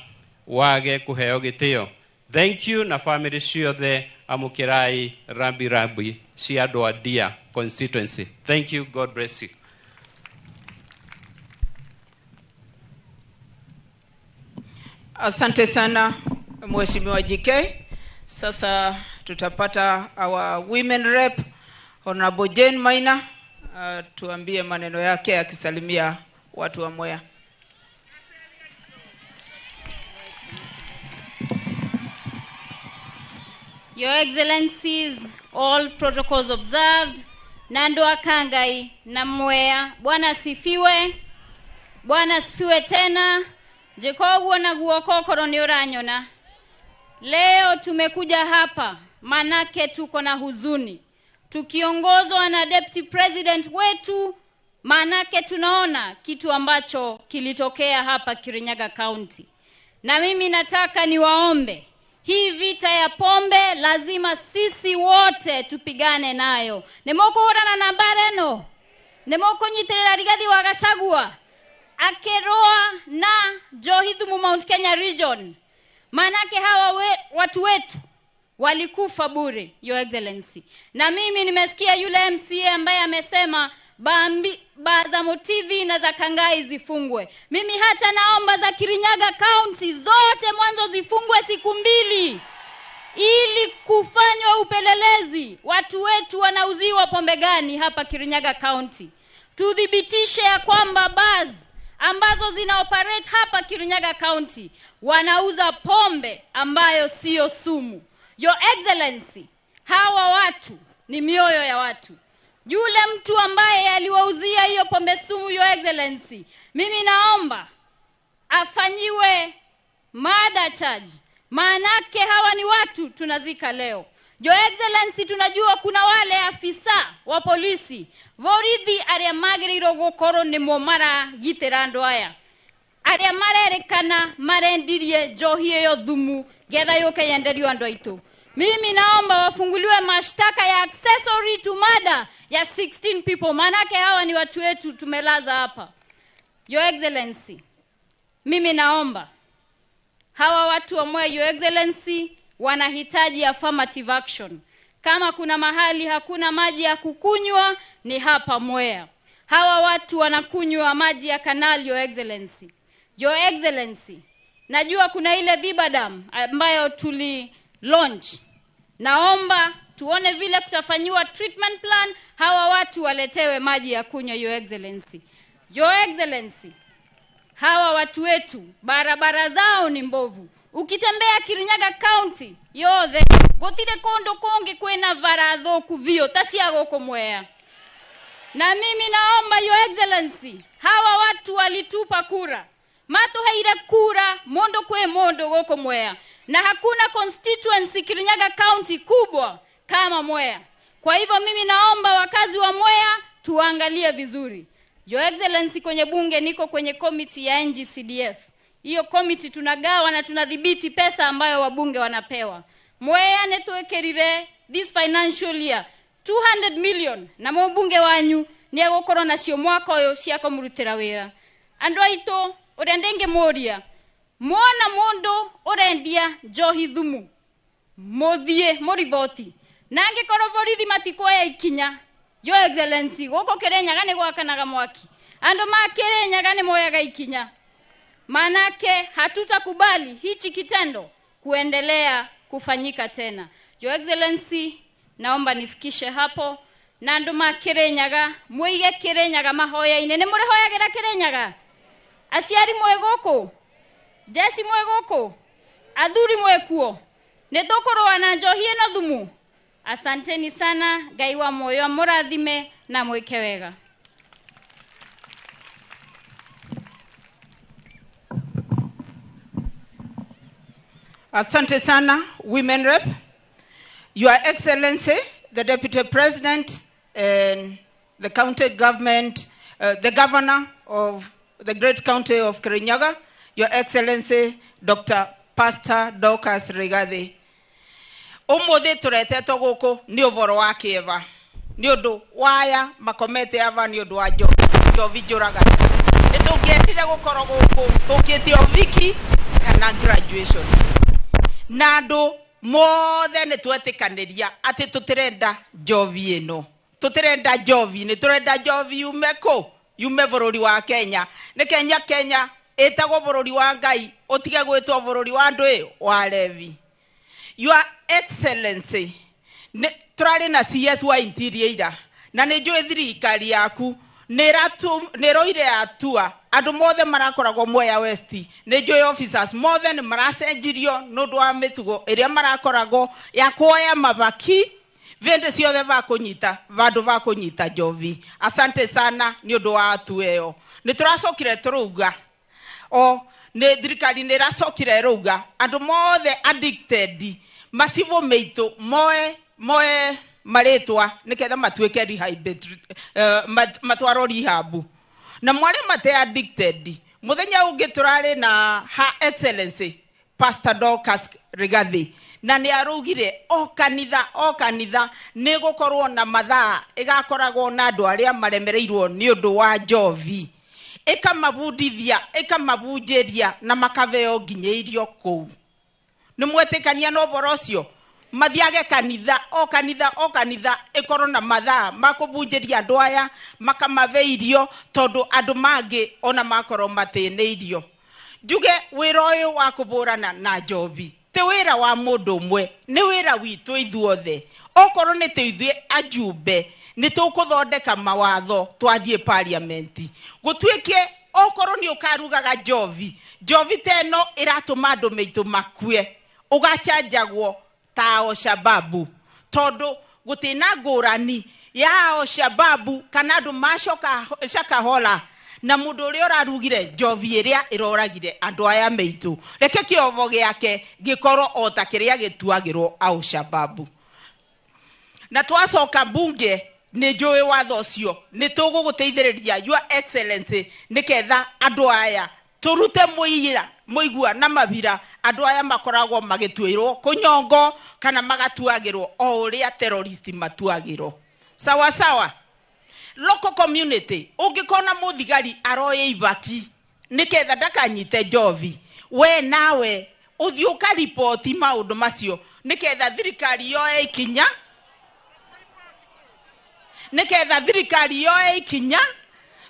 wage kũheo gĩtĩo. Thank you, na family ciothe amũkĩrai rambi rambi cia andũ a Dia constituency. Thank you, God bless you. Asante sana Mheshimiwa JK. Sasa tutapata our women rep Honorable Jane Maina tuambie maneno yake akisalimia watu wa Mwea. Your Excellencies, all protocols observed, Nando Akangai na Mwea, Bwana asifiwe. Bwana asifiwe tena. Jekogwo na guokokoro ni uranyona. Leo tumekuja hapa manake tuko na huzuni, tukiongozwa na Deputy President wetu, manake tunaona kitu ambacho kilitokea hapa Kirinyaga County. Na mimi nataka niwaombe, hii vita ya pombe lazima sisi wote tupigane nayo. Nemoko horana na bareno, nemoko nyiterera Rigathi wa Gachagua akeroa na Njohi Thumu Mount Kenya region, manake hawa watu wetu walikufa bure, Your Excellency. Na mimi nimesikia yule MCA ambaye amesema za motivi na za Kangai zifungwe. Mimi hata naomba za Kirinyaga County zote mwanzo zifungwe siku 2 ili kufanywa upelelezi watu wetu wanauziwa pombe gani hapa Kirinyaga County. Tudhibitishe ya kwamba bars ambazo zina operate hapa Kirinyaga County wanauza pombe ambayo sio sumu. Your Excellency, hawa watu ni mioyo ya watu. yule mtu ambaye aliwauzia hiyo pombe sumu, Your Excellency, mimi naomba afanyiwe murder charge. Maanake hawa ni watu tunazika leo. Your Excellency, tunajua kuna wale afisa wa polisi vorithi arĩa magĩrĩirwo gũkorwo nĩmo maragitĩra andũ aya, arĩa marerekana marendirie njohi ĩyo thumu getha yũke yenderio andũ aitũ. Mimi naomba wafunguliwe mashtaka ya accessory to murder ya 16 people, maanake hawa ni watu wetu tumelaza hapa. Your Excellency, mimi naomba hawa watu wa Mwea, Your Excellency, wanahitaji affirmative action. Kama kuna mahali hakuna maji ya kukunywa ni hapa Mwea. Hawa watu wanakunywa maji ya kanali, Your Excellency. Your Excellency, najua kuna ile Dhiba Dam ambayo tuli launch. Naomba tuone vile kutafanyiwa treatment plan, hawa watu waletewe maji ya kunywa, Your Excellency. Your Excellency, hawa watu wetu barabara zao ni mbovu. Ukitembea Kirinyaga County yothe gotire kondo konge kwena varadho kuvio tashiago komwea. Na mimi naomba, Your Excellency, hawa watu walitupa kura, mato haire kura mondo kwe mondo goko Mwea, na hakuna constituency Kirinyaga County kubwa kama Mwea. Kwa hivyo mimi naomba wakazi wa Mwea tuangalie vizuri. Your Excellency, kwenye bunge niko kwenye committee ya NGCDF. Hiyo committee tunagawa na tunadhibiti pesa ambayo wabunge wanapewa. Mwea netuekerire this financial year 200 million na mbunge wanyu ni agokoro nacio mwaka uyu ciako murutira wira. Andu aito urendenge moria mwana mondo urendia njohi thumu muthie muriboti nange korovorithi Mathiko ya ikinya. Your Excellency, goko Kirinyaga ni gwakanaga mwaki, andu ma Kirinyaga ni moyaga ikinya. Manake hatutakubali hichi kitendo kuendelea kufanyika tena. Your Excellency, naomba nifikishe hapo. Na andu ma Kirinyaga muige Kirinyaga mahoya ine ni muri hoyagira Kirinyaga. Aciari mwegoko, jesi mwegoko, athuri mwekuo, nitukorwa na njohi ino thumu. Asanteni sana, Ngai wa moyo amurathime na mwike wega. Asante sana, Women Rep. Your Excellency, the Deputy President and the county government, the governor of the great county of Kirinyaga, Your Excellency, Dr. Pastor Dorcas Rigathi. Umuthi turetetwo guku ni uvoro wa kieva ni undu waya makomete ava ni undu wa njovi njuraga nitungiendire gukoro guku tukitio viki kana graduation na andu mothe ni twetikaniria ati tutirenda njovi ino, tutirenda njovi, ni turenda njovi yume bururi wa Kenya. Ni Kenya etagwo bururi wa Ngai, utige gwitwo bururi wa andu wa levi. Your Excellency, turari na CS wa interior ira na ni njui thirikari yaku ni roire atua andu mothe marakoragwo Mwea West, ni njui officers mothe ni maracenjirio nundu wa mitugo iria marakoragwo ya kuoya mabaki vende ciothe vakunyita vandu vakunyita njovi. Asante sana ni undu wa atu eyo. Ni turacokire turuga ni thirikari ni racokire ruga andu mothe addicted masivo meitu moe maretwa niketha matuike matwaro rehabu na mwari mate addicted. Muthenya ungi turari na Her Excellency Pastor Dorcas Rigathi na ni arugire o kanitha ni gukorwo na mathaa igakoragwo na andu aria maremereirwo ni undu wa njovi, ikamabudithia ikamabunjiria na makaveo nginyeirio kou. Ni mwetikania no borocio mathiage kanitha ikorwo na mathaa makubunjiria andu aya makamaveirio tondu andu mangi ona makorwo matineirio. Njuge wira uyu wa kuburana na njovi te wira wa mundu umwe, ni wira witu ithuothe. Okorwo ni tuithie ajumbe ni tukuthondeka mawatho twathie parliament gutwike okorwo ni ukarugaga njovi teno iratuma andu meitu makue ugachanjagwo tao shababu tondu gutina ngurani ya shababu kana andu macoka cakahola na mundu uria urarugire njovi iria iroragire andu aya meitu reke kiovo giake gikorwo ota kiria gituagirwo au shababu na twacoka bunge ni njui watho ucio ni tuguguteithiriria your excellency niketha andu aya turute muigua na mabira andu aya makoragwo magituirwo kunyongo kana magatuagirwo o uria terrorist matuagirwo sawa sawa. Local community ungikona muthigari aroye ibaki niketha ndakanyite njovi we nawe uthiuka report maundu macio niketha thirikari yoe ikinya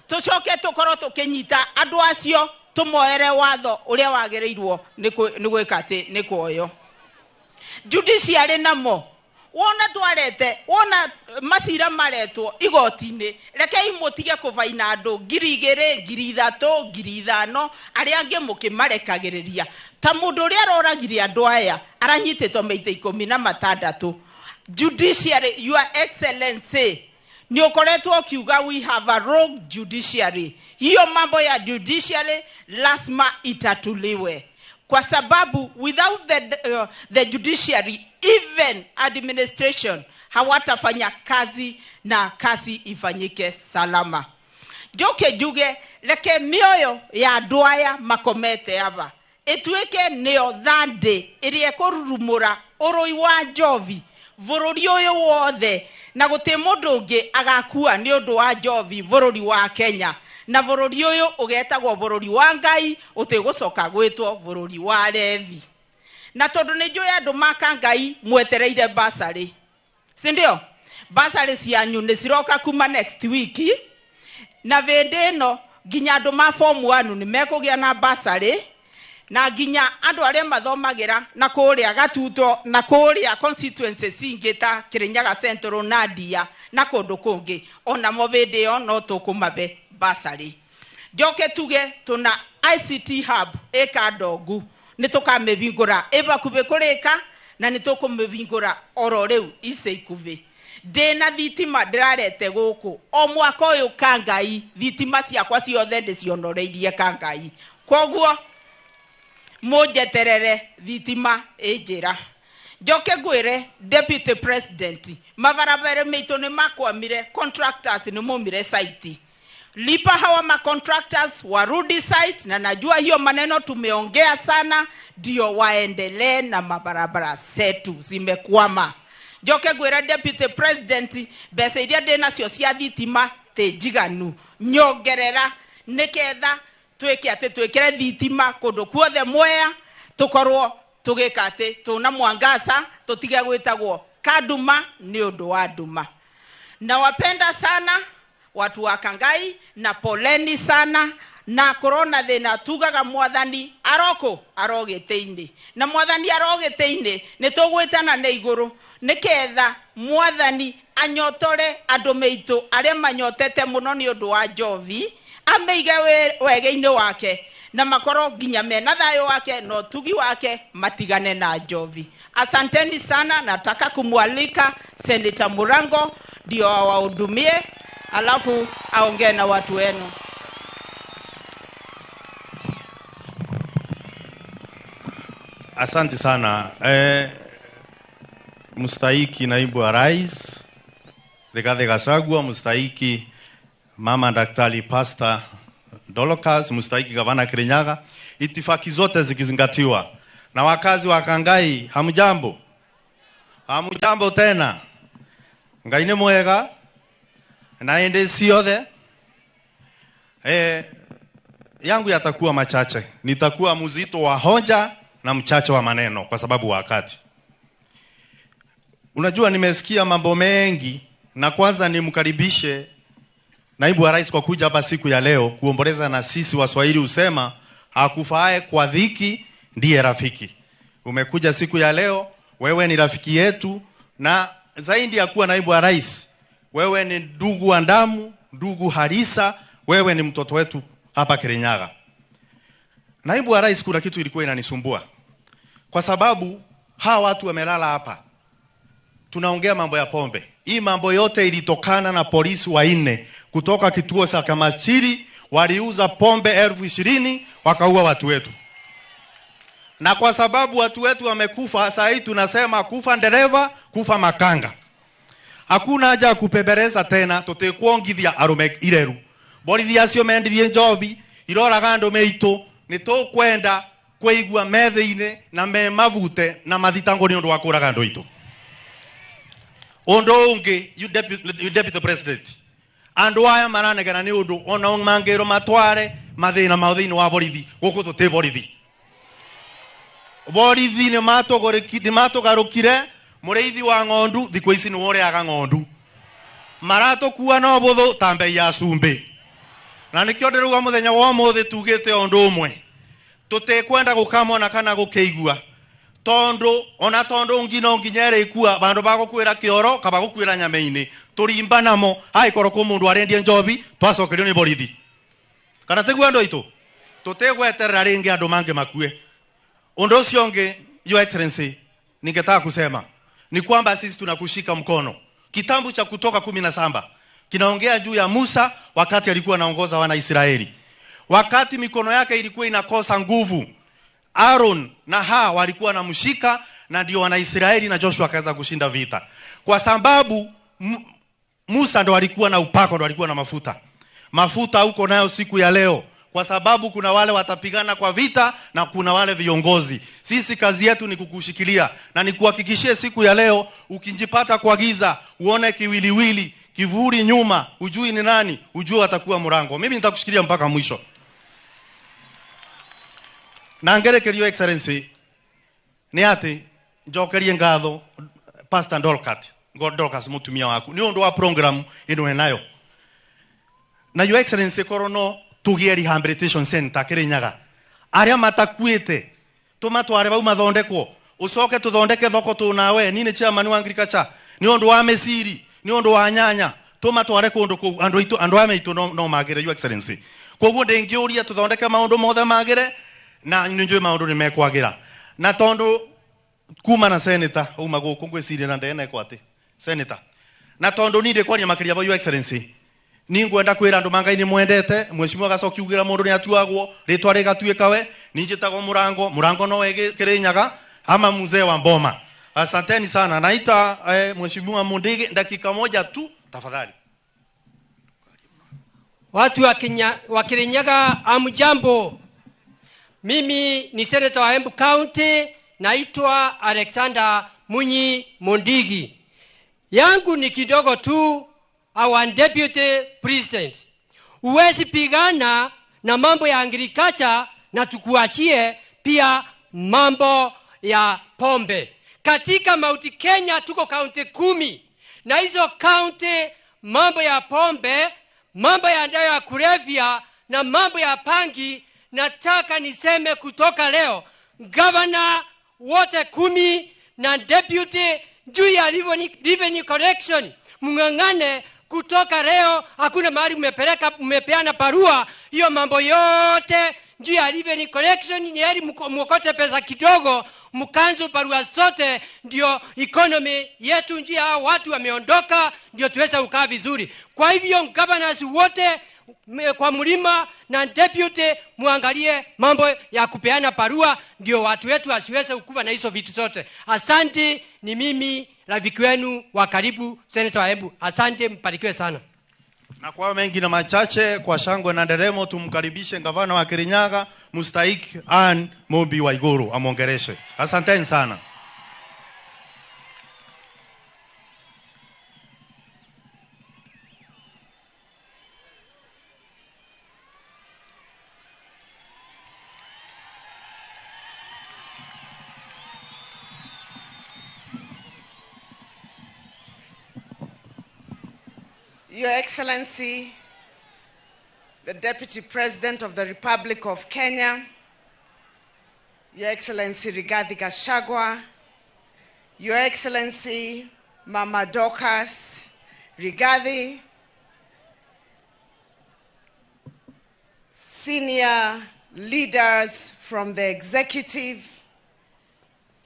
tucoke tukorwo tukinyita andu acio tumoere watho uria wagereirwo ni gwikate ni kuoyo judiciary namo wona twarete wona masira maretwo igoti-ini rekei mutige kuvaina andu 2,000 3,000 5,000 aria angi mukimarekagiriria ta mundu uria aroragire andu aya aranyititwo maita 16. Judiciary, your excellency, ni ukoretwo kiuga we have a rogue judiciary. Hiyo mambo ya judiciary lazima itatuliwe kwa sababu without the judiciary even administration hawatafanya kazi na kazi ifanyike salama. Joke juge leke mioyo ya duaya makomete ava etueke neo thande irie kururumura uroi wa njovi vururi uyu wothe na guti mundu ungi agakua ni undu wa njovi vururi wa Kenya na vururi uyu ugetagwo vururi wa Ngai utigucoka gwitwo vururi wa Levi na tondu ni njui andu maka Ngai mwetereire basari sindio basari cianyu ni ciroka kuma next week na vende no ginya andu ma form 1 ni mekugia na basari na ginya andu aria mathomagira na kuria gatuto na kuria constituencies ingita Kirinyaga Central Nadia na kundu kungi ona mo video no tukumabe basari joke tuge tuna ICT hub ekadogu nitukambingura ebakube kureka na nitukumvingura oro riu iseikuve dena thitima ndirarete guku o mwaka uyu Kangai thitima ciakwa ciothe ndicionoreirie Kangai koguo mujeterere thitima ejera joke gwire deputy president mavarabere meitu ni makwamire contractors ni mumire site lipa hawa ma contractors warudi site na najua hiyo maneno tumeongea sana ndio waendelee na mabarabara zetu zimekwama. Joke gwira deputy president besaidia dena cio cia thitima tejiganu nyongerera niketha tweke ate twekere thitima kundu kuothe Mwea tukorwo tugikate tuna mwangaza tutige gwitagwo kaduma ni undu wa nduma. Na wapenda sana watu wa Kangai na poleni sana na corona thina tugaga mwathani arogeteini na mwathani arogeteini ni tugwitana na iguru niketha mwathani anyotore andu meitu aria manyotete muno ni undu wa njovi ameiga wege-ini wake na makoro ginya mena thayo wake no tugi wake matigane na njovi. Asanteni sana, nataka kumwalika Senator Murango ndio awahudumie alafu aongee na watu wenu. Asante sana. Mustahiki naibu wa rais Rigathi Gachagua, mustahiki mama daktari Pastor Dolokas, mustahiki gavana Kirinyaga, itifaki zote zikizingatiwa. Na wakazi wa Kangai, hamjambo? Hamjambo tena. Ngai ni mwega. Naende siothe. Yangu yatakuwa machache. Nitakuwa mzito wa hoja na mchache wa maneno kwa sababu wakati. Unajua nimesikia mambo mengi na kwanza nimkaribishe naibu wa rais kwa kuja hapa siku ya leo kuomboleza na sisi Waswahili usema hakufaaye kwa dhiki ndiye rafiki. Umekuja siku ya leo, wewe ni rafiki yetu na zaidi ya kuwa naibu wa rais, wewe ni ndugu wa damu, ndugu harisa, wewe ni mtoto wetu hapa Kirinyaga. Naibu wa rais, kuna kitu ilikuwa inanisumbua. Kwa sababu hawa watu wamelala hapa. Tunaongea mambo ya pombe. hii mambo yote ilitokana na polisi wanne kutoka kituo cha Kamachiri, waliuza pombe 20,000 wakaua watu wetu. Na kwa sababu watu wetu wamekufa, sasa hii tunasema kufa dereva, kufa makanga. Hakuna haja ya kupepereza tena, tutekuongithia arume ireru. Borithi acio mendirie Njohi, iroraga andu meitu, nitukwenda kweigua methe-ini na me mavute na mathitango ni undu wa kuraga andu itu. Undu ungi, you deputy president, andu aya maranegana ni undu ona mangiro matware mathina mathini wa borithi guku tuti borithi. Borithi ni matogarukire mureithi wa ng'ondu thiku ici ni woreaga ng'ondu. Maratokuwa no buthu tambe ya cumbi. Na nikio ndiruga muthenya wa muthi tugite undu umwe. Tutekwenda gukamona kana gukeigua. Tondu ngino nginyere ikua bandu bagukwira kioro kaba gukwira nyame-ini. Turimba namo ai koroko mundu arendie Njohi twacokerio ni borithi. Kana tegua andu aitu. Tutegweterera ringi andu mange makue. Undu ucio ungi, Your Excellency, ningetaka kusema ni kwamba sisi tunakushika mkono. Kitabu cha Kutoka 17 kinaongea juu ya Musa wakati alikuwa anaongoza wana Israeli. Wakati mikono yake ilikuwa inakosa nguvu, Aaron na walikuwa wanamshika, na ndio wana Israeli na Joshua akaweza kushinda vita. Kwa sababu Musa ndo alikuwa na upako, ndo alikuwa na mafuta. Mafuta huko nayo siku ya leo. Kwa sababu kuna wale watapigana kwa vita na kuna wale viongozi. Sisi kazi yetu ni kukushikilia na ni kuhakikishia siku ya leo ukijipata kwa giza, uone kiwiliwili, kivuli nyuma, ujui ni nani, ujue watakuwa mrango. Mimi nitakushikilia mpaka mwisho. Na ngerekerio Your Excellency ni ati njokerie ngatho Pastor Dorcas mutumia waku ni undu wa program ino enayo. Na Your Excellency korono tugie rehabilitation center Kirinyaga. Arĩa matakuite tumatware bau mathondekwo. Ucoke tuthondeke thoko tunawe nini chairman wa agriculture. Ni undu wa mesiri, ni undu wa nyanya. Tumatware kundu ku andu ameitu no magire Your Excellency. Koguo ndingiuria tuthondeke maundu mothe magire na njue maundu ni mekwagira. Na tondu kuma na senator uma guku ngwiciria na ndene kwate senator. Na tondu ninde kwaria makiria ba Your Excellency. Ningwenda kwira andu mangai-ini mwendete, mheshimiwa gacoki ugira mundu ni atuagwo, ritwa rigatuika we, ninjitagwo murango no wege Kirinyaga ama mzee wa Mboma. Asanteni sana. Naita mheshimiwa Mundigi dakika moja tu tafadhali. Watu wa Kirinyaga amjambo. Mimi ni senator wa Embu County, naitwa Alexander Munyi Mundigi. Yangu ni kidogo tu. Our deputy president, uwezi pigana na mambo ya agriculture na tukuachie pia mambo ya pombe. Katika Mount Kenya tuko kaunti 10, na hizo kaunti mambo ya pombe, mambo ya dawa ya kulevya na mambo ya pangi, nataka niseme kutoka leo governor wote 10 na deputy juu ya revenue collection mungangane. Kutoka leo hakuna mahali umepeana barua, hiyo mambo yote juu ya revenue collection ni heri mkote pesa kidogo mkanzo barua zote, ndio economy yetu njia hao watu wameondoka ndio tuweze kukaa vizuri. Kwa hivyo governors wote kwa mlima na deputy muangalie mambo ya kupeana barua ndio watu wetu wasiweze kukuwa na hizo vitu zote. Asante, ni mimi rafiki wenu wa karibu Senator wa Embu. Asante, mbarikiwe sana. Na kwa mengi na machache kwa shangwe na nderemo tumkaribishe gavana wa Kirinyaga Mustahiki Ann Mombi Waiguru amongereshe. Asanteni sana. Your Excellency, the Deputy President of the Republic of Kenya, Your Excellency Rigathi Gachagua, Your Excellency Mama Dorcas Rigathi, senior leaders from the executive,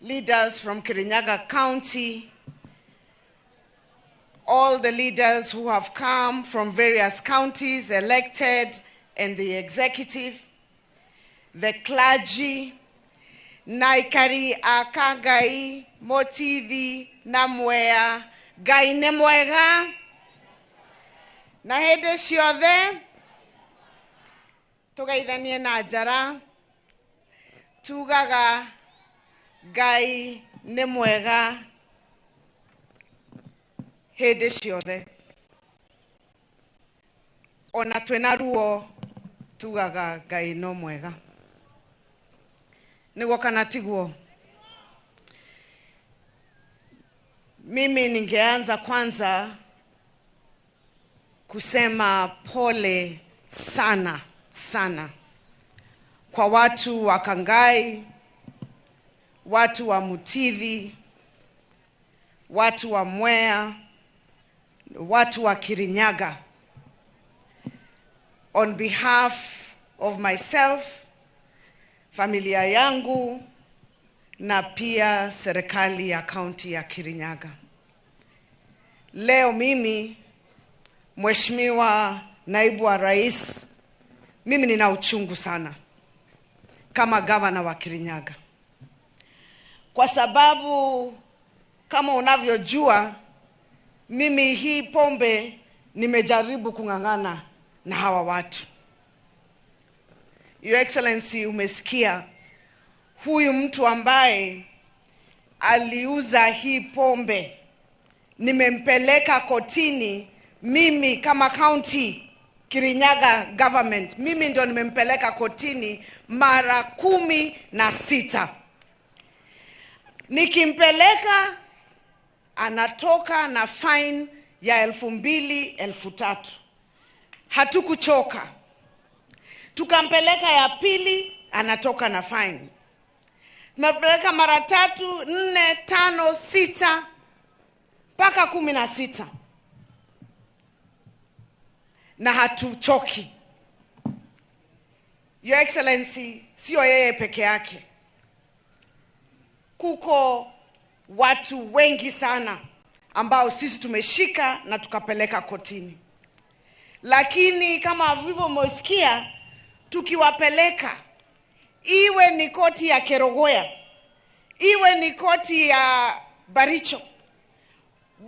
leaders from Kirinyaga County, all the leaders who have come from various counties, elected, and the executive, the clergy, Naikari Akagai, Motithi, Namwea, Gai Nemwega, Nahede Shiothe, Togaidanie Najara, Tugaga, Gai Nemwega, Hede Shiothe. Ona twenaruo tugaga Gai no mwega. Niguo kana tiguo. Mimi ningeanza kwanza kusema pole sana sana kwa watu wa Kangai, watu wa Mutithi, watu wa Mwea, watu wa Kirinyaga. On behalf of myself, familia yangu, na pia serikali ya kaunti ya Kirinyaga. Leo mimi, Mheshimiwa Naibu wa Rais, mimi nina uchungu sana kama gavana wa Kirinyaga. Kwa sababu kama unavyojua, mimi hii pombe nimejaribu kung'ang'ana na hawa watu. Your Excellency, umesikia huyu mtu ambaye aliuza hii pombe, nimempeleka kotini. Mimi kama county Kirinyaga government, mimi ndio nimempeleka kotini mara 16. Nikimpeleka anatoka na fine ya 2,000, 3,000. Hatukuchoka. Tukampeleka ya pili, anatoka na fine. Tumepeleka mara 3, 4, 5, 6 mpaka 16. Na hatuchoki. Your Excellency, sio yeye peke yake. Kuko watu wengi sana ambao sisi tumeshika na tukapeleka kotini. Lakini kama vivyo mmesikia, tukiwapeleka, iwe ni koti ya Kerogoya, iwe ni koti ya Baricho,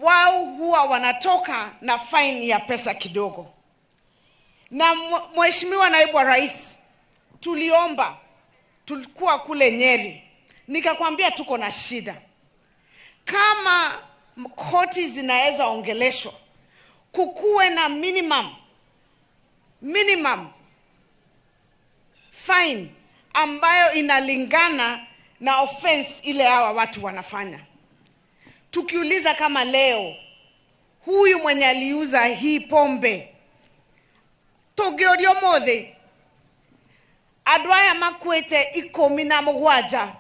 wao huwa wanatoka na fine ya pesa kidogo. Na Mheshimiwa Naibu wa Rais, tuliomba, tulikuwa kule Nyeri, nikakwambia tuko na shida. Kama koti zinaweza ongeleshwa, kukuwe na minimum fine ambayo inalingana na offense ile hawa watu wanafanya. Tukiuliza kama leo, huyu mwenye aliuza hii pombe, Togiorio mothe, adwaya Makuite 17,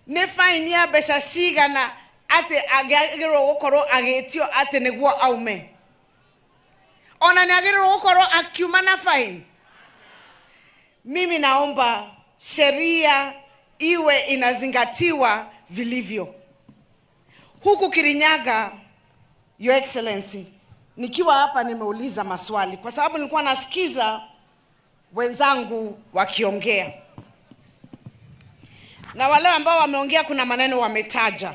ne fine ya besha shigana ate agagiro gukoro agetio ate niguo aume. Ona ni agagiro gukoro akiuma na fine. Mimi naomba sheria iwe inazingatiwa vilivyo. Huku Kirinyaga, Your Excellency, nikiwa hapa nimeuliza maswali kwa sababu nilikuwa nasikiza wenzangu wakiongea. Na wale ambao wameongea kuna maneno wametaja.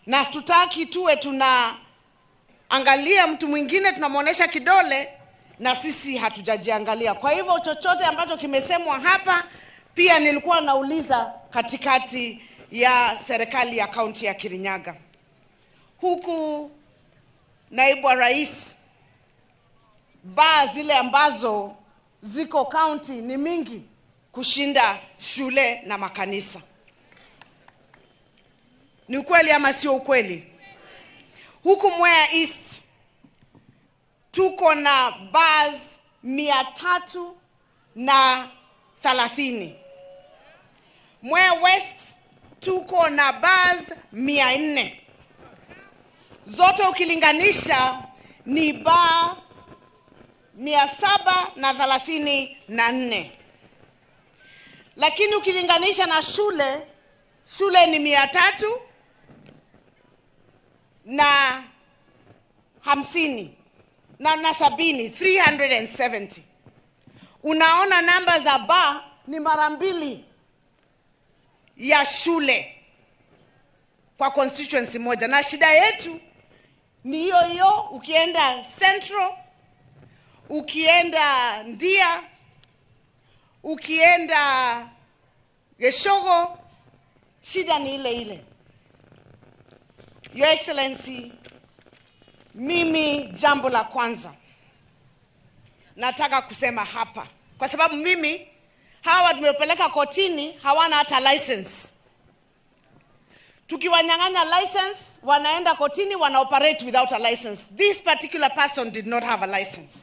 Na tutaki tuwe tunaangalia mtu mwingine tunamuonesha kidole na sisi hatujajiangalia. Kwa hivyo chochote ambacho kimesemwa hapa pia nilikuwa nauliza katikati ya serikali ya kaunti ya Kirinyaga. Huku Naibu wa Rais, baa zile ambazo ziko kaunti ni mingi kushinda shule na makanisa. Ni ukweli ama sio ukweli? Huku Mwea East tuko na bars 330. Mwea West tuko na bars 400. Zote ukilinganisha ni bar 734. Lakini ukilinganisha na shule ni 300 na 50 na 70, 370. Unaona namba za bar ni mara 2 ya shule kwa constituency moja, na shida yetu ni hiyo hiyo. Ukienda Central, ukienda Ndia, ukienda Geshogo, shida ni ile ile. Your Excellency, mimi jambo la kwanza nataka kusema hapa, kwa sababu mimi hawa tumepeleka kotini hawana hata license. Tukiwanyang'anya license, wanaenda kotini, wana operate without a license. This particular person did not have a license,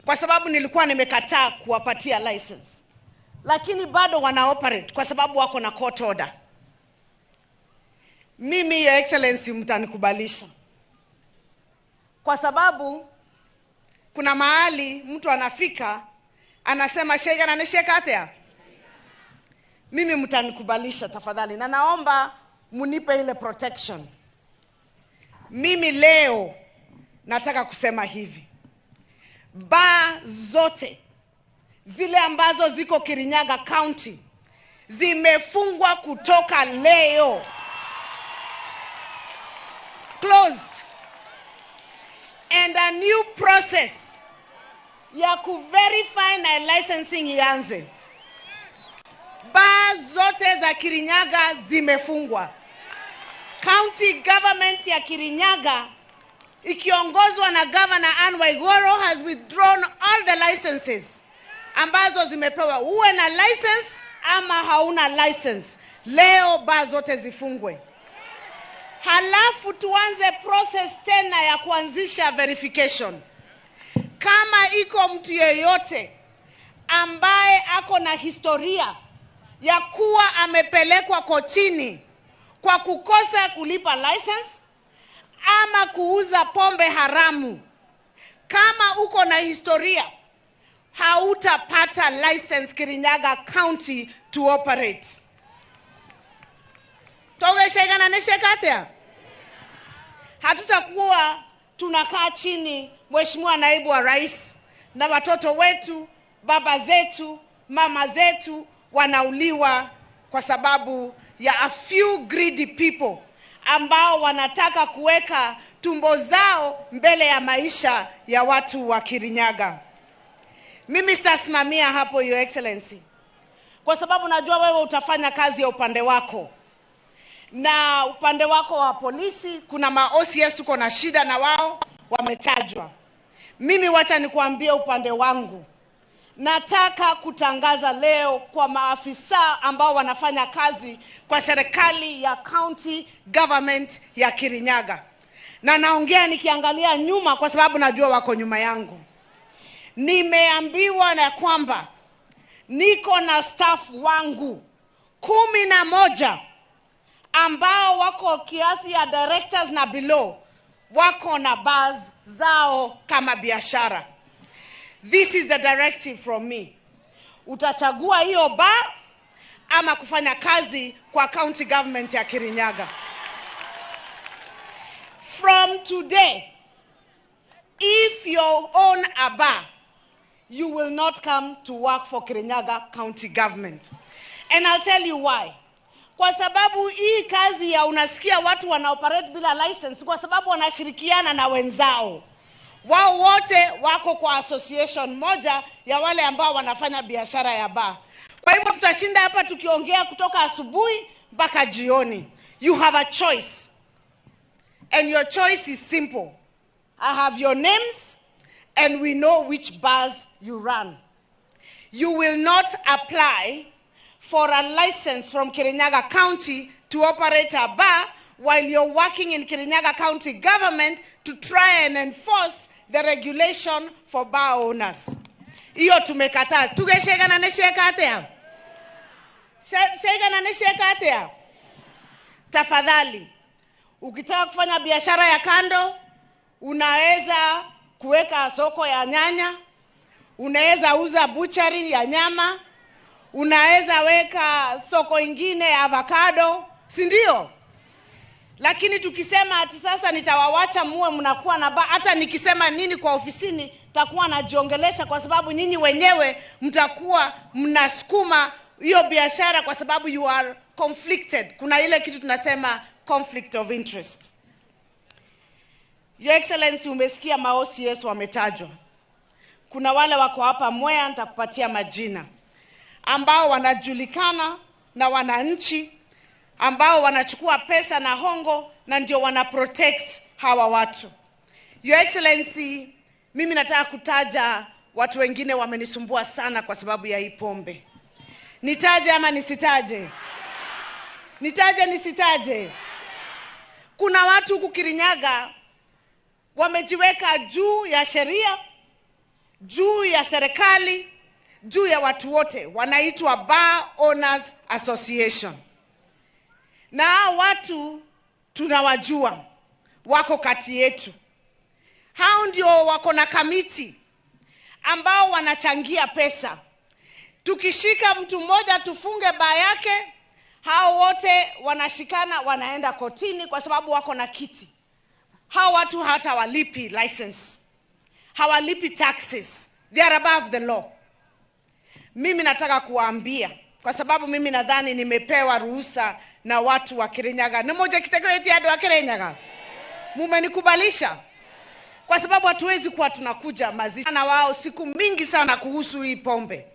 kwa sababu nilikuwa nimekataa kuwapatia license, lakini bado wana operate kwa sababu wako na court order. Mimi, Your Excellency, mtanikubalisha, kwa sababu kuna mahali mtu anafika anasema shega na nisheka atea. Mimi mtanikubalisha tafadhali, na naomba munipe ile protection. Mimi leo nataka kusema hivi: bar zote zile ambazo ziko Kirinyaga County zimefungwa kutoka leo. Closed. And a new process ya kuverify na licensing ianze. Bar zote za Kirinyaga zimefungwa. County government ya Kirinyaga ikiongozwa na Governor Manyua has withdrawn all the licenses ambazo zimepewa. Uwe na license ama hauna license, leo bar zote zifungwe. Halafu tuanze process tena ya kuanzisha verification. Kama iko mtu yeyote ambaye ako na historia ya kuwa amepelekwa kotini kwa kukosa kulipa license ama kuuza pombe haramu, kama uko na historia, hautapata license Kirinyaga County to operate. Togeshega na neshekatea. Hatutakuwa tunakaa chini, Mheshimiwa Naibu wa Rais, na watoto wetu, baba zetu, mama zetu wanauliwa kwa sababu ya a few greedy people ambao wanataka kuweka tumbo zao mbele ya maisha ya watu wa Kirinyaga. Mimi sitasimamia hapo, Your Excellency, kwa sababu najua wewe utafanya kazi ya upande wako. Na upande wako wa polisi, kuna ma-OCS tuko na shida na wao, wametajwa. Mimi wacha nikuambie upande wangu. Nataka kutangaza leo kwa maafisa ambao wanafanya kazi kwa serikali ya county government ya Kirinyaga. Na naongea nikiangalia nyuma kwa sababu najua wako nyuma yangu. Nimeambiwa na kwamba niko na staff wangu 11 ambao wako kiasi ya directors na below, wako na bars zao kama biashara. This is the directive from me. Utachagua hiyo bar ama kufanya kazi kwa county government ya Kirinyaga. From today, if you own a bar, you will not come to work for Kirinyaga County government. And I'll tell you why. Kwa sababu hii kazi ya unasikia watu wanaoperate bila license, kwa sababu wanashirikiana na wenzao. Wao wote wako kwa association moja ya wale ambao wanafanya biashara ya bar. Kwa hivyo tutashinda hapa tukiongea kutoka asubuhi mpaka jioni. You have a choice. And your choice is simple. I have your names and we know which bars you run. You will not apply for a license from Kirinyaga County to operate a bar while you're working in Kirinyaga County government to try and enforce the regulation for bar owners. Iyo tumekataa. Tugeshega na nesheka atea. Shega na nesheka atea. Tafadhali, ukitaka kufanya biashara ya kando, unaweza kuweka soko ya nyanya, unaweza uza butchery ya nyama, unaweza weka soko ingine ya avocado, si ndio? Lakini tukisema ati sasa nitawawacha muwe mnakuwa na hata nikisema nini kwa ofisini takuwa najiongelesha, kwa sababu nyinyi wenyewe mtakuwa mnasukuma hiyo biashara kwa sababu you are conflicted. Kuna ile kitu tunasema conflict of interest. Your Excellency, umesikia ma-OCS wametajwa. Kuna wale wako hapa Mwea, nitakupatia majina, ambao wanajulikana na wananchi, ambao wanachukua pesa na hongo na ndio wana protect hawa watu. Your Excellency, mimi nataka kutaja watu wengine wamenisumbua sana kwa sababu ya hii pombe. Nitaje ama nisitaje? Nitaje nisitaje? Kuna watu huku Kirinyaga wamejiweka juu ya sheria, juu ya serikali, juu ya watu wote, wanaitwa Bar Owners Association. Na watu tunawajua, wako kati yetu. Hao ndio wako na kamiti ambao wanachangia pesa. Tukishika mtu mmoja tufunge baa yake, hao wote wanashikana wanaenda kotini kwa sababu wako na kiti. Hao watu hata walipi license, hawalipi taxes, they are above the law. Mimi nataka kuwaambia, kwa sababu mimi nadhani nimepewa ruhusa na watu wa Kirinyaga. Ni moja kitekelezi ya wa Kirinyaga. Mumenikubalisha. Kwa sababu hatuwezi kuwa tunakuja mazishi na wao siku mingi sana kuhusu hii pombe.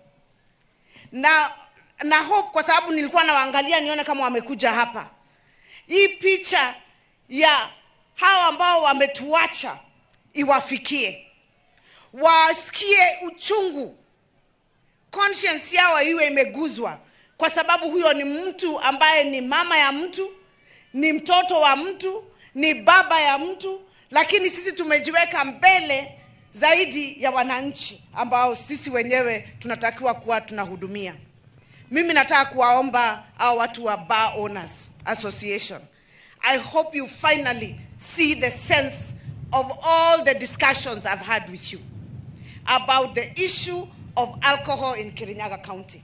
Na hope, kwa sababu nilikuwa nawaangalia nione kama wamekuja hapa. Hii picha ya hao ambao wametuacha iwafikie. Wasikie uchungu. Conscience yao iwe imeguzwa, kwa sababu huyo ni mtu ambaye ni mama ya mtu, ni mtoto wa mtu, ni baba ya mtu, lakini sisi tumejiweka mbele zaidi ya wananchi ambao sisi wenyewe tunatakiwa kuwa tunahudumia. Mimi nataka kuwaomba hao watu wa Bar Owners Association, I hope you finally see the sense of all the discussions I've had with you about the issue of alcohol in Kirinyaga County.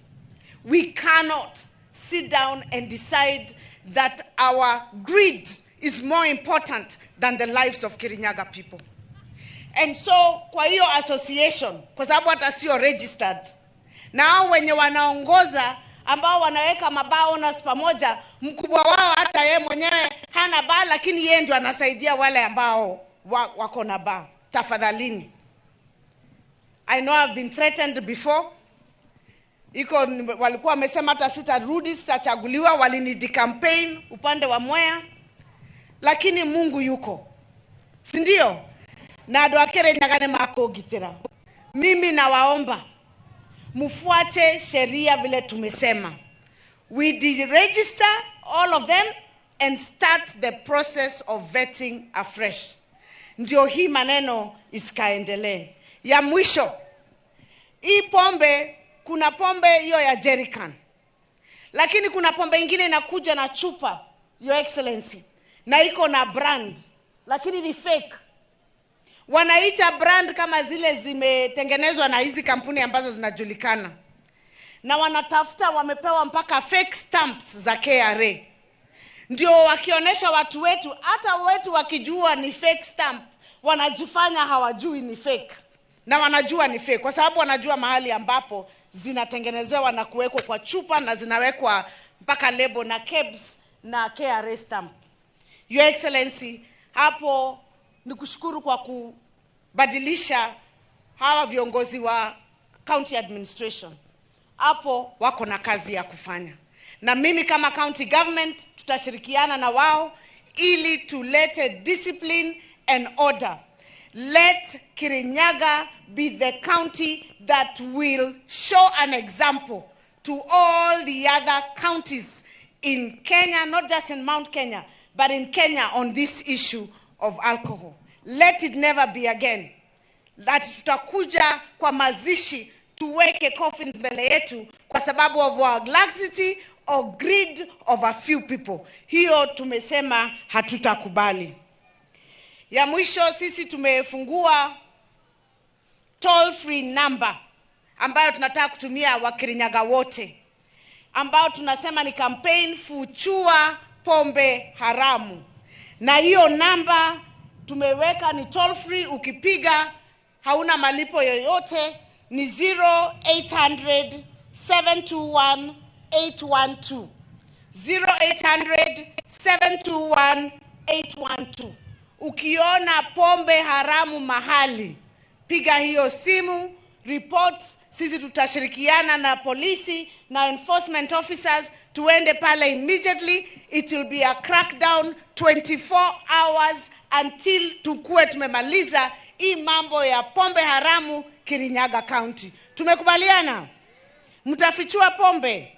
We cannot sit down and decide that our greed is more important than the lives of Kirinyaga people. And so, kwa hiyo association, kwa sababu hata sio registered, na hao wenye wanaongoza ambao wanaweka ma-bar owners pamoja, mkubwa wao hata yeye mwenyewe hana bar, lakini yeye ndio anasaidia wale ambao wako na bar. Tafadhalini. I know I've been threatened before. Walikuwa wamesema hata sitarudi, sitachaguliwa, walinidi campaign upande wa Mwea. Lakini Mungu yuko. Si ndio? Na andũ a Kirinyaga nĩ makũgitĩra. Mimi nawaomba mufuate sheria vile tumesema. We deregister all of them and start the process of vetting afresh. Ndio hii maneno isikaendelee. Ya mwisho, hii pombe, kuna pombe hiyo ya jerrycan, lakini kuna pombe ingine inakuja na chupa, Your Excellency, na iko na brand, lakini ni fake. Wanaita brand kama zile zimetengenezwa na hizi kampuni ambazo zinajulikana, na wanatafuta, wamepewa mpaka fake stamps za KRA. Ndio wakionyesha watu wetu, hata wetu wakijua ni fake stamp, wanajifanya hawajui ni fake. Na wanajua ni fake kwa sababu wanajua mahali ambapo zinatengenezewa na kuwekwa kwa chupa na zinawekwa mpaka label na KEBS na KRA stamp. Your Excellency, hapo nikushukuru kwa kubadilisha hawa viongozi wa county administration. Hapo wako na kazi ya kufanya. Na mimi kama county government tutashirikiana na wao ili tulete discipline and order. Let Kirinyaga be the county that will show an example to all the other counties in Kenya, not just in Mount Kenya, but in Kenya on this issue of alcohol. Let it never be again that tutakuja kwa mazishi tuweke coffins mbele yetu kwa sababu of our laxity or greed of a few people. Hiyo tumesema hatutakubali. Ya mwisho, sisi tumefungua toll free number ambayo tunataka kutumia Wakirinyaga wote, ambao tunasema ni campaign fuchua pombe haramu. na hiyo namba tumeweka ni toll free, ukipiga hauna malipo yoyote, ni 0800 721 812 0800 721 812. Ukiona pombe haramu mahali, piga hiyo simu, report. Sisi tutashirikiana na polisi na enforcement officers, tuende pale immediately. It will be a crackdown 24 hours until tukue tumemaliza hii mambo ya pombe haramu Kirinyaga County. Tumekubaliana? Mtafichua pombe.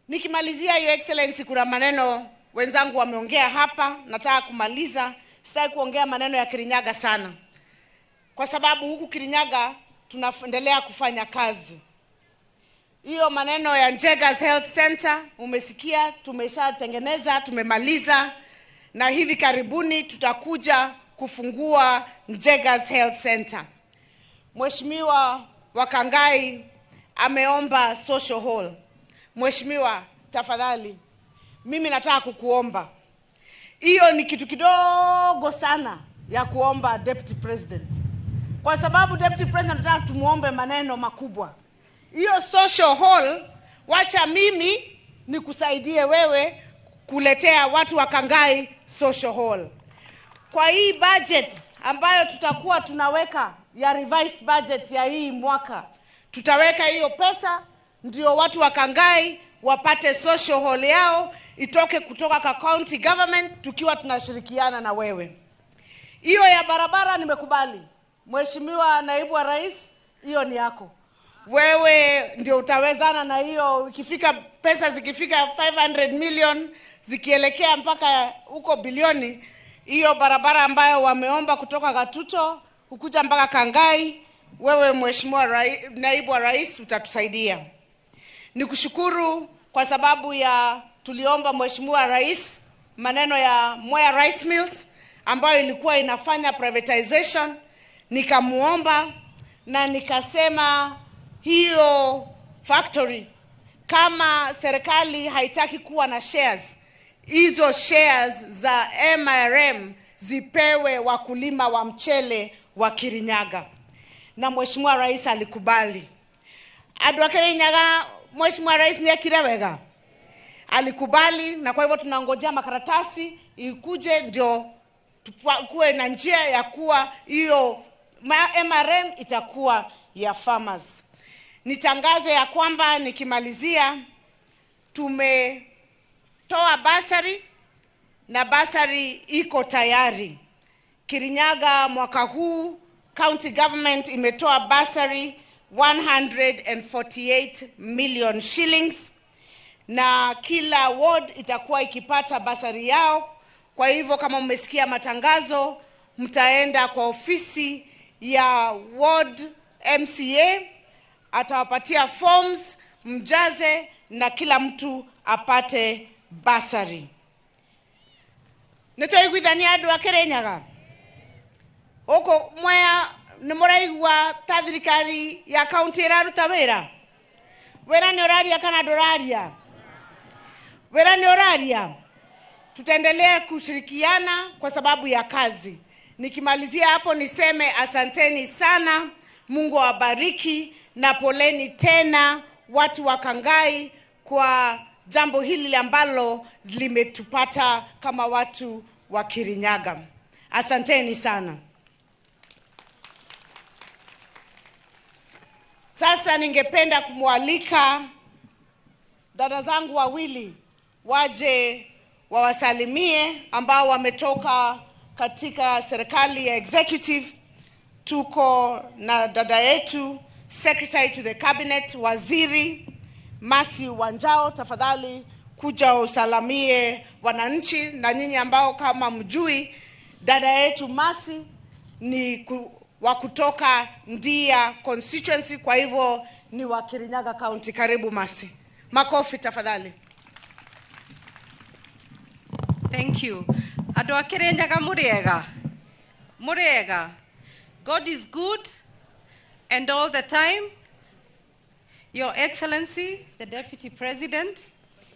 Nikimalizia, Your Excellency, kuna maneno wenzangu wameongea hapa, nataka kumaliza. Sitaki kuongea maneno ya Kirinyaga sana, kwa sababu huku Kirinyaga tunaendelea kufanya kazi. Hiyo maneno ya Njega's Health Center umesikia, tumeshatengeneza, tumemaliza, na hivi karibuni tutakuja kufungua Njega's Health Center. Mheshimiwa Wakangai ameomba social hall. Mheshimiwa, tafadhali, mimi nataka kukuomba. Hiyo ni kitu kidogo sana ya kuomba Deputy President, kwa sababu Deputy President nataka tumuombe maneno makubwa. Hiyo social hall, wacha mimi nikusaidie wewe kuletea watu wa Kangai social hall. Kwa hii budget ambayo tutakuwa tunaweka ya revised budget ya hii mwaka, tutaweka hiyo pesa ndio watu wa Kangai wapate social hall yao, itoke kutoka kwa county government, tukiwa tunashirikiana na wewe. Hiyo ya barabara nimekubali. Mheshimiwa Naibu wa Rais, hiyo ni yako. Wewe ndio utawezana na hiyo. Ikifika pesa zikifika 500 million zikielekea mpaka huko bilioni, hiyo barabara ambayo wameomba kutoka Gatuto ukuja mpaka Kangai, wewe Mheshimiwa Naibu wa Rais utatusaidia. Nikushukuru kwa sababu ya tuliomba Mheshimiwa Rais maneno ya Mwea Rice Mills ambayo ilikuwa inafanya privatization, nikamuomba na nikasema hiyo factory, kama serikali haitaki kuwa na shares, hizo shares za MRM zipewe wakulima wa mchele wa Kirinyaga. Na Mheshimiwa Rais alikubali. Andũ a Kirinyaga, Mheshimiwa Rais ni akirewega, alikubali, na kwa hivyo tunangojea makaratasi ikuje ndio kuwe na njia ya kuwa hiyo MRM itakuwa ya farmers. Nitangaze ya kwamba nikimalizia, tumetoa basari na basari iko tayari. Kirinyaga mwaka huu county government imetoa basari 148 million shillings, na kila ward itakuwa ikipata basari yao. Kwa hivyo kama mmesikia matangazo, mtaenda kwa ofisi ya ward MCA, atawapatia forms, mjaze na kila mtu apate basari. Nitoiguithania andũ a Kirinyaga. Oko Mwea nĩ mũraigua ta thirikari ya county ĩraruta wĩra? Wĩra nĩ ũraria kana ndũraria? Wĩra nĩ ũraria? Tutaendelea kushirikiana kwa sababu ya kazi. Nikimalizia hapo niseme asanteni sana, Mungu awabariki, na poleni tena watu wa Kangai kwa jambo hili ambalo limetupata kama watu wa Kirinyaga. Asanteni sana. Sasa ningependa kumwalika dada zangu wawili waje wawasalimie, ambao wametoka katika serikali ya executive. Tuko na dada yetu secretary to the cabinet, waziri Masi Wanjao. Tafadhali kuja usalamie wananchi. Na nyinyi ambao kama mjui, dada yetu Masi ni wa kutoka Ndia constituency, kwa hivyo ni wa Kirinyaga County. Karibu Masi. Makofi tafadhali. Thank you. Andũ a Kirinyaga mũrĩega? Mũrĩega? God is good and all the time. Your Excellency, the Deputy President,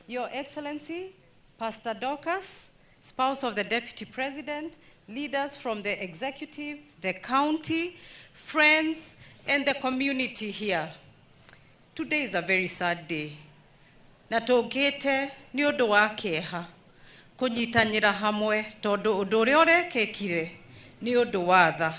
Your Excellency, Pastor Dorcas, spouse of the Deputy President, leaders from the executive, the county, friends, and the community here. Today is a very sad day. Na tũngĩte nĩ ũndũ wa kĩeha kũnyitanĩra hamwe tondũ ũndũ ũrĩa ũrekĩkire nĩ ũndũ wa tha.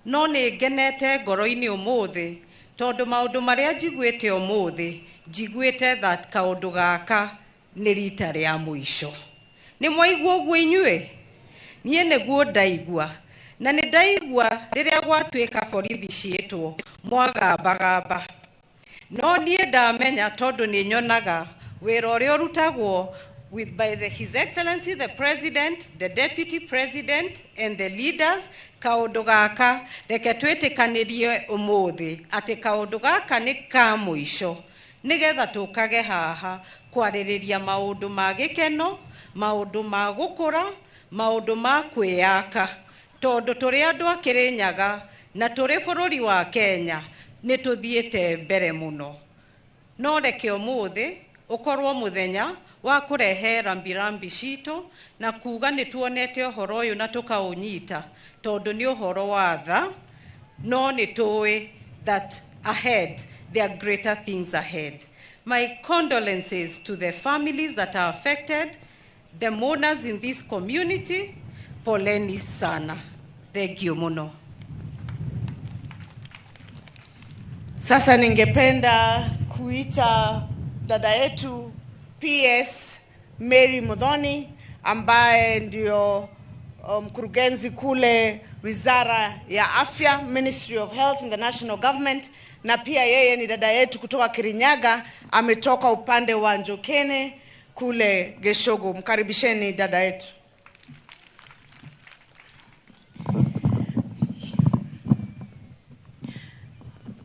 No nĩ ngenete ngoro-inĩ ũmũthĩ tondũ maũndũ marĩa njiguĩte ũmũthĩ njiguĩte that kaũndũ gaka nĩ rita rĩa mũico. Nĩ mwaigua ũguo inyuĩ? Niĩ nĩguo ndaigua. Na nĩ ndaigua rĩrĩa gwatuĩka borithi ciĩtwo mwagambagamba. No niĩ ndamenya tondũ nĩ nyonaga wĩra ũrĩa ũrutagwo by His Excellency the President, the Deputy President and the leaders. Kaũndũ gaka reke twĩtĩkanĩrie ũmũthĩ atĩ kaũndũ gaka nĩ ka mũico nĩgetha tũkage haha kwarĩrĩria maũndũ ma gĩkeno, maũndũ ma gũkũra, maũndũ ma kwĩyaka, tondũ tũrĩ andũ a Kirinyaga na tũrĩ bũrũri wa Kenya nĩ tũthiĩte mbere mũno. No reke ũmũthĩ ũkorwo mũthenya wa kũrehe rambirambi citũ na kuga nĩ tuonete ũhoro ũyũ na tũkaũnyita tondũ nĩ ũhoro wa tha, no nĩ tũĩ that ahead there are greater things ahead. My condolences to the families that are affected, the mourners in this community. Poleni sana. Thank you muno. Sasa ningependa kuita dada yetu PS Mary Muthoni ambaye ndio mkurugenzi kule Wizara ya Afya, Ministry of Health in the National Government, na pia yeye ni dada yetu kutoka Kirinyaga, ametoka upande wa Njokene kule Geshogo. Mkaribisheni dada yetu.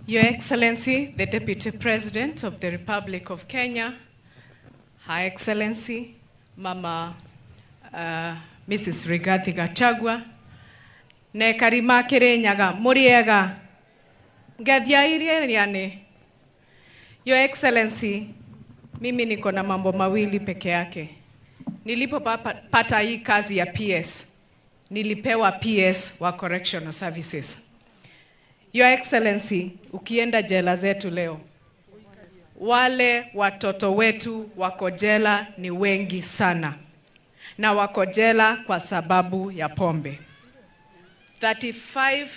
Your Excellency, the Deputy President of the Republic of Kenya, Her Excellency, Mama Mrs. Rigathi Gachagua, ne karima Kirinyaga, muriega, ngathia iriani. Your Excellency, mimi niko na mambo mawili peke yake. Nilipopata hii kazi ya PS, nilipewa PS wa Correctional Services. Your Excellency, ukienda jela zetu leo, wale watoto wetu wako jela ni wengi sana, na wako jela kwa sababu ya pombe. 35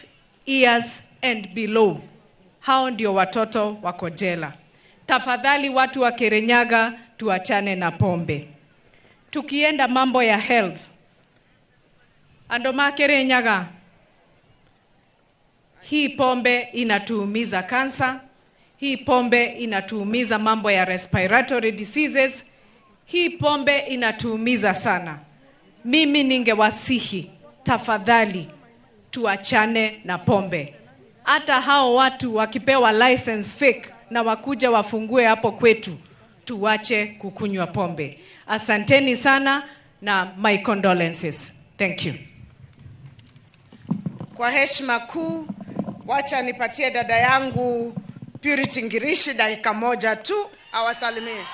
years and below, hao ndio watoto wako jela. Tafadhali watu wa Kirinyaga tuachane na pombe. Tukienda mambo ya health, Andũ ma Kirinyaga, hii pombe inatuumiza kansa, hii pombe inatuumiza mambo ya respiratory diseases, hii pombe inatuumiza sana. Mimi ningewasihi, tafadhali tuachane na pombe. Hata hao watu wakipewa license fake na wakuja wafungue hapo kwetu, tuache kukunywa pombe. Asanteni sana na my condolences. Thank you. Kwa heshima kuu, wacha nipatie dada yangu Purity Ngirishi dakika moja tu awasalimie.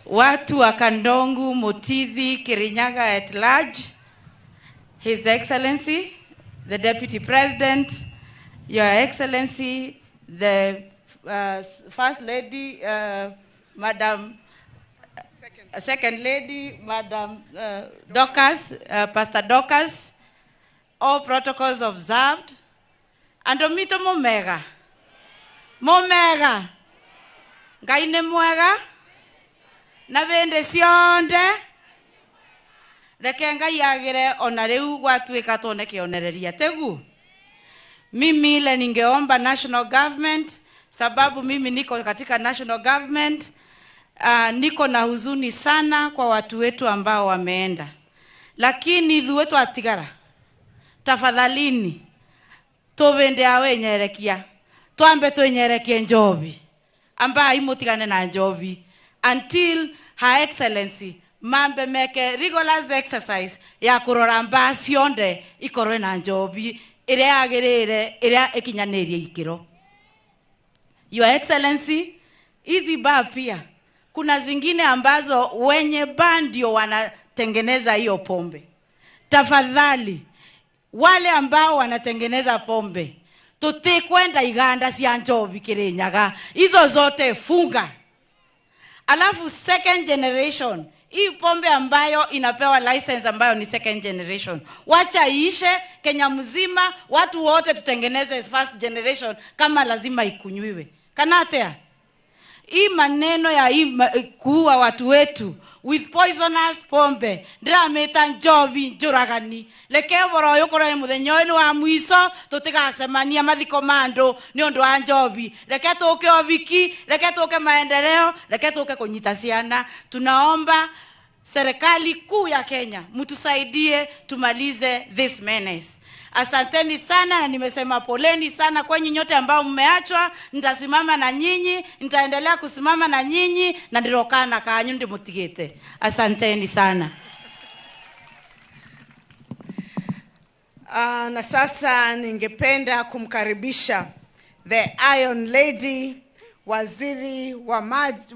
Watu wa Kandongu, Motithi, Kirinyaga at large, His Excellency, the Deputy President, Your Excellency, the First Lady, Madam Second Lady, Madam Dorcas, Pastor Dorcas, all protocols observed. Andomito momega. Momega. Gaine mwega. Na vende sionde. Reke Ngai agire ona riu gwatuika tuone kionereria tegu. Mimi ile ningeomba national government, sababu mimi niko katika national government, niko na huzuni sana kwa watu wetu ambao wameenda. Lakini ithu wetu atigara, tafadhalini tuvende awe nyerekia, twambe twenyerekie Njohi ambaye imutigane na Njohi until Her Excellency mambe meke rigorous exercise ya kurora mbaa cionde ikorwe na Njohi iria agirire iria ikinyanirie ikiro. Your Excellency, hizi bar pia kuna zingine ambazo wenye bar ndio wanatengeneza hiyo pombe. Tafadhali wale ambao wanatengeneza pombe, tutikwenda iganda cia Njohi Kirinyaga, hizo zote funga. Alafu second generation, hii pombe ambayo inapewa license ambayo ni second generation, wacha iishe Kenya mzima, watu wote tutengeneze first generation kama lazima ikunywiwe. Kanatea hii maneno ya kuua watu wetu with poisonous pombe ndameta Njohi njuragani, leke boro yukore muthenyo wa mwiso tutigasemania Mathiko Andũ ni undu wa Njohi, leke tuke oviki, leke tuke maendeleo, leke tuke kunyita ciana. Tunaomba serikali kuu ya Kenya mtusaidie tumalize this menace. Asanteni sana, na nimesema poleni sana kwenye nyote ambao mmeachwa. Nitasimama na nyinyi, nitaendelea kusimama na nyinyi, na ndirokana kanyu ndi mutigete. Asanteni sana. Na sasa ningependa kumkaribisha the Iron Lady, waziri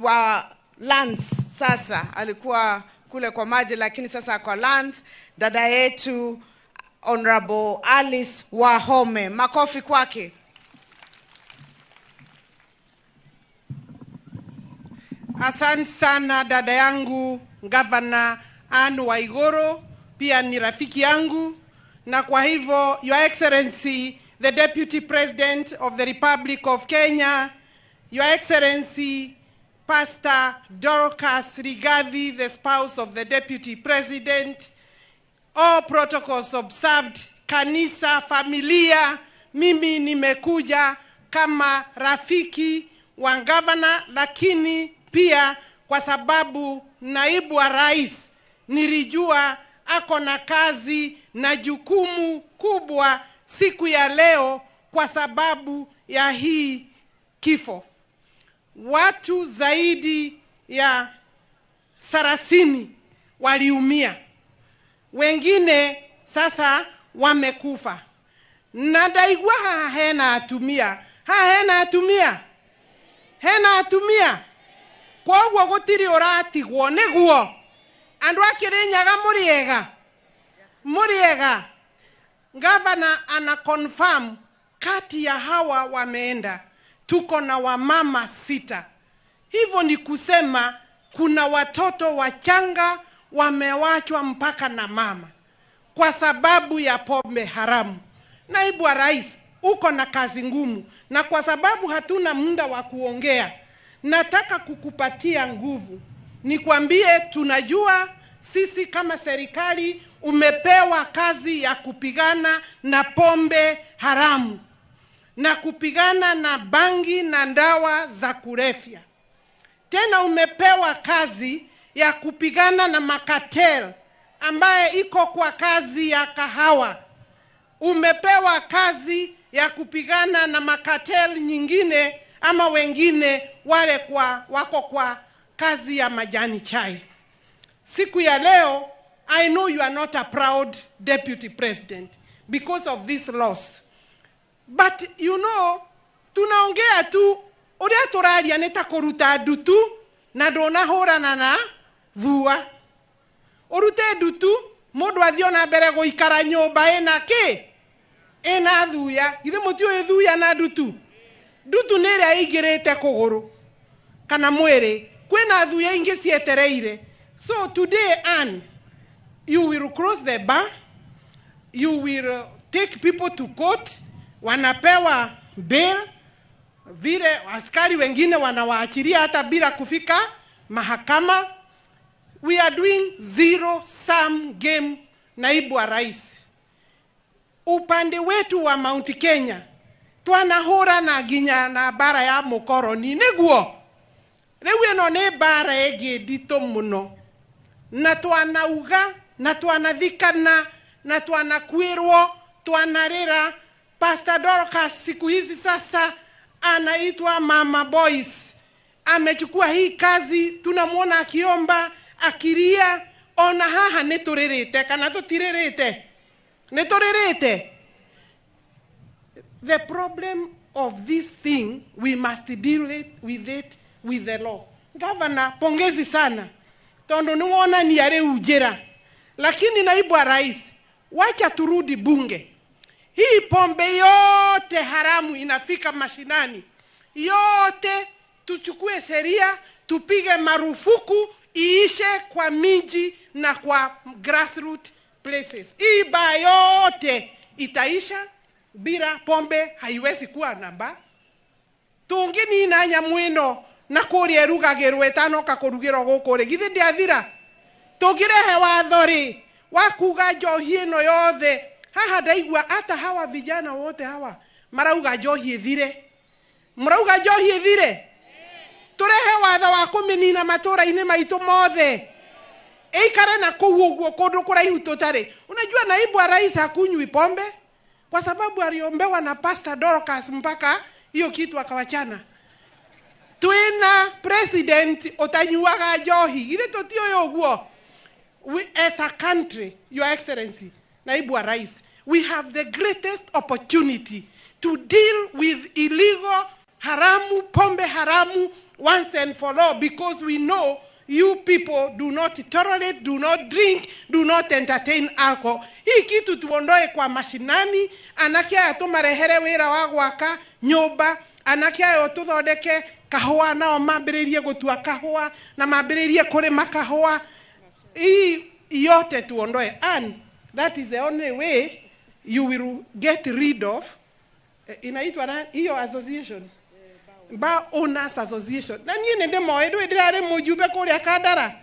wa lands. Sasa alikuwa kule kwa maji, lakini sasa kwa lands, dada yetu Honorable Alice Wahome. Makofi kwake. Asante sana dada yangu Governor Anne Waiguru, pia ni rafiki yangu, na kwa hivyo Your Excellency the Deputy President of the Republic of Kenya, Your Excellency Pastor Dorcas Rigathi, the spouse of the Deputy President, all protocols observed, kanisa, familia, mimi nimekuja kama rafiki wa governor, lakini pia kwa sababu naibu wa rais nilijua ako na kazi na jukumu kubwa siku ya leo kwa sababu ya hii kifo. Watu zaidi ya 30 waliumia. Wengine sasa wamekufa. Nadaigwa hena atumia. Hena atumia. Kwa uguo gutiri uratigwo niguo. Andũ a Kirinyaga muriega. Governor ana confirm kati ya hawa wameenda tuko na wamama 6. Hivyo ni kusema kuna watoto wachanga wamewachwa mpaka na mama kwa sababu ya pombe haramu. Naibu wa rais, uko na kazi ngumu, na kwa sababu hatuna muda wa kuongea, nataka kukupatia nguvu. Nikwambie, tunajua sisi kama serikali umepewa kazi ya kupigana na pombe haramu na kupigana na bangi na dawa za kulevya. Tena umepewa kazi ya kupigana na makatel ambaye iko kwa kazi ya kahawa. Umepewa kazi ya kupigana na makatel nyingine ama wengine wale wako kwa kazi ya majani chai. Siku ya leo, I know you are not a proud deputy president because of this loss. But you know, tunaongea tu, uria turaria neta kuruta dutu na ndona hurana na thua. Urute dutu, mundu athio na mbere guikara nyumba ena thuya. Ithe mutio thuya na dutu. Dutu nere ingirite kuguru kana mwiri, kwena thuya ingi cietereire. So today, Anne, you will cross the bar, you will take people to court, wanapewa bail, vile askari wengine wanawaachilia hata bila kufika mahakama. We are doing zero sum game, naibu wa rais. Upande wetu wa Mount Kenya, twanahura na ginya na bara ya mukoroni niguo. Rewe no ne bara ege dito muno. Na twanauga, na twanathikana, na twanakwirwo, twanarira. Pastor Dorcas siku hizi sasa anaitwa Mama Boys. Amechukua hii kazi, tunamuona akiomba, akilia. Ona haha neturirite, kana tutiririte. Neturirite. The problem of this thing, we must deal with it with the law. Governor, pongezi sana. Tondo nuona ni yare ujira. Lakini naibu wa rais, wacha turudi bunge. Hii pombe yote haramu inafika mashinani. Yote tuchukue sheria, tupige marufuku, iishe kwa miji na kwa grassroots places. Hii ba yote itaisha, bila pombe haiwezi kuwa namba. Tungini inanya mwino na kuria rugagirwo etanoka kurugirwo gukure githi ndiathira. Tugirehe wathori wakuga njohi ino yothe. Haha ndaigua hata hawa vijana wote hawa marauga njohi ithire. Murauga njohi ithire. Turehe watho wa kuminina matura-ini maitu mothe. Eikara na kuu uguo kundu kuraihu tutari. Unajua naibu wa rais hakunywi pombe kwa sababu aliombewa na Pastor Dorcas mpaka hiyo kitu akawachana. Twina president otanyuaga njohi. Ile totio yo uguo. We as a country, Your Excellency, naibu wa rais, we have the greatest opportunity to deal with illegal haramu, pombe haramu once and for all, because we know you people do not tolerate, do not drink, do not entertain alcohol. Hii kitu tuondoe kwa mashinani, anakia tumarehere wira wa gwaka nyumba, anakia tuthondeke kahua nao mambiririe gutua kahua na mambiririe kurima kahua. Hii yote tuondoe, and that is the only way you will get rid of inaitwa hiyo association, Bar Owners Association. Na niĩ nĩ ndĩmoĩ ndũĩ ndĩrarĩ mũjumbe kũrĩa Kandara.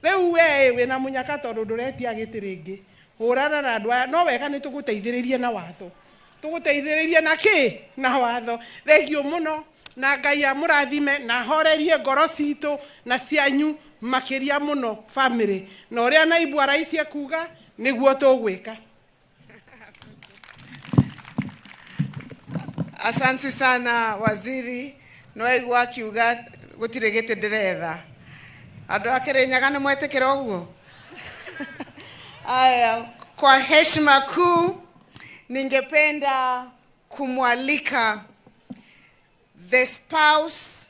Rĩu we na mũnyaka tondũ ndũretia gĩtĩ rĩngĩ. Hũrana na andũ aya, no wega nĩ tũgũteithĩrĩrie na watho. Tũgũteithĩrĩrie na kĩ? Na watho. Thengio mũno na Ngai amũrathime na horerie ngoro citũ na cianyu makĩria mũno family. Na ũrĩa naibu wa rais akuga nĩguo tũgwĩka. Asante sana waziri, noigua kiuga gutire gite nderetha. Andu a Kirinyaga ni mwetekera uguo. Aya, kwa heshima kuu ningependa kumwalika the spouse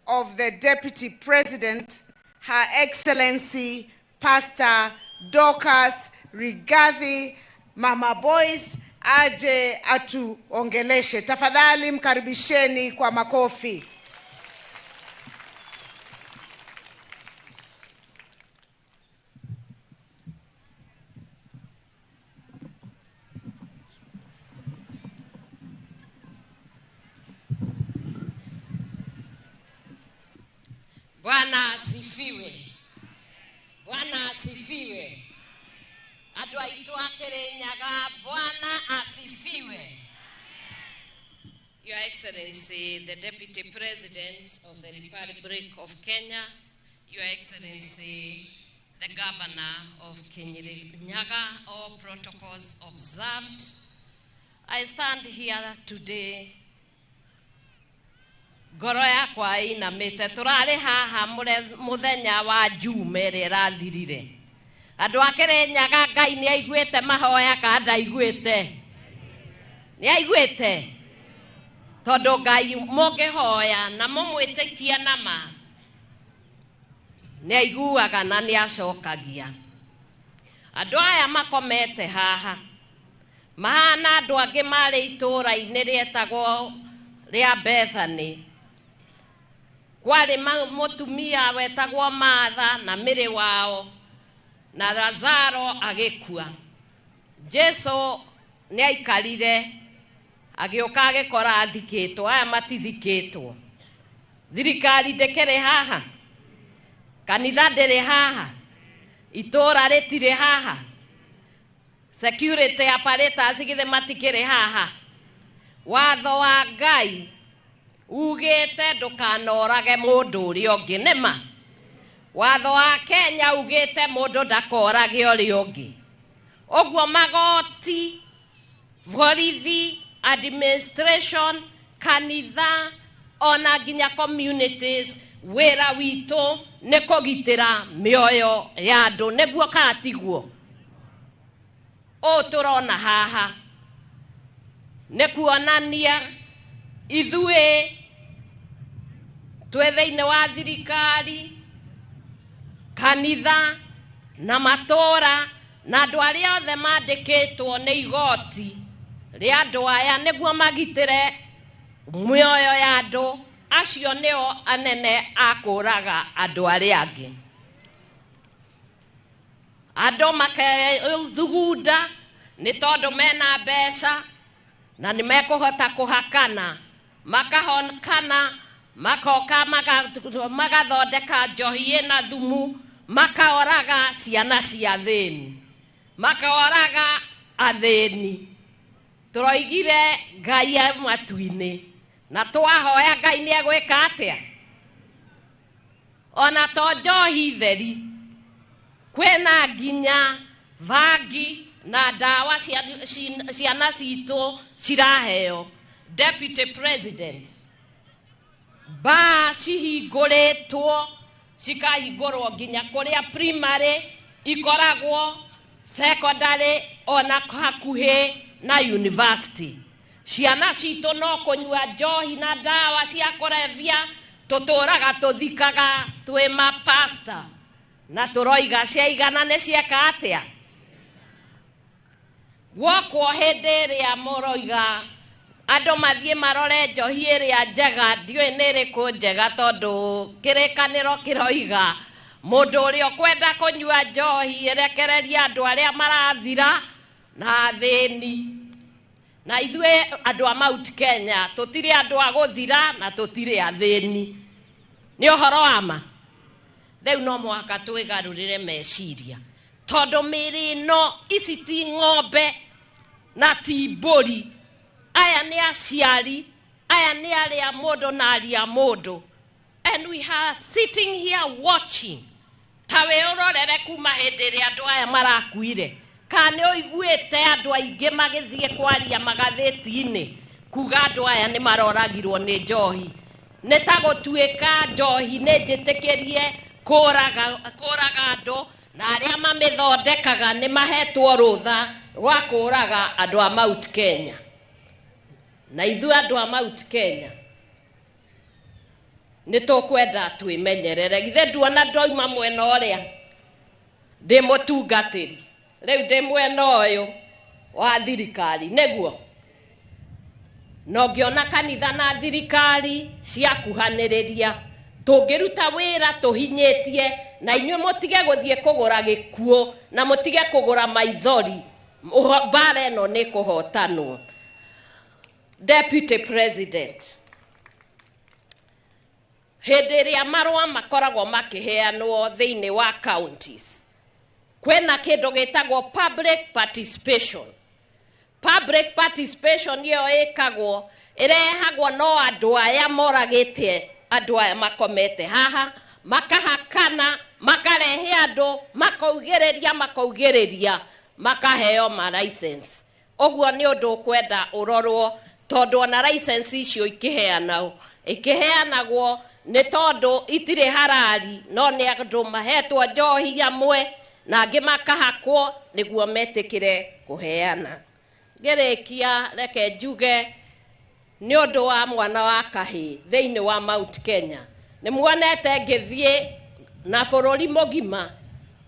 of the Deputy President, Her Excellency Pastor Dorcas Rigathi Mama Boys, aje atuongeleshe. Tafadhali mkaribisheni kwa makofi. Bwana asifiwe. Bwana asifiwe. Andũ aitũ a Kirinyaga, Bwana asifiwe. Your Excellency, the Deputy President of the Republic of Kenya, Your Excellency, the Governor of Kirinyaga, all protocols observed. I stand here today. Ngoro yakwa inamite, turarĩ haha mũthenya wa Jume ĩrĩa ĩrathirire. Andũ a Kirinyaga, Ngai nĩ aiguĩte mahoya kana ndaiguĩte? Nĩ aiguĩte? Tondũ Ngai mũngĩhoya na mũmwĩtĩkia nama nĩ aiguaga na nĩ acokagia. Andũ aya makomete haha mahana andũ angĩ marĩ itũũra-inĩ rĩetagwo rĩa Bethany. Kwarĩ mũtumia wetagwo Martha na mĩrĩ wao na Lazaro agĩkua. Jesu nĩ aikarire agĩũka agĩkora athikĩtwo, aya matithikĩtwo. Thirikari ndĩkĩrĩ haha, kanitha ndĩrĩ haha, itũũra rĩtirĩ haha, security apparatus githĩ matikĩrĩ haha. Watho wa Ngai ugĩte ndũkanorage mũndũ ũrĩa ũngĩ, nĩma? Watho wa Kenya ugĩte mũndũ ndakorage ũrĩa ũngĩ. Ũguo magoti, borithi, administration, kanitha, ona nginya communities, wĩra witũ nĩ kũgitĩra mĩoyo ya andũ, nĩguo kana tiguo? Ũũ tũrona haha nĩ kuonania ithuĩ twĩ thĩinĩ wa thirikari, kanitha na matũũra na andũ arĩa othe mandĩkĩtwo nĩ igoti rĩa andũ aya nĩguo magitĩre mĩoyo ya andũ, acio nĩo anene a kũũraga andũ arĩa angĩ. Andũ makethugunda nĩ tondũ mena mbeca na nĩ mekũhota kũhakana, makahonakana, makoka magathondeka njohi ĩna thumu, makaoraga ciana cia thĩni, makaoraga athĩni. Tũroigire Ngai e matu-inĩ na twahoya Ngai nĩ egwĩka atĩa? Ona to njohi theri, kwĩna nginya vangi na ndawa ciana citũ ciraheo. Deputy President, ba cihingũrĩtwo cikahingũrwo nginya kũrĩa primary ikoragwo, secondary ona hakuhĩ na university. Ciana citũ no kũnyua njohi na ndawa cia kũrebia, tũtũũraga tũthikaga twĩ mapasta na tũroiga ciaigana nĩ cieka atĩa? Gwokwo hĩndĩ ĩrĩa mũroiga andũ mathiĩ marore njohi ĩrĩa njega, ndiũĩ nĩ ĩrĩkũ njega, tondũ kĩrĩkanĩro kĩroiga mũndũ ũrĩa ũkwenda kũnyua njohi erekereria andũ arĩa marathira na athĩni. Na ithuĩ andũ a Mount Kenya tũtirĩ andũ a gũthira na tũtirĩ athĩni. Nĩ ũhoro wa ma? Rĩu no mũhaka twĩgarũrĩre meciria, tondũ mĩrĩ ĩno ici ti ng'ombe na ti mbũri. Aya nĩ aciari, aya nĩ arĩa mũndũ na aria mũndũ. And we are sitting here watching. Ta wĩũrorere kuma hĩndĩ ĩrĩa andũ aya marakuire. Ka nĩ ũiguĩte andũ aingĩ magĩthiĩ kwaria magathĩti-inĩ kuga andũ aya nĩ maroragirwo nĩ njohi? Nĩ ta gũtuĩka njohi nĩ njĩtĩkĩrie kũũraga andũ na arĩa mamĩthondekaga nĩ mahetwo rũtha rwa kũũraga andũ a Mount Kenya. Na ithuĩ andũ a Mount Kenya nĩ tũkwenda twĩmenyerere. Githĩ nduona ndoima mwena ũrĩa ndĩ mũtungatĩri, rĩu ndĩ mwena ũyũ wa thirikari, nĩguo no ngĩona kanitha na thirikari ciakuhanĩrĩria, tũngĩruta wĩra tũhinyĩtie, na inyuĩ mũtige gũthiĩ kũgũra gĩkuũ na mũtige kũgũra maithori, mbara ĩno nĩ kũhotanwo. Deputy President, hĩndĩ ĩrĩa marũa makoragwo makĩheanwo thĩinĩ wa counties, kwĩna kĩndũ gĩtagwo public participation. Public participation ĩyo ĩkagwo, ĩrehagwo no andũ aya moragĩte, andũ aya makomete haha, makahakana, makarehe andũ, makaugĩrĩria, makaheo ma license. Ũguo nĩ ũndũ ũkwenda ũrorwo, tondũ ona license icio ikĩheanagwo nĩ tondũ itirĩ harari, no nĩ andũ mahetwo njohi amwe na angĩ makahakwo nĩguo metĩkĩre kũheana. Ngĩrĩkia reke njuge nĩ ũndũ wa mwana wa kahĩ thĩinĩ wa Mount Kenya. Nĩ muonete ngĩthiĩ na bũrũri mũgima,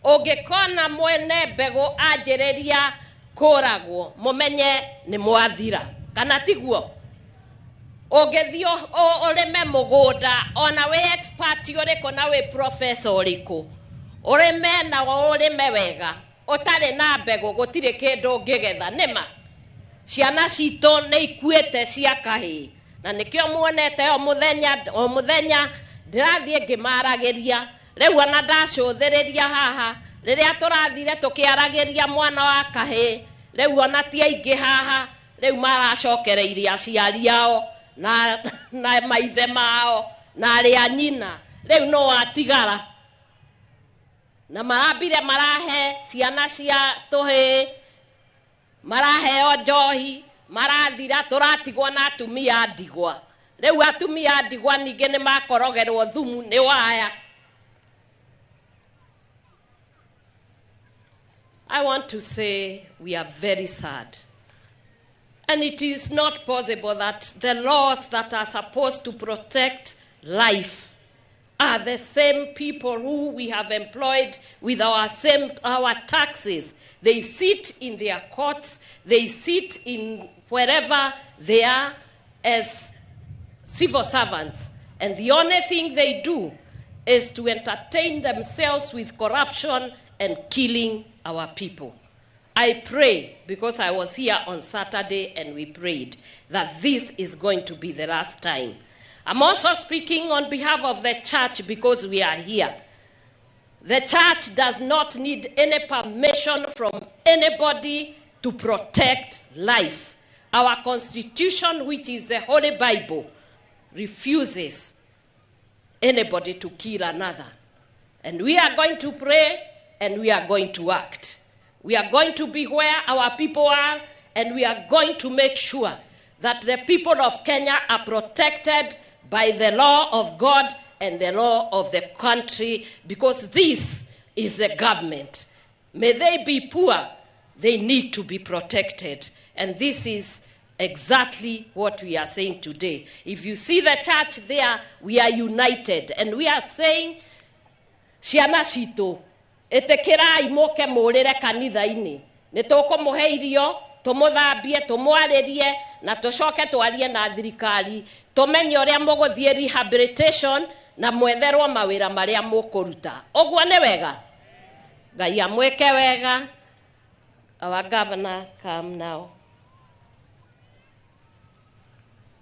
ũngĩkona mwene mbegũ anjĩrĩria kũragwo, mũmenye nĩ mwathira, kana tiguo? Ũngĩthiĩ ũrĩme mũgũnda, ona wĩ expert ũrĩkũ na wĩ professor ũrĩkũ, ũrĩme na ũrĩme wega, ũtarĩ na mbegũ gũtirĩ kĩndũ ũngĩgetha, nĩma? Ciana citũ nĩ ikuĩte cia kahĩ, na nĩkĩo muonete o mũthenya ndĩrathiĩ ngĩmaragĩria. Rĩu ona ndacũthĩrĩria haha, rĩrĩa tũrathire tũkĩaragĩria mwana wa kahĩ, rĩu ona ti aingĩ haha, rĩu maracokereirie aciari ao na maithe mao na arĩ a nyina, rĩu no watigara. Na marambire marahe ciana cia tũhĩ, maraheo njohi, marathira, tũratigwo na atumia ndigwa. Rĩu atumia ndigwa ningĩ nĩ makorogerwo thumu nĩ waya. I want to say we are very sad. And it is not possible that the laws that are supposed to protect life are the same people who we have employed with our taxes. They sit in their courts, they sit in wherever they are as civil servants. And the only thing they do is to entertain themselves with corruption and killing our people. I pray, because I was here on Saturday and we prayed, that this is going to be the last time. I'm also speaking on behalf of the church because we are here. The church does not need any permission from anybody to protect life. Our constitution, which is the Holy Bible, refuses anybody to kill another. And we are going to pray and we are going to act. We are going to be where our people are, and we are going to make sure that the people of Kenya are protected by the law of God and the law of the country, because this is the government. May they be poor, they need to be protected. And this is exactly what we are saying today. If you see the church there, we are united, and we are saying, ciana citũ ĩtĩkĩrai mũke mũrĩre kanitha-inĩ. Nĩtũkũmũhe irio, tũmũthambie, tũmwarĩrie, na tũcoke twarie na thirikari, tũmenye ũrĩa mũgũthiĩ rehabilitation na mwetherwo mawĩra marĩa mũkũruta. Ũguo nĩ wega? Ngai amwĩke wega. Our governor come now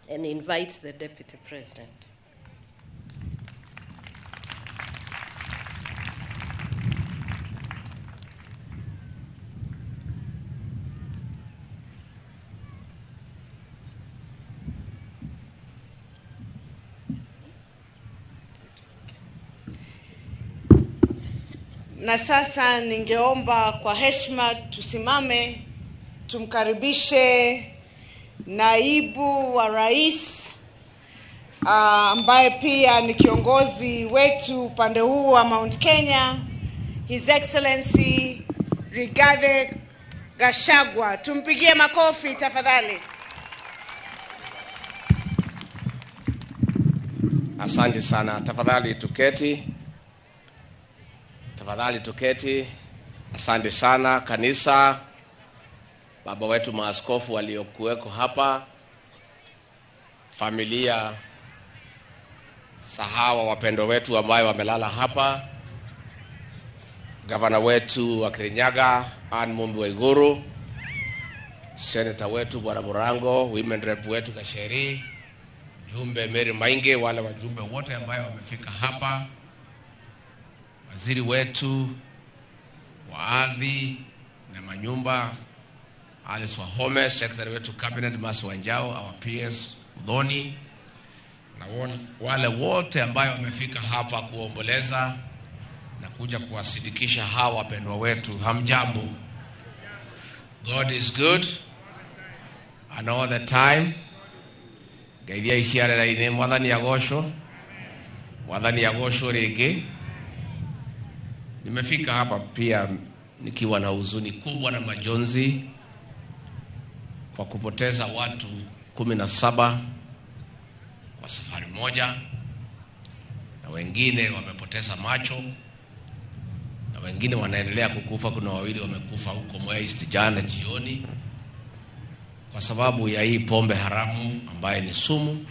and invites the deputy president. Na sasa ningeomba kwa heshima tusimame tumkaribishe naibu wa rais ambaye pia ni kiongozi wetu upande huu wa Mount Kenya, His Excellency Rigathi Gachagua. Tumpigie makofi tafadhali. Asante sana. Tafadhali tuketi. Tafadhali tuketi. Asante sana kanisa, baba wetu maaskofu waliokuweko hapa, familia, sahawa wapendo wetu ambao wamelala hapa, gavana wetu wa Kirinyaga Ann Mumbi Waiguru, senator wetu Bwana Murango, women rep wetu Kasheri, jumbe Mary Mainge, wale wajumbe wote ambao wamefika hapa, waziri wetu wa ardhi na manyumba Alice Wahome, secretary wetu cabinet Masi Wanjao, our PS Udhoni, na wale wote ambao wamefika hapa kuomboleza na kuja kuwasidikisha hawa wapendwa wetu. Hamjambo. God is good and all the time. Gaidia ishiara la ine mwadhani ya gosho rege. Nimefika hapa pia nikiwa na huzuni kubwa na majonzi kwa kupoteza watu 17 kwa safari moja, na wengine wamepoteza macho, na wengine wanaendelea kukufa. Kuna wawili wamekufa huko Mwea East jana jioni kwa sababu ya hii pombe haramu ambaye ni sumu,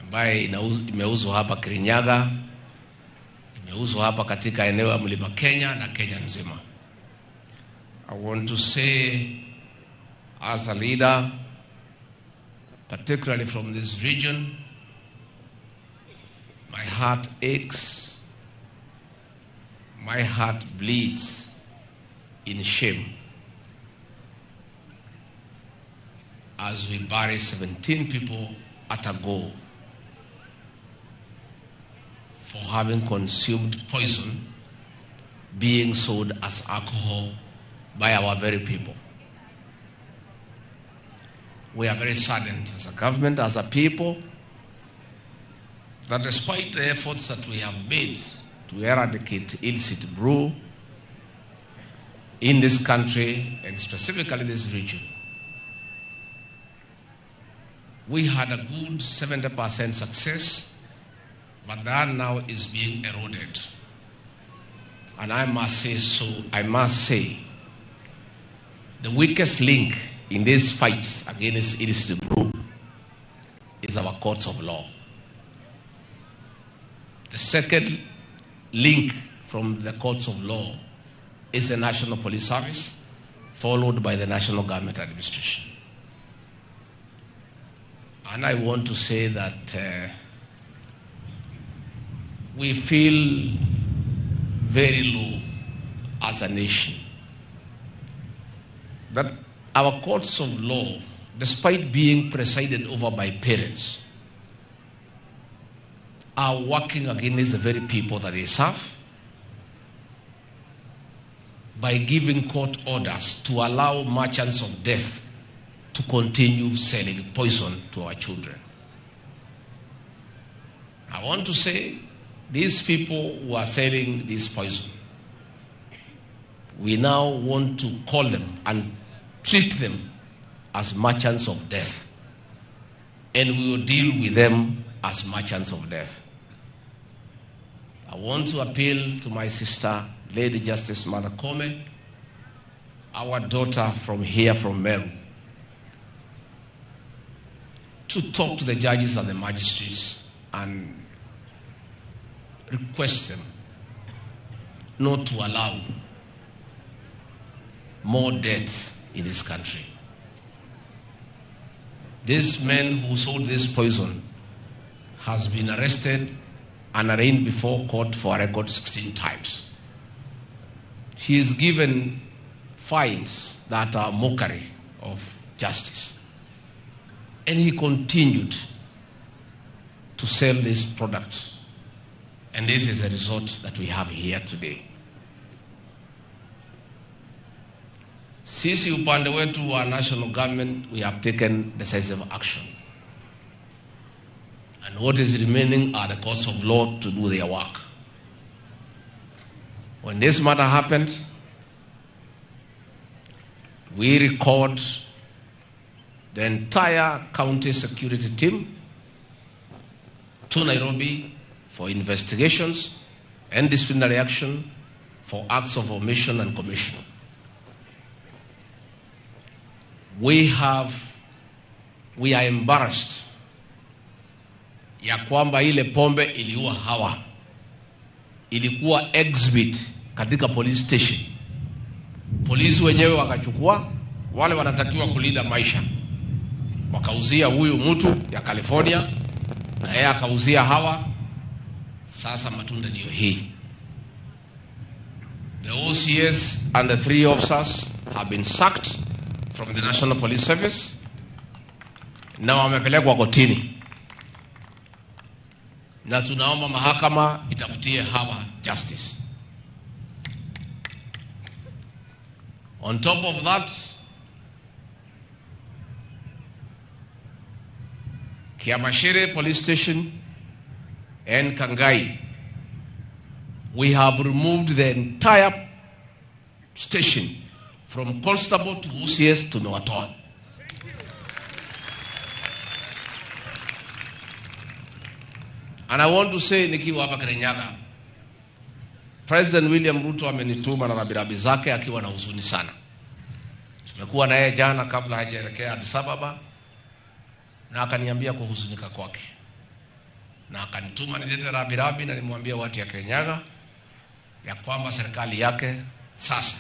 ambaye imeuzwa hapa Kirinyaga, imeuzwa hapa katika eneo la Mlima Kenya na Kenya nzima. I want to say, as a leader, particularly from this region, my heart aches, my heart bleeds in shame as we bury 17 people at a go for having consumed poison being sold as alcohol by our very people. We are very saddened as a government, as a people, that despite the efforts that we have made to eradicate illicit brew in this country, and specifically this region, we had a good 70% success But that now is being eroded. And I must say, the weakest link in this fight against illicit brew is our courts of law. The second link from the courts of law is the National Police Service, followed by the National Government Administration. And I want to say that we feel very low as a nation. That our courts of law, despite being presided over by parents, are working against the very people that they serve by giving court orders to allow merchants of death to continue selling poison to our children. I want to say, these people who are selling this poison, we now want to call them and treat them as merchants of death. And we will deal with them as merchants of death. I want to appeal to my sister, Lady Justice Mathiko, our daughter from here, from Meru, to talk to the judges and the magistrates and request them not to allow more deaths in this country. This man who sold this poison has been arrested and arraigned before court for a record 16 times. He is given fines that are mockery of justice. And he continued to sell these products. And this is the result that we have here today. Sisi upande wetu wa national government, we have taken decisive action. And what is remaining are the courts of law to do their work. When this matter happened, we recalled the entire county security team to Nairobi for investigations and disciplinary action for acts of omission and commission. We are embarrassed ya kwamba ile pombe iliua hawa ilikuwa exhibit katika police station. Polisi wenyewe wakachukua, wale wanatakiwa kulinda maisha, wakauzia huyu mtu ya California na yeye akauzia hawa. Sasa matunda ndio hii. The OCS and the 3 officers have been sacked from the National Police Service. Na wamepelekwa kotini. Na tunaomba mahakama itafutie hawa justice. On top of that, Kiamashire Police Station and Kangai, we have removed the entire station from constable to OCS to Noaton. And I want to say, nikiwa hapa Kirinyaga, President William Ruto amenituma na rabirabi zake akiwa na huzuni sana. Tumekuwa na yeye jana kabla hajaelekea Addis Ababa, na akaniambia kuhuzunika kwake. Na akanituma nilete rabirabi na nimwambia watu ya Kirinyaga ya kwamba serikali yake sasa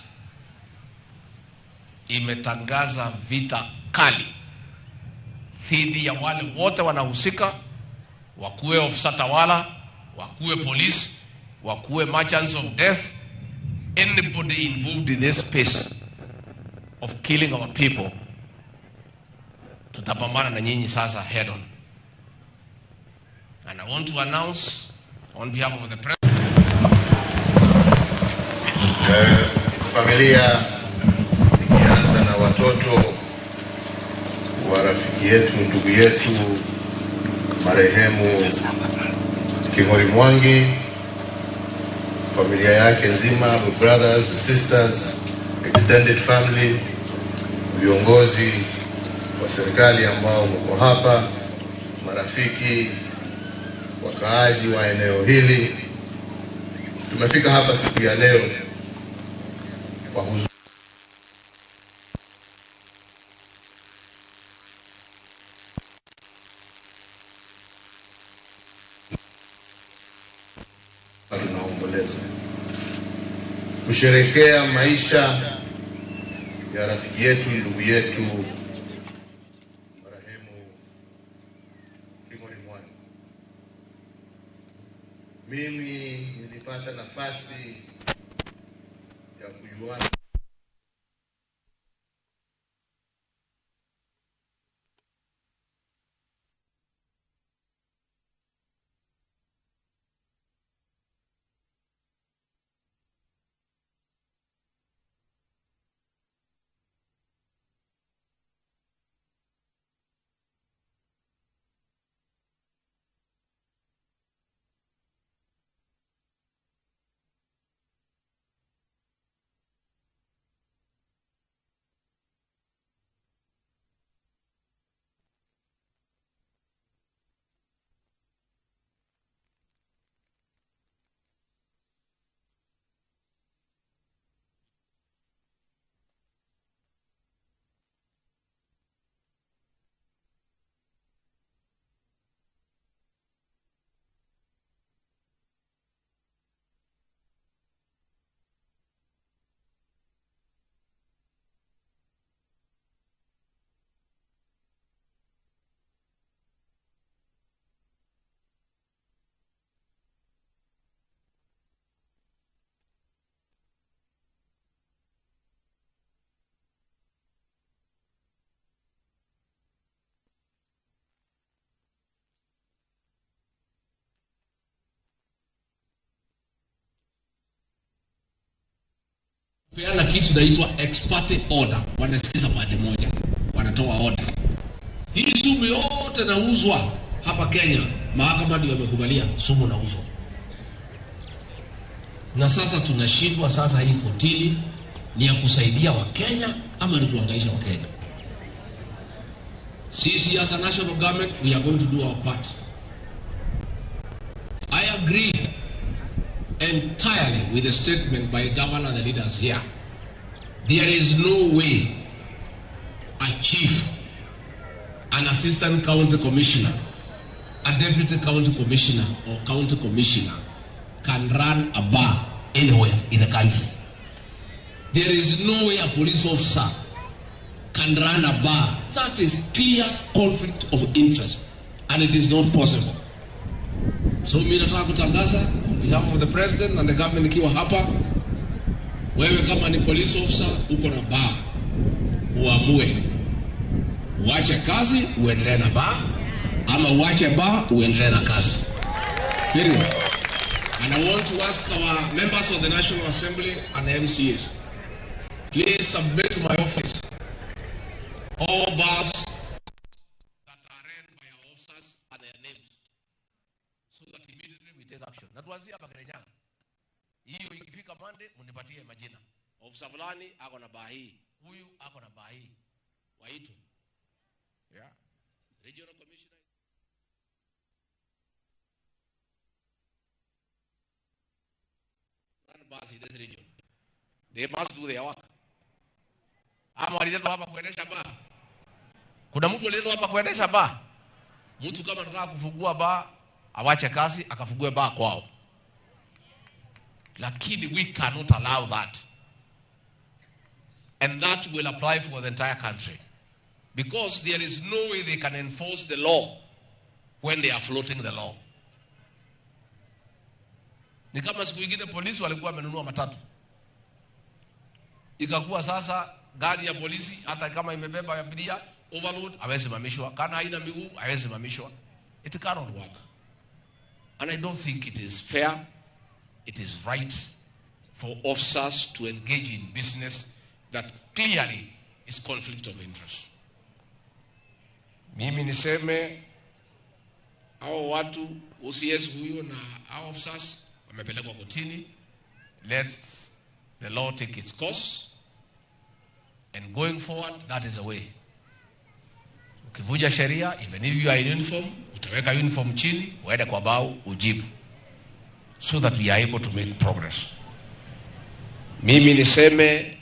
imetangaza vita kali dhidi ya wale wote wanahusika, wakuwe ofisa tawala, wakuwe police, wakuwe merchants of death, anybody involved in this space of killing our people. Tutapambana na nyinyi sasa head on. And I want to announce on behalf of the president, familia ikianza na watoto wa rafiki yetu, ndugu yetu marehemu King'ori Mwangi, familia yake nzima, the brothers, the sisters, extended family, viongozi wa serikali ambao mko hapa, marafiki wakaaji wa eneo hili, tumefika hapa siku ya leo kwa huzuni tunaomboleza kusherehekea maisha ya rafiki yetu, ndugu yetu marehemu Inooro. Mimi nilipata nafasi ya kujuana peana kitu inaitwa ex parte order. Wanasikiza pande moja, wanatoa order. Hii sumu yote nauzwa hapa Kenya, mahakama ndio imekubalia sumu nauzwa. Na sasa tunashindwa, sasa hii kotini ni ya kusaidia Wakenya ama ni kuhangaisha Wakenya? Sisi as a national government, we are going to do our part. I agree entirely with the statement by Governor and the leaders here. There is no way a chief, an assistant county commissioner, a deputy county commissioner or county commissioner can run a bar anywhere in the country. There is no way a police officer can run a bar. That is clear conflict of interest, and it is not possible. So mimi nataka kutangaza on behalf of the president and the government ikiwa hapa, wewe kama ni police officer uko na bar, uamue uache kazi uendelee na bar ama uache bar uendelee na kazi. Period. And I want to ask our members of the National Assembly and the MCAs, please submit to my office all bars that are run by our officers and their names, so that immediately we take action. Na tuanzie hapa Kirinyaga. Hiyo ikifika Monday mnipatie majina. Officer fulani ako na baa hii, huyu ako na baa hii. Waitu. Yeah. Regional Commissioner. Run bars in this region. They must do their work. Ama waliletwa hapa kuendesha baa. Kuna mtu aliletwa hapa kuendesha baa. Mtu kama anataka kufungua baa, awache kazi akafungue baa kwao. Lakini we cannot allow that. And that will apply for the entire country. Because there is no way they can enforce the law when they are floating the law. Ni kama siku ingine polisi walikuwa wamenunua matatu. Ikakuwa sasa gari ya polisi hata kama imebeba abiria overload hawezi simamishwa, kana haina miguu hawezi simamishwa. It cannot work. And I don't think it is fair, it is right for officers to engage in business that clearly is conflict of interest. Mimi niseme hao watu OCS huyo na hao officers wamepelekwa kotini. Let the law take its course, and going forward that is a way. Ukivunja sheria, even if you are in uniform, utaweka uniform chini, uende kwa bao ujibu, so that we are able to make progress. Mimi niseme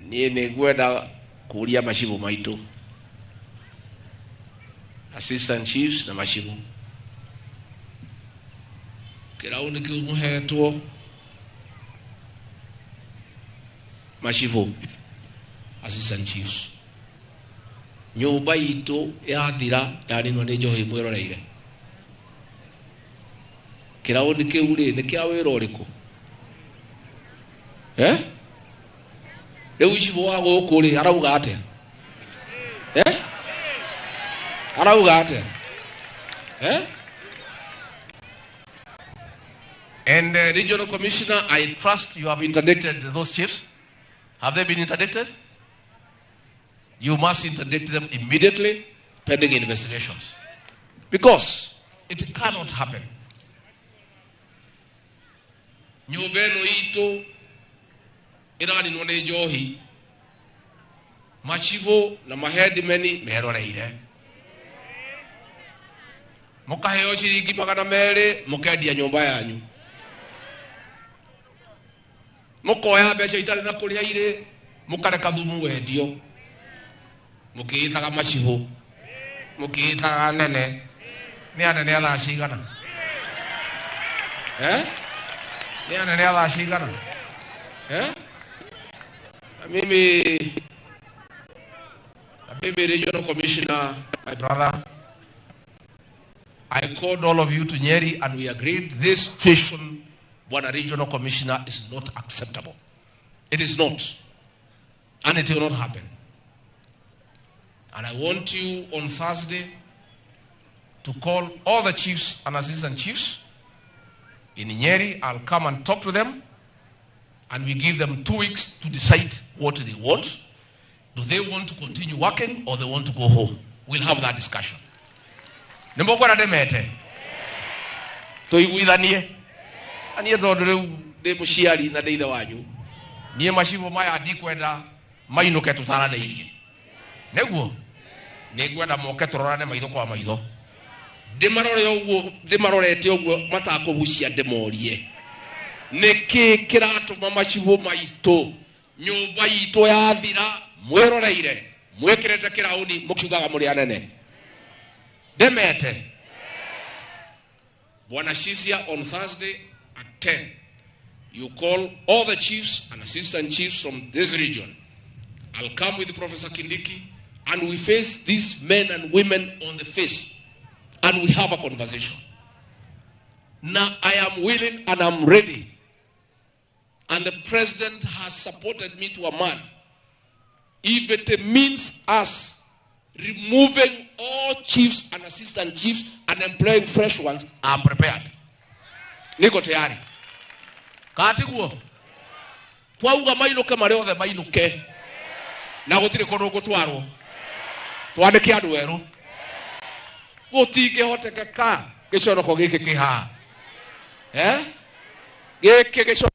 niĩ nĩngwenda kuria macibu maitu, assistant chiefs na macibu, kĩrauni kĩu mũhetwo macibu assistant chiefs, nyũmba itũ yathira yaninwo nĩ Njohi mwĩroreire. Kĩrauni kĩu rĩ nĩ kĩa wĩra ũrĩkũ? Rĩu cibo wa gũkũ rĩ arauga atĩa? Arauga atĩa? And regional commissioner, I trust you have interdicted those chiefs. Have they been interdicted? You must interdict them immediately, pending investigations, because it cannot happen. Nyũmba ĩno itũ ĩraninwo nĩ Njohi, machivo na mahedimeni meroreire, mũkaheo ciringi 200 mũkendia nyũmba yanyu, mũkoya mbeca itarĩ na kũrĩa irĩ mũkareka thumu wendio, mũkĩĩtaga machivo, mũkĩĩtaga nene. Nĩ anene a thaa cigana? Nĩ anene a thaa cigana? Mimi regional commissioner, my brother, I called all of you to Nyeri and we agreed this situation, Bwana regional commissioner, is not acceptable. It is not. And it will not happen. And I want you on Thursday to call all the chiefs and assistant chiefs in Nyeri. I'll come and talk to them, and we give them 2 weeks to decide what they want. Do they want to continue working or they want to go home? We'll have that discussion. Nimbokwara demete. Toiguithanie. Ani tondu riu ndi muciari na ndeithe wanyu. Nie macibo maya ndikwenda mainuke tutaraneirie. Neguo nĩngwenda moke tũrorane maitho kwa maitho. Ndimarorete ũguo matakũgucia ndĩmorie. Nĩkĩ kĩratũma macibo maitũ nyũmba itũ yathira mwĩroreire mwĩkĩrĩte kĩrauni mũkiugaga mũrĩ anene? Demete. Bwana Shisia, on Thursday at 10, you call all the chiefs and assistant chiefs from this region. I'll come with Professor Kindiki, and we face these men and women on the face, and we have a conversation. Now I am willing and I'm ready, and the president has supported me to a man. If it means us removing all chiefs and assistant chiefs and employing fresh ones, I'm prepared. Niko tayari. Katiguo. Twauga mainuke marĩ othe mainuke. Na gũtirĩ kũndũ gũtwarwo. Twandĩke andũ erũ. Gũtingĩhotekeka gĩconoko gĩkĩ kĩhaha. Gĩkĩ gĩconoko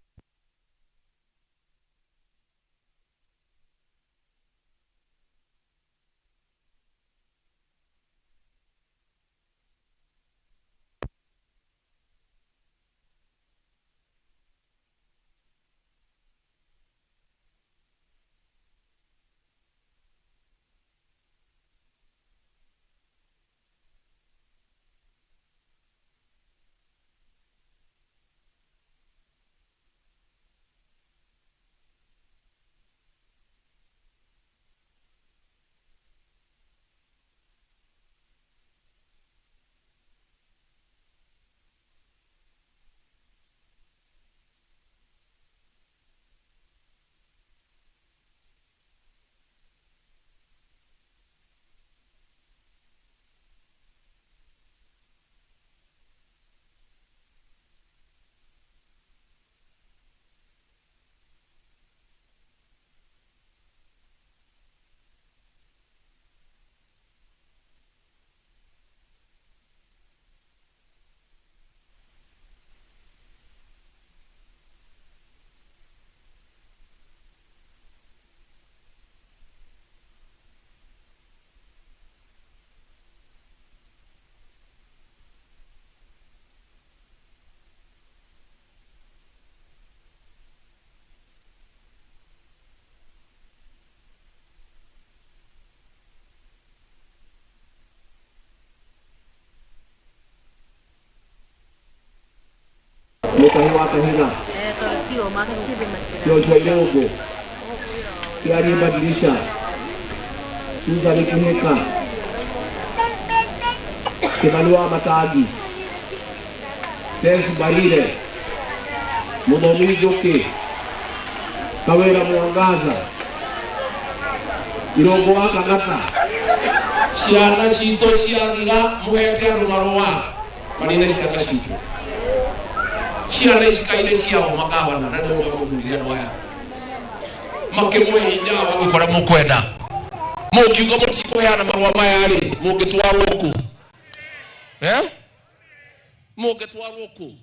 Mutahiwa Kahina. Sio Joyogo. Kiari Badilisha. Susan Kiheka. Kimanua Matagi. Sensi Barire. Mudomi Joke. Kawera Mwangaza. Irongo wa Kagata. Ciana citũ ciathira mũhete andũ marũa manine ciana citũ. Ciana ici kaire ciao makabana na ndio mũgũrire andũ aya. Makĩmũhe hinya wa gũkora mũkwenda. Mũkiuga mũtikũheana marũa maya rĩ, mũngĩtwarwo kũ? Mũngĩtwarwo kũ?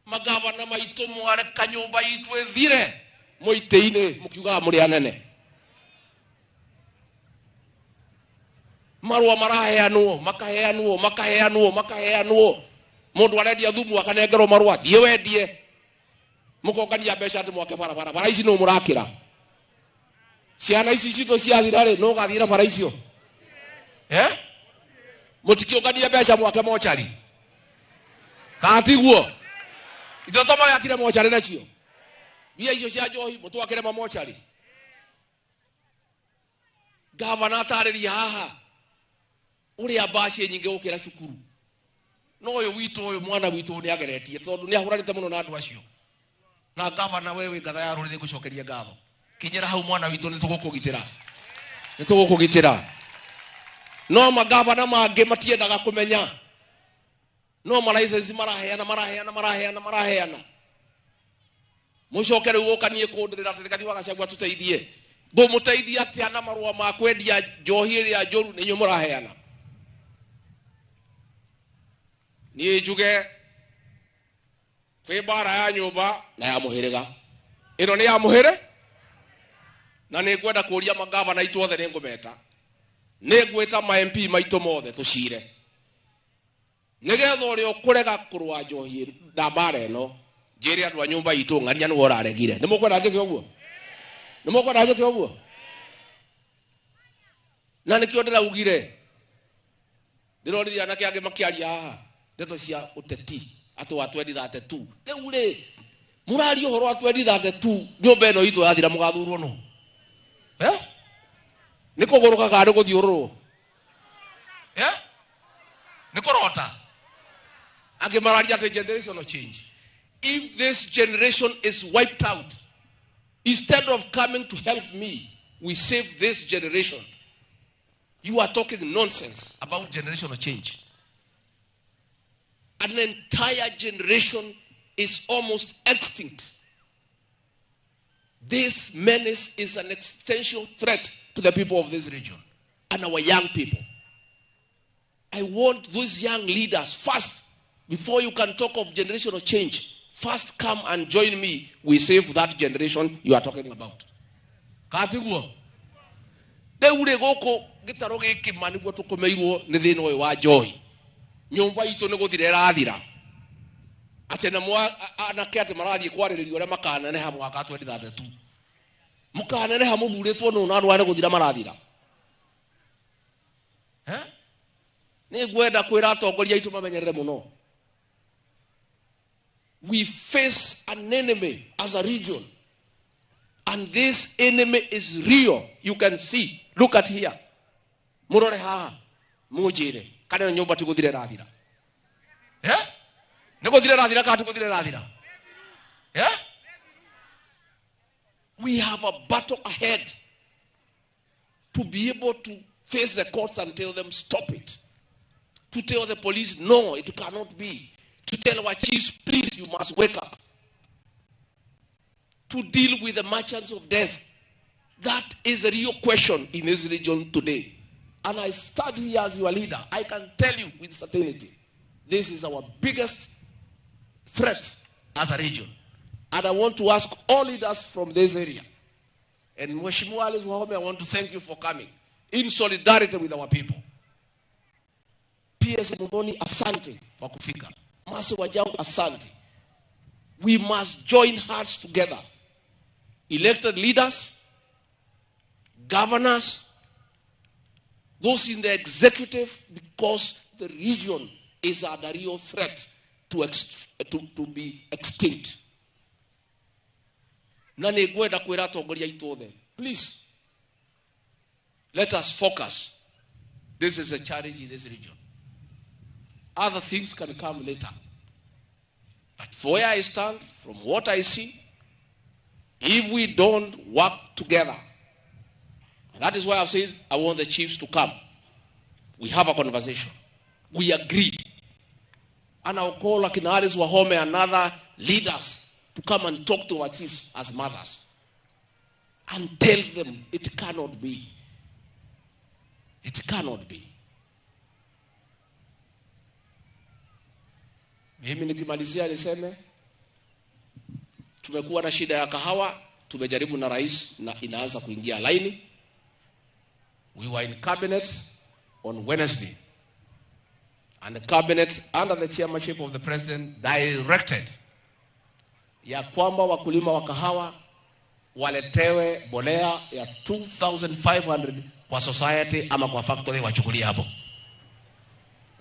Magavana maitũ mware kanyũmba itũ ethire mũitĩ-inĩ mũkiugaga mũrĩ anene. Marũa makaheanwo mũndũ arendia thumu akanengerwo marũa thiĩ wendie mũkongania mbeca atĩ mwake barabara bara ici no mũrakĩra ciana ici citũ ciathira rĩ no gathira bara icio mũtikiongania mbeca mwake mochari katiguo ithuĩ tũmayakire mochari nacio mbia icio cia Njohi mũtwakĩre mamochari. Gavana atarĩria haha uria baci nyinge gukira cukuru no uyu witu uyu mwana witu ni ageretie tondu ni ahuranite muno na andu acio na gavana wewe ngatha ya rurire gucokeria ngatho kinyira hau mwana witu ni tugukugitira no magavana mangi matiendaga kumenya no malaisensi maraheana mucokere gukanie kundirira tirikati wagacagua tuteithie ngumuteithia atia na marua ma kwendia njohi ria njoru ninyu muraheana. Niĩ njuge kwĩ bara ya nyũmba na ya mũhĩrĩga ĩno nĩ ya mũhĩrĩ na nĩ ngwenda kũria magavana aitũ othe nĩ ngũmeta nĩ ngwĩta ma MP maitũ mothe tũcire nĩgetha ũrĩa ũkũrega kũrũa Njohi na bara ĩno njĩre andũ a nyũmba itũ ng'ania nĩwe ũraregire. Nĩ mũkwenda njĩke ũguo? Na nĩkĩo ndĩraugire ndĩrorithia anake angĩ makĩaria haha ndeto cia uteti atũ wa 2032 rĩu rĩ mũrari ũhoro wa 2032 nyũmba ĩno itũ yathira mũgathurwo no nĩ kũgũrũka kana nĩ gũthiũrũrwo nĩ kũrota angĩ mararia atĩ generational change. If this generation is wiped out, instead of coming to help me, we save this generation. You are talking nonsense about generational change. An entire generation is almost extinct. This menace is an existential threat to the people of this region and our young people. I want those young leaders first, before you can talk of generational change, first come and join me. We save that generation you are talking about. Katiguo. Deure goko gitaro giki maniguo tukomeirwo ni thina uyu wa Njohi. Nyumba itu ni guthira irathira. Ate na anake ate marathie kwariririo uria makaneneha mwaka 2032. Mukaneneha muthuritwo no na andu ane guthira marathira. Ni gwenda kwira atongoria itu mamenyerere muno. We face an enemy as a region. And this enemy is real. You can see. Look at here. Murore haha. Mujire. Kana nyumba tiguthire rathira. Niguthire rathira ka tiguthire rathira. We have a battle ahead to be able to face the courts and tell them stop it. To tell the police no, it cannot be. To tell our chiefs, please, you must wake up. To deal with the merchants of death. That is a real question in this region today. And I stand here as your leader. I can tell you with certainty, this is our biggest threat as a region. And I want to ask all leaders from this area. And Mheshimiwa Alice Wahome, I want to thank you for coming in solidarity with our people. PS Mumoni, asante for kufika. Masi Wajau, asante. We must join hearts together. Elected leaders, governors, those in the executive, because the region is under real threat. to be extinct. Na nĩ ngwenda kwĩra atongoria aitũ othe, please, let us focus. This is a challenge in this region. Other things can come later. But for where I stand, from what I see, if we don't work together, and that is why I've said I want the chiefs to come. We have a conversation. We agree. And I'll call Akinaris Wahome and other leaders to come and talk to our chiefs as mothers and tell them it cannot be. It cannot be. Mimi nikimalizia niseme tumekuwa na shida ya kahawa, tumejaribu na rais na inaanza kuingia laini. We were in cabinet on Wednesday, and the cabinet under the chairmanship of the president directed ya kwamba wakulima wa kahawa waletewe bolea ya 2,500 kwa society ama kwa factory wachukulie hapo.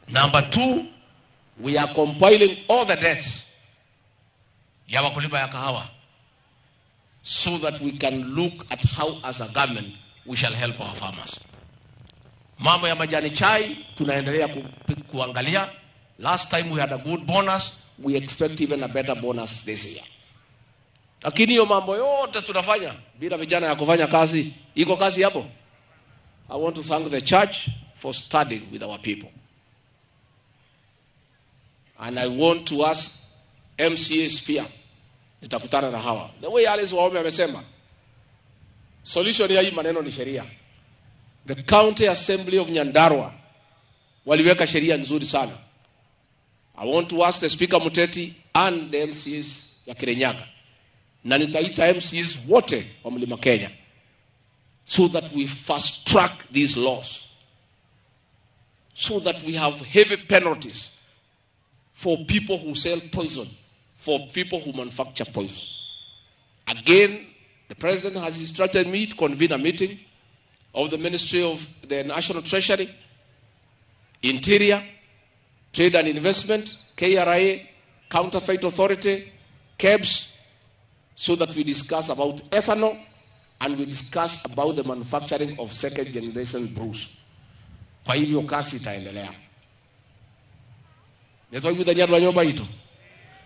Number 2, we are compiling all the debts ya wakulima ya kahawa so that we can look at how as a government we shall help our farmers. Mambo ya majani chai tunaendelea kuangalia. Last time we had a good bonus, we expect even a better bonus this year. Lakini hiyo mambo yote tunafanya bila vijana ya kufanya kazi, iko kazi hapo. I want to thank the church for studying with our people. And I want to ask MCAs pia, nitakutana na hawa. The way Alice Wahome amesema, solution ya hii maneno ni sheria. The County Assembly of Nyandarua waliweka sheria nzuri sana. I want to ask the Speaker Muteti and the MCAs ya Kirinyaga, na nitaita MCAs wote wa Mlima Kenya, so that we fast track these laws, so that we have heavy penalties for people who sell poison, for people who manufacture poison. Again, the President has instructed me to convene a meeting of the Ministry of the National Treasury, Interior, Trade and Investment, KRA, Counterfeit Authority, KEBS, so that we discuss about ethanol and we discuss about the manufacturing of second generation brews. Kwa hivyo kasi itaendelea. Neto yuda nyarwa nyomba itu.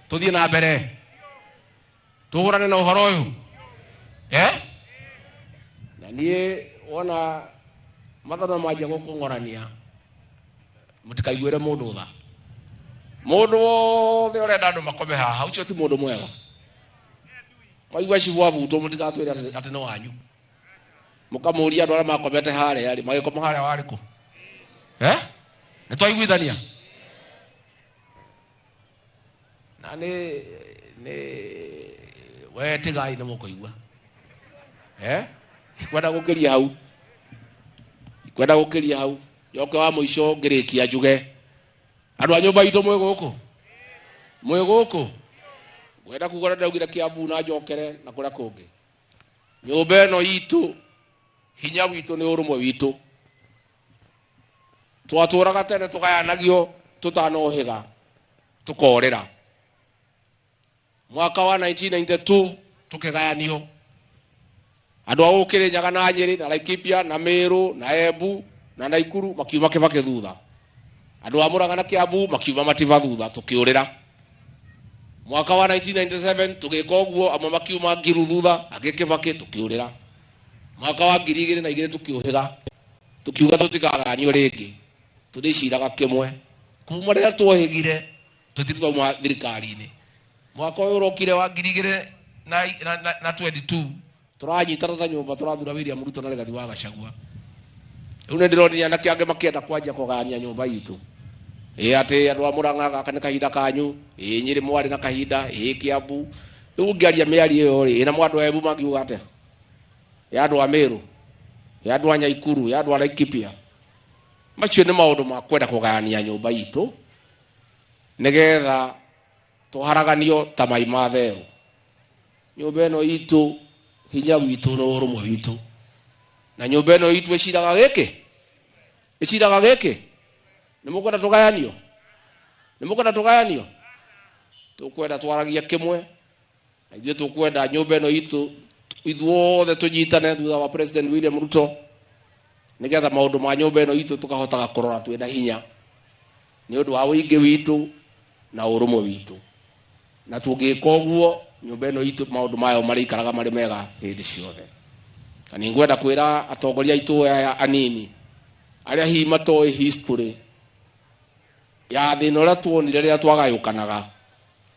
Tudhi na bere. Tuhurane na uhoro uyu. Na niye ona mathana maja gukungorania. Mutikaiguire mundu tha. Mundu wothe urenda andu makome haha, ucio ti mundu mwega. Waigua ciwa buto mutikatwire ati no wanyu. Mukamuria andu aria makomete haria ari magikoma haria wariku. Nitwaiguithania. Na ni we tigai na mukoigua. Kwenda gukiria hau. Kwenda gukiria hau. Yoke wa muico ngirikia njuge. Andu a nyumba itu mwe guku. Gwenda kugora ndaugire Kiambu na njokere na kuria kungi. Nyumba eno itu hinya witu ni urumwe witu. Twaturaga tene tugayanagio tutanohiga tukorera. Mwaka wa 1992 tukigayanio. Andu a Kirinyaga na Nyeri na Laikipia na Meru na Embu na Naikuru makiuma kibake thutha. Andu a Murang'a na Kiambu makiuma mativa thutha tukiurira. Mwaka wa 1997 tugika uguo, amwe makiuma Ngiru thutha, angi Kibaki tukiurira. Mwaka wa 2002 tukiuhiga. Tukiuga tutikaganio ringi. Tudiciraga kimwe. Kuma rĩrĩa twohigire tutithauma thirikari-inĩ. Mwaka ũyũ ũrokire wa 2022 turanyitana na nyũmba turathura William Ruto na Rigathi wa Gachagua. Rĩu nĩ ndĩronia na kĩange makĩenda kwanja kũgania nyũmba itũ. Ati andu a Murang'a gaka nĩ kahinda kanyu, Nyeri mwari na kahinda, Kiambu. Rĩu ngĩaria mĩario ĩyo rĩ, na mwandu a Embu mangiuga atĩa? Ya andu a Meru, ya andu a Nyaikuru, ya andu a Laikipia. Macio nĩ maũndũ ma kwenda kũgania nyũmba itũ nĩgetha tuharaganio ta mai ma therũ. Nyũmba ĩno itũ hinya witũ na ũrũmwe witũ. Na nyũmba ĩno itũ ĩciraga gĩkĩ. Nĩ mũkwenda tũgayanio? tukwenda twaragia kimwe na ithuĩ tukwenda nyũmba ĩno itũ ithuothe tũnyitane thutha wa President William Ruto nigetha maũndũ ma nyũmba ĩno itũ tũkahotaga kũrora twĩna hinya nĩ ũndũ wa ũingĩ witũ na ũrũmwe witũ na tũngĩka ũguo nyũmba ĩno itũ maũndũ mayo marĩikaraga marĩ mega hĩndĩ ciothe. Kana ngwenda kwĩra atongoria aitũ aya anini arĩa hihi matoĩ history ya thĩna ũrĩa tuonire rĩrĩa twagayũkanaga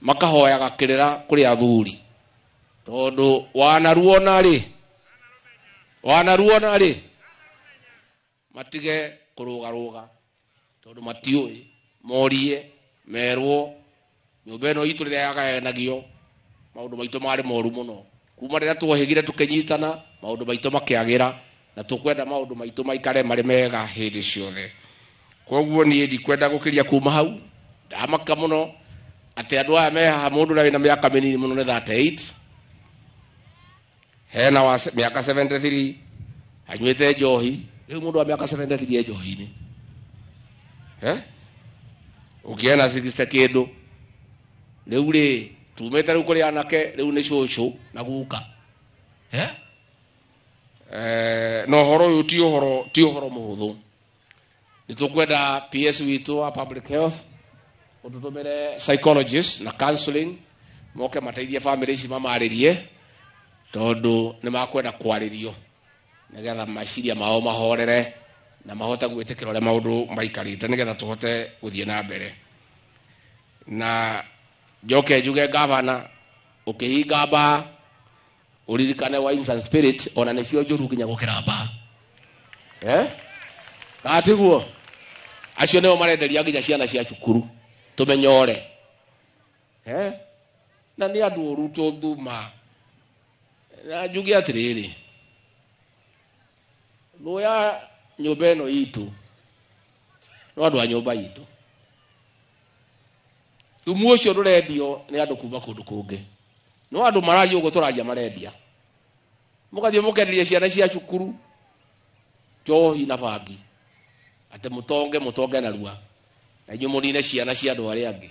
makahoyaga kĩrĩra kũrĩ athuri tondũ wanaruona rĩ matige kũrũgarũga tondũ matiũĩ morie merwo nyũmba ĩno itũ rĩrĩa yagayanagio maũndũ maitũ marĩ moru mũno kuma rĩrĩa twohĩgire tũkĩnyitana maũndũ maitũ makĩagĩra na tũkwenda maũndũ maitũ maikare marĩ mega hĩndĩ ciothe. Koguo niĩ ndikwenda gũkĩria kuma hau ndamaka mũno atĩ andũ aya me haha mũndũ na mĩaka mĩnini mũno nĩ 38 hena wa mĩaka 73 anyuĩte njohi rĩu mũndũ wa mĩaka 73 njohi-inĩ ũkĩena 60 kĩndũ rĩu rĩ tumĩte rĩu kũrĩ anake rĩu nĩ cũcũ na guka no ũhoro ũyũ ti ũhoro mũhũthũ. Nĩ tũkwenda PS witũ wa public health ũtũtũmĩre psychologist na counseling moke mateithie family ici mamarĩrie tondũ nĩ makwenda kwarĩrio nĩgetha meciria mao mahorere na mahote gwĩtĩkĩra ũrĩa maũndũ maikarĩte nĩgetha tũhote gũthiĩ na mbere. Na njoke njuge gavana ũkĩhinga mbaa ũririkane wines and spirit ona nĩcio njũru nginya gũkĩra mbaa gatiguo acio nĩo marenderia nginya ciana cia cukuru tũmenyore na nĩ andũ ũru tũthuma na njuge atĩrĩrĩ thũ ya nyũmba ĩno itũ no andũ a nyũmba itũ thumu ũcio ndũrendio nĩ andũ kuma kũndũ kũngĩ no andũ mararia ũguo tũraria marendia mũgathiĩ mũkenderia ciana cia cukuru njohi na bangi atĩ mũtonge narua na inyuĩ mũnine ciana cia andũ arĩa angĩ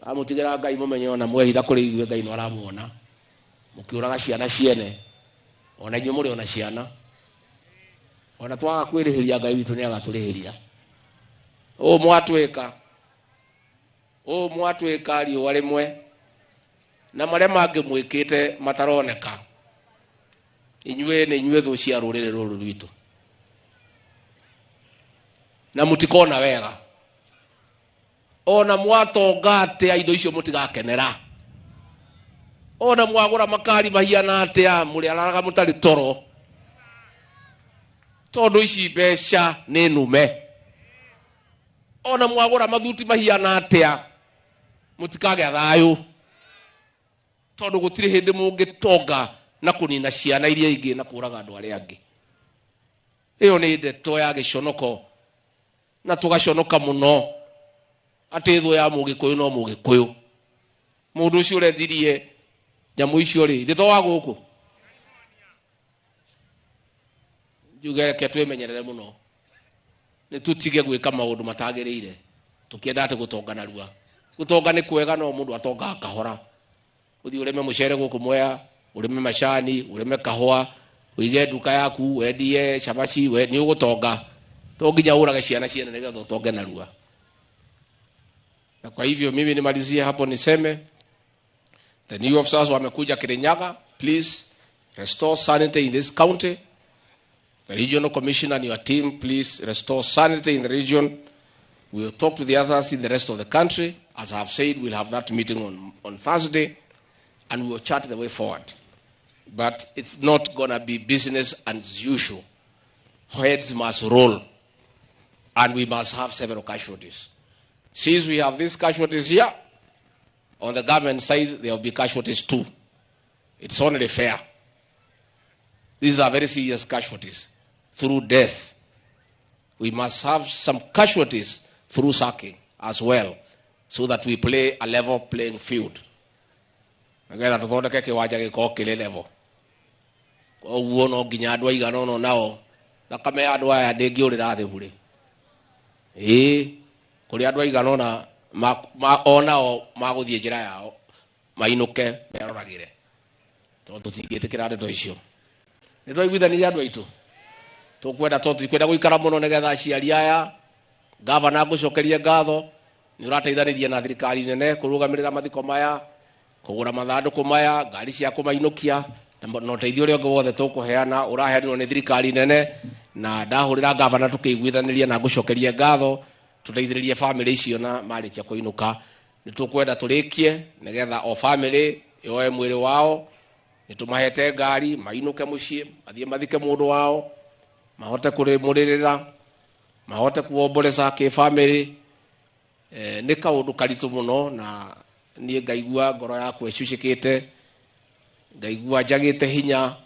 amũtigĩra Ngai mũmenye ona mwehitha kũrĩ ithuĩ Ngai no aramuona mũkĩũraga ciana ciene ona inyuĩ mũrĩ ona ciana ona twaga kwĩrĩhĩria Ngai witũ nĩ agatũrĩhĩria mwatwĩka riũa rĩmwe na marĩa mangĩ mwĩkĩte mataroneka inyuĩ nĩ inyuĩ thũ cia rũrĩrĩ rũrũ rwitũ na mũtikona wega ona mwatonga atĩa indo icio mũtigakenera ona mwagũra makari mahiana atĩa mũrĩ araraga mũtarĩ toro tondũ ici mbeca nĩ nume ona mwagũra mathuti mahiana atĩa mũtikagĩa thayũ tondũ gũtirĩ hĩndĩ mũngĩtonga na kũnina ciana iria ingĩ na kũraga andũ arĩa angĩ. Ĩyo nĩ ndeto ya gĩconoko na tũgaconoka mũno atĩ thũ ya mũgĩkũyũ no mũgĩkũyũ mũndũ ũcio ũrethirie nyamũ icio rĩ thito wa gũkũ njuge reke twĩmenyerere mũno nĩ tũtige gwĩka maũndũ matagĩrĩire tũkĩenda atĩ gũtonga narua. Gũtonga nĩ kwega no mũndũ atonga kahora ũthiĩ ũrĩme mũcere gũkũ Mwea ũrĩme macani ũrĩme kahũa ũige nduka yaku wendie cabaci nĩ ũgũtonga to nginya ũrage ciana ciene nĩgetha ũtonge narua. Na kwa hivyo mimi nimalizie hapo niseme the new officers wamekuja Kirinyaga, please restore sanity in this county. The regional commissioner and your team, please restore sanity in the region. We will talk to the others in the rest of the country. As I have said, we'll have that meeting on Thursday and we will chart the way forward. But it's not going to be business as usual. Heads must roll and we must have several casualties. Since we have these casualties here, on the government side, there will be casualties too. It's only fair. These are very serious casualties through death. We must have some casualties through sacking as well, so that we play a level playing field. Again, I thought that kiwanja gĩkorwo kĩrĩ level. Koguo no nginya andũ aigana ũno nao thakame ya andũ aya ndĩngĩũrĩra thĩ bure. Kũrĩ andũ aigana ũna onao maguthie njira yao mainuke meroragire tondu tutingitikira ndeto icio ni twaiguithania andu aitu tukwenda tukwenda guikara muno nigetha aciari aya gavana ngucokerie ngatho ni urateithanirie na thirikari nene kurugamirira mathiko maya kugura mathanduku maya ngari cia kumainukia no teithio ria wothe tukuheana uraheanirwo ni thirikari nene na ndahurira gavana tukiguithaniria na ngucokerie ngatho tuteithiririe family icio na marikia kuinuka ni tukwenda turikie nigetha o family yoe mwiri wao ni tumahete ngari mainuke mucie athie mathike mundu wao mahote kurimuririra mahote kuomboleza ke family ni kaundu karitu muno na nie ngaigua ngoro yakwa icucikite ngaigua njagite hinya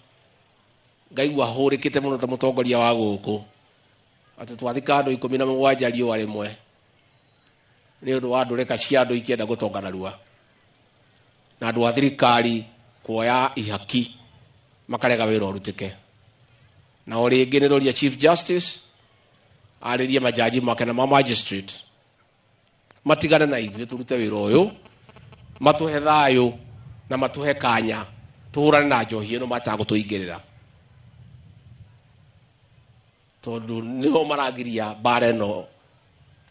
ngaigua hurikite muno ta mutongoria wa guku ati twathika andu 17 riua rimwe ni undu wa ndureka cia andu ikienda gutongana rua na andu a thirikari kuoya ihaki makarega wira urutike na oringi ni roria chief justice aririe majaji make na magistrate matigane na ithuĩ turute wĩra ũyũ matuhe thayũ na matuhe kanya tuhũrane na njohi ĩno matagũtũingĩrĩra tondu nĩho maragiria mbara ĩno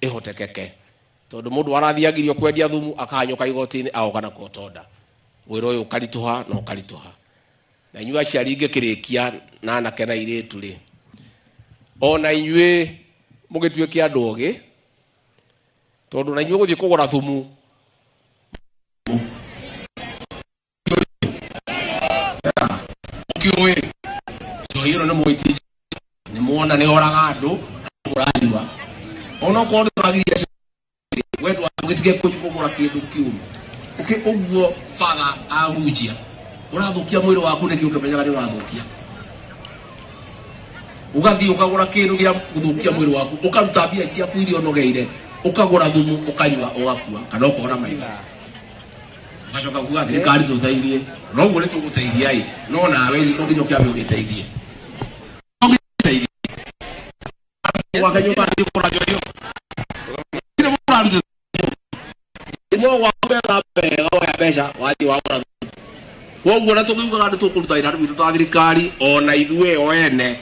ĩhotekeke tondu mũndũ arathiagirio kwendia thumu akahanyũka igoti-inĩ agoka na kotonda wĩra ũyũ ũkaritũha na ũkaritũha na inyuĩ aciari ingĩkĩrĩkia na anake na airĩtu rĩ ona inyuĩ mũgĩtuĩke andũ ogĩ tondu na inyuĩ gũthiĩ kũgũra thumu ukiuĩ njohi ĩno nĩ mwĩtĩnji nĩ muona nĩ oraga andũ mũranyua ona ũkorwo nĩũragiria wendwa ũgĩtige kũgũra kĩndũ kĩũru ũguo father ahunjia ũrathũkia mwĩrĩ waku nĩkĩ ũkĩmenyaga nĩ ũrathũkia ugathiĩ ũkagũra kĩndũ gĩa gũthũkia mwĩrĩ waku ũkaruta mbia ciaku iria ũnogeire ukagura thumu ukanywa ugakua kana ukora maitha ugacoka kuga thirikari tuteithie no guo nituguteithia i no nawe nginya kiambe ugiteithie wakanyumba ndi kura joyo kile mura ndio mo wa bela bela ya besha wathi wa kura wo guo na tuguga ndu tukuruta ira ndu ta thirikari ona ithue o ene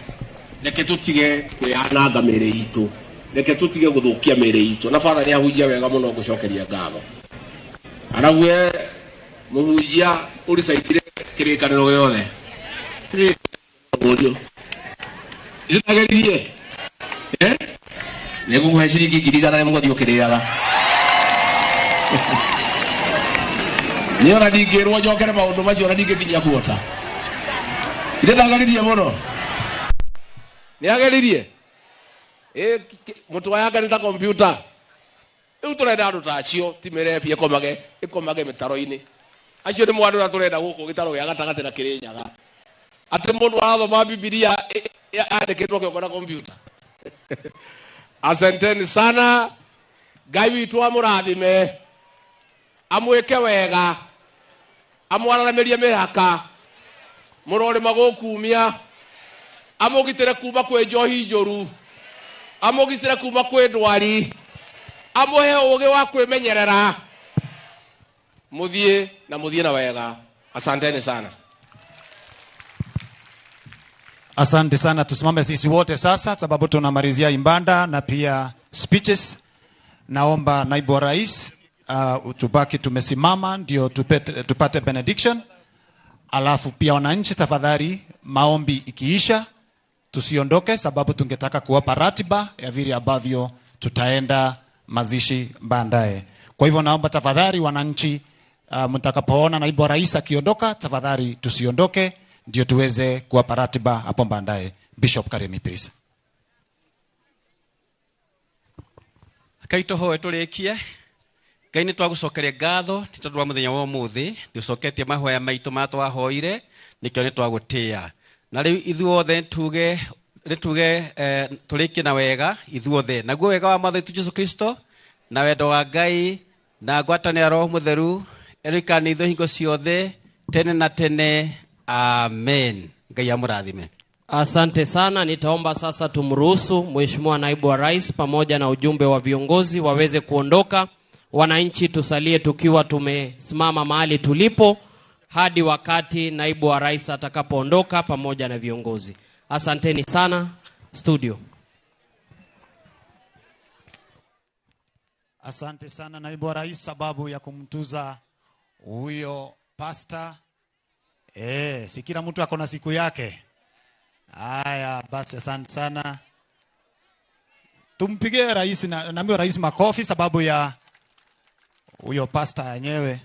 reke tutige kwiananga mere itu reke tutige guthukia mere itu na father ni ahunjia wega muno ngucokeria ngatho arawe muhunjia uri saitire kirikaniro yothe ndio itageririe nego guheciringi kirigana ne mugathio kiriaga ni ora ndingirwo njokere maundu macio ora ndingikinya kuota itageririe muno ni ageririe mutu wayanga nita computer riu turenda andu tacio timirefie ikomage mitaro-ini acio ni mwandu turenda guku gitaro gya gatagati na Kirinyaga ati mundu arathoma Biblia andikitwo kioko na computer asanteni sana Ngai witu amurathime amwike wega amwararamirie mihaka murore magukumia amugitire kuma kwe njohi njuru amugicire kuma kwe ndwari amuhe ugi wa kwimenyerera muthie na wega asanteni sana. Asante sana, tusimame sisi wote sasa sababu tunamalizia imbanda na pia speeches. Naomba naibu wa rais tubaki tumesimama ndio tupate benediction. Alafu pia wananchi tafadhali maombi ikiisha tusiondoke sababu tungetaka kuwapa ratiba ya vile ambavyo tutaenda mazishi baadaye. Kwa hivyo naomba tafadhali wananchi mtakapoona naibu wa rais akiondoka tafadhali tusiondoke ndio tuweze kuwapa ratiba hapo baadaye. Bishop Karemi please. Kaito hoe turekie Ngai nĩ twagucokeria ngatho nĩ tondũ wa mũthenya wa ũmũthĩ nĩ ũcoketie mahoya maitũ ma twahoire nĩkĩo nĩ twagũtĩa na rĩu ithuothe tuge tũrĩkie na wega ithuothe naguo wega wa Mwathani witũ Jesũ Kristo na wendo wa Ngai na ngwatanĩra Roho Mũtheru erikane ithuĩ hingo ciothe tene na tene amen. Ngai amũrathime. Asante sana. Nitaomba sasa tumruhusu Mheshimiwa Naibu wa Rais pamoja na ujumbe wa viongozi waweze kuondoka wananchi tusalie tukiwa tumesimama mahali tulipo hadi wakati naibu wa rais atakapoondoka pamoja na viongozi. Asanteni sana studio. Asante sana naibu wa rais sababu ya kumtuza huyo pasta. Si kila mtu akona siku yake. Haya basi asante sana. Tumpigie rais naambiwa rais makofi sababu ya huyo pasta yenyewe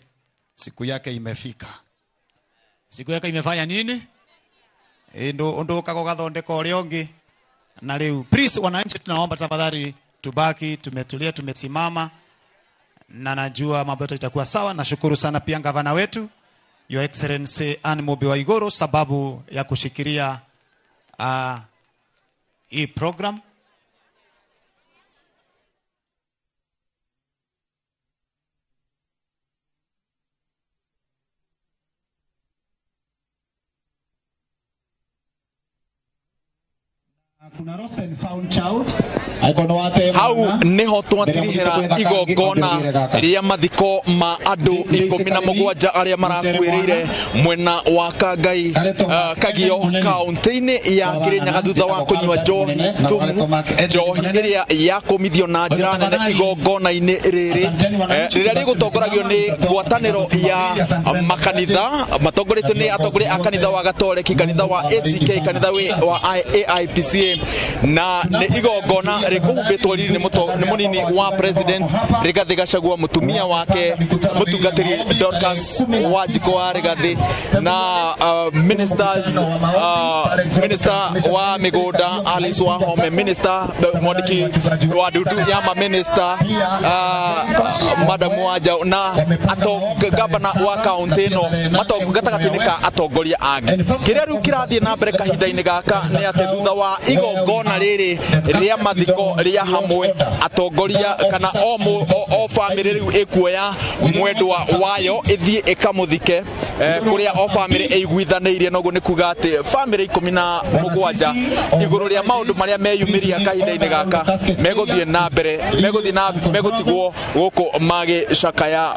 siku yake imefika. Siku yake imefanya nini? Ndo kagogathondeka uliongi. Na leo please wananchi tunaomba tafadhali tubaki tumetulia tumesimama na najua mambo yote itakuwa sawa. Nashukuru sana pia gavana wetu Your Excellency Anne Waiguru sababu ya kushikilia hii program. Hau niho twatirihira igongona ria mathiko ma andu 17 aria marakuirire mwena wa Kangai Kagio kaunti-ini ya Kirinyaga thutha wa kunyua njohi thumu, njohi iria yakumithio na njira nene igongona-ini riri riria rigutongoragio ni ngwataniro ya makanitha matongoretio ni atongoria a kanitha wa Gatoreki, kanitha wa ACK, kanitha wa AIPCA na ni igongona rikuhumbitwo riri ni munini wa president Rigathi Gachagua, mutumia wake mutungatiri Dorcas Wanjiku wa Rigathi na ministers minister wa migunda Alice Wahome, minister Mwandiki wa Dudu ya minister madam Wanja na gavana wa kaunti no gatagatini ka atongoria angi. Kiria riu kirathie na mbere kahinda-ini gaka ni ati thutha wa igongona riri ria mathiko ria hamwe atongoria kana o family riu ikuoya mwendwa wayo ithie ikamuthike kuria o family iguithaniire noguo ni kuga ati family 17 iguru ria maundu maria meyumiria kahinda-ini gaka meguthie na mbere megutigwo guku magi shakaya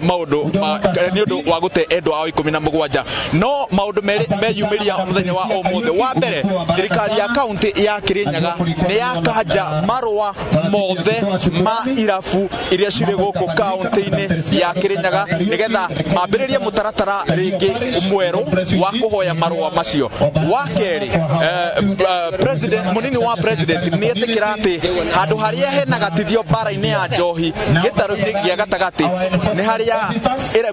maundu ni undu wa gute endwa ao 17 no maundu meyumiria muthenya wa umuthi. Wa mbere thirikari ya kaunti ya Kirinyaga ni yakanja marua mothe ma irafu iria ciri guku kaunti-ini ya Kirinyaga nigetha mambiririe mutaratara ringi mweru wa kuhoya marua macio. Wa keri president munini wa president ni etikira ati handu haria hena gatithio bara-ini ya njohi gitaru-ini gia gatagati ni haria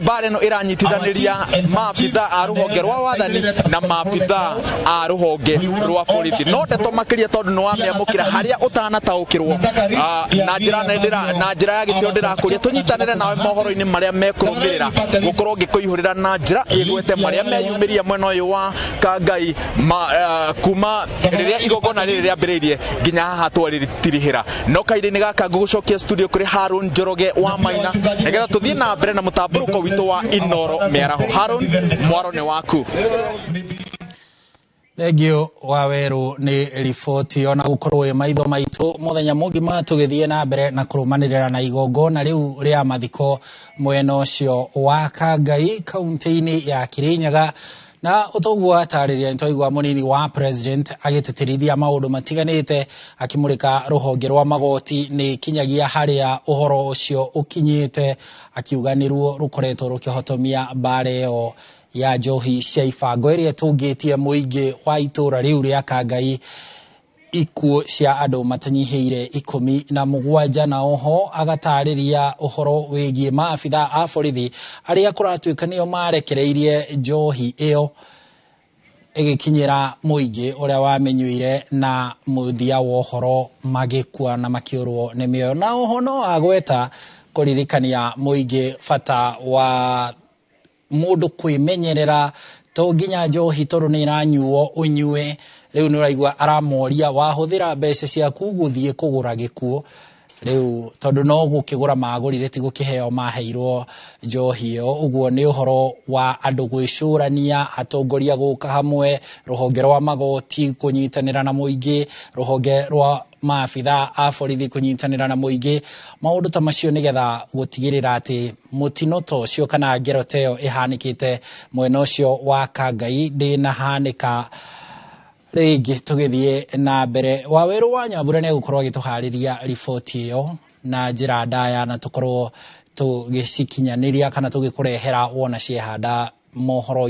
bara ino iranyitithaniria maabitha a ruhonge rwa wathani na maabitha a ruhonge rwa borithi. No ndeto makiria tondu ni wamiamukira haria utanataukirwo na njira ya gitio ndirakuria tunyitanire nawe mohoro-ini maria mekurumirira gukorwo ngikuihurira na njira igwete maria meyumiria mwena uyu wa Kangai kuma riria igongona riri riambiriirie nginya haha twaritirihira. No kahinda-ini gaka ngugucokia studio kuri Harun Njoroge wa Maina nigetha tuthie na mbere na mutamburuko witu wa Inooro miaraho. Harun, mwaro ni waku. Thegio wa weru ni riboti ona gukorwo maitho maitu muthenya mugima tugithie na mbere na kurumanirira na igongona riu ria mathiko mwena ucio wa Kangai kaunti-ini ya Kirinyaga na utogwa atariria ntoigwa munini wa president agitetirithia maundu matiganite akimurika ruhonge rwa magoti ni kinyagia haria uhoro ucio ukinyite akiuganiruo rukoretwo rukihotomia bareo ya njohi cia ibango iria tungitie muingi wa itura riu ria Kangai ikuo cia andu matanyihiire 17 na oho agatariria uhoro wigie maabitha a borithi aria kuratuika nio marekereirie njohi iyo igikinyira muingi uria wamenyuire na muthia wa uhoro magikua na makiurwo ni mioyo. Na oho no agweta kuririkania muingi bata wa mundu kwimenyerera to nginya njohi tondu ni iranyuo unyue. Riu ni uraigua aramoria wahuthira mbeca ciaku guthie kugura gikuo riu tondu no gukigura magurire ti gukiheo maheirwo njohi iyo. Uguo ni uhoro wa andu gwicurania atongoria guka hamwe ruhonge rwa magoti kunyitanira na muingi ruhonge rwa maabitha a borithi kunyitanira na muingi maundu ta macio nigetha gutigirira ati mutino to cio kana ngero teo ihanikite mwena ucio wa Kangai ndinahanika ringi tugithie na mbere. Waweru wa Nyambura ne gukorwo agituhariria riboti iyo na njira ndaya na tukorwo tugicikinyaniria kana tugikurehera wona ciehanda mohoro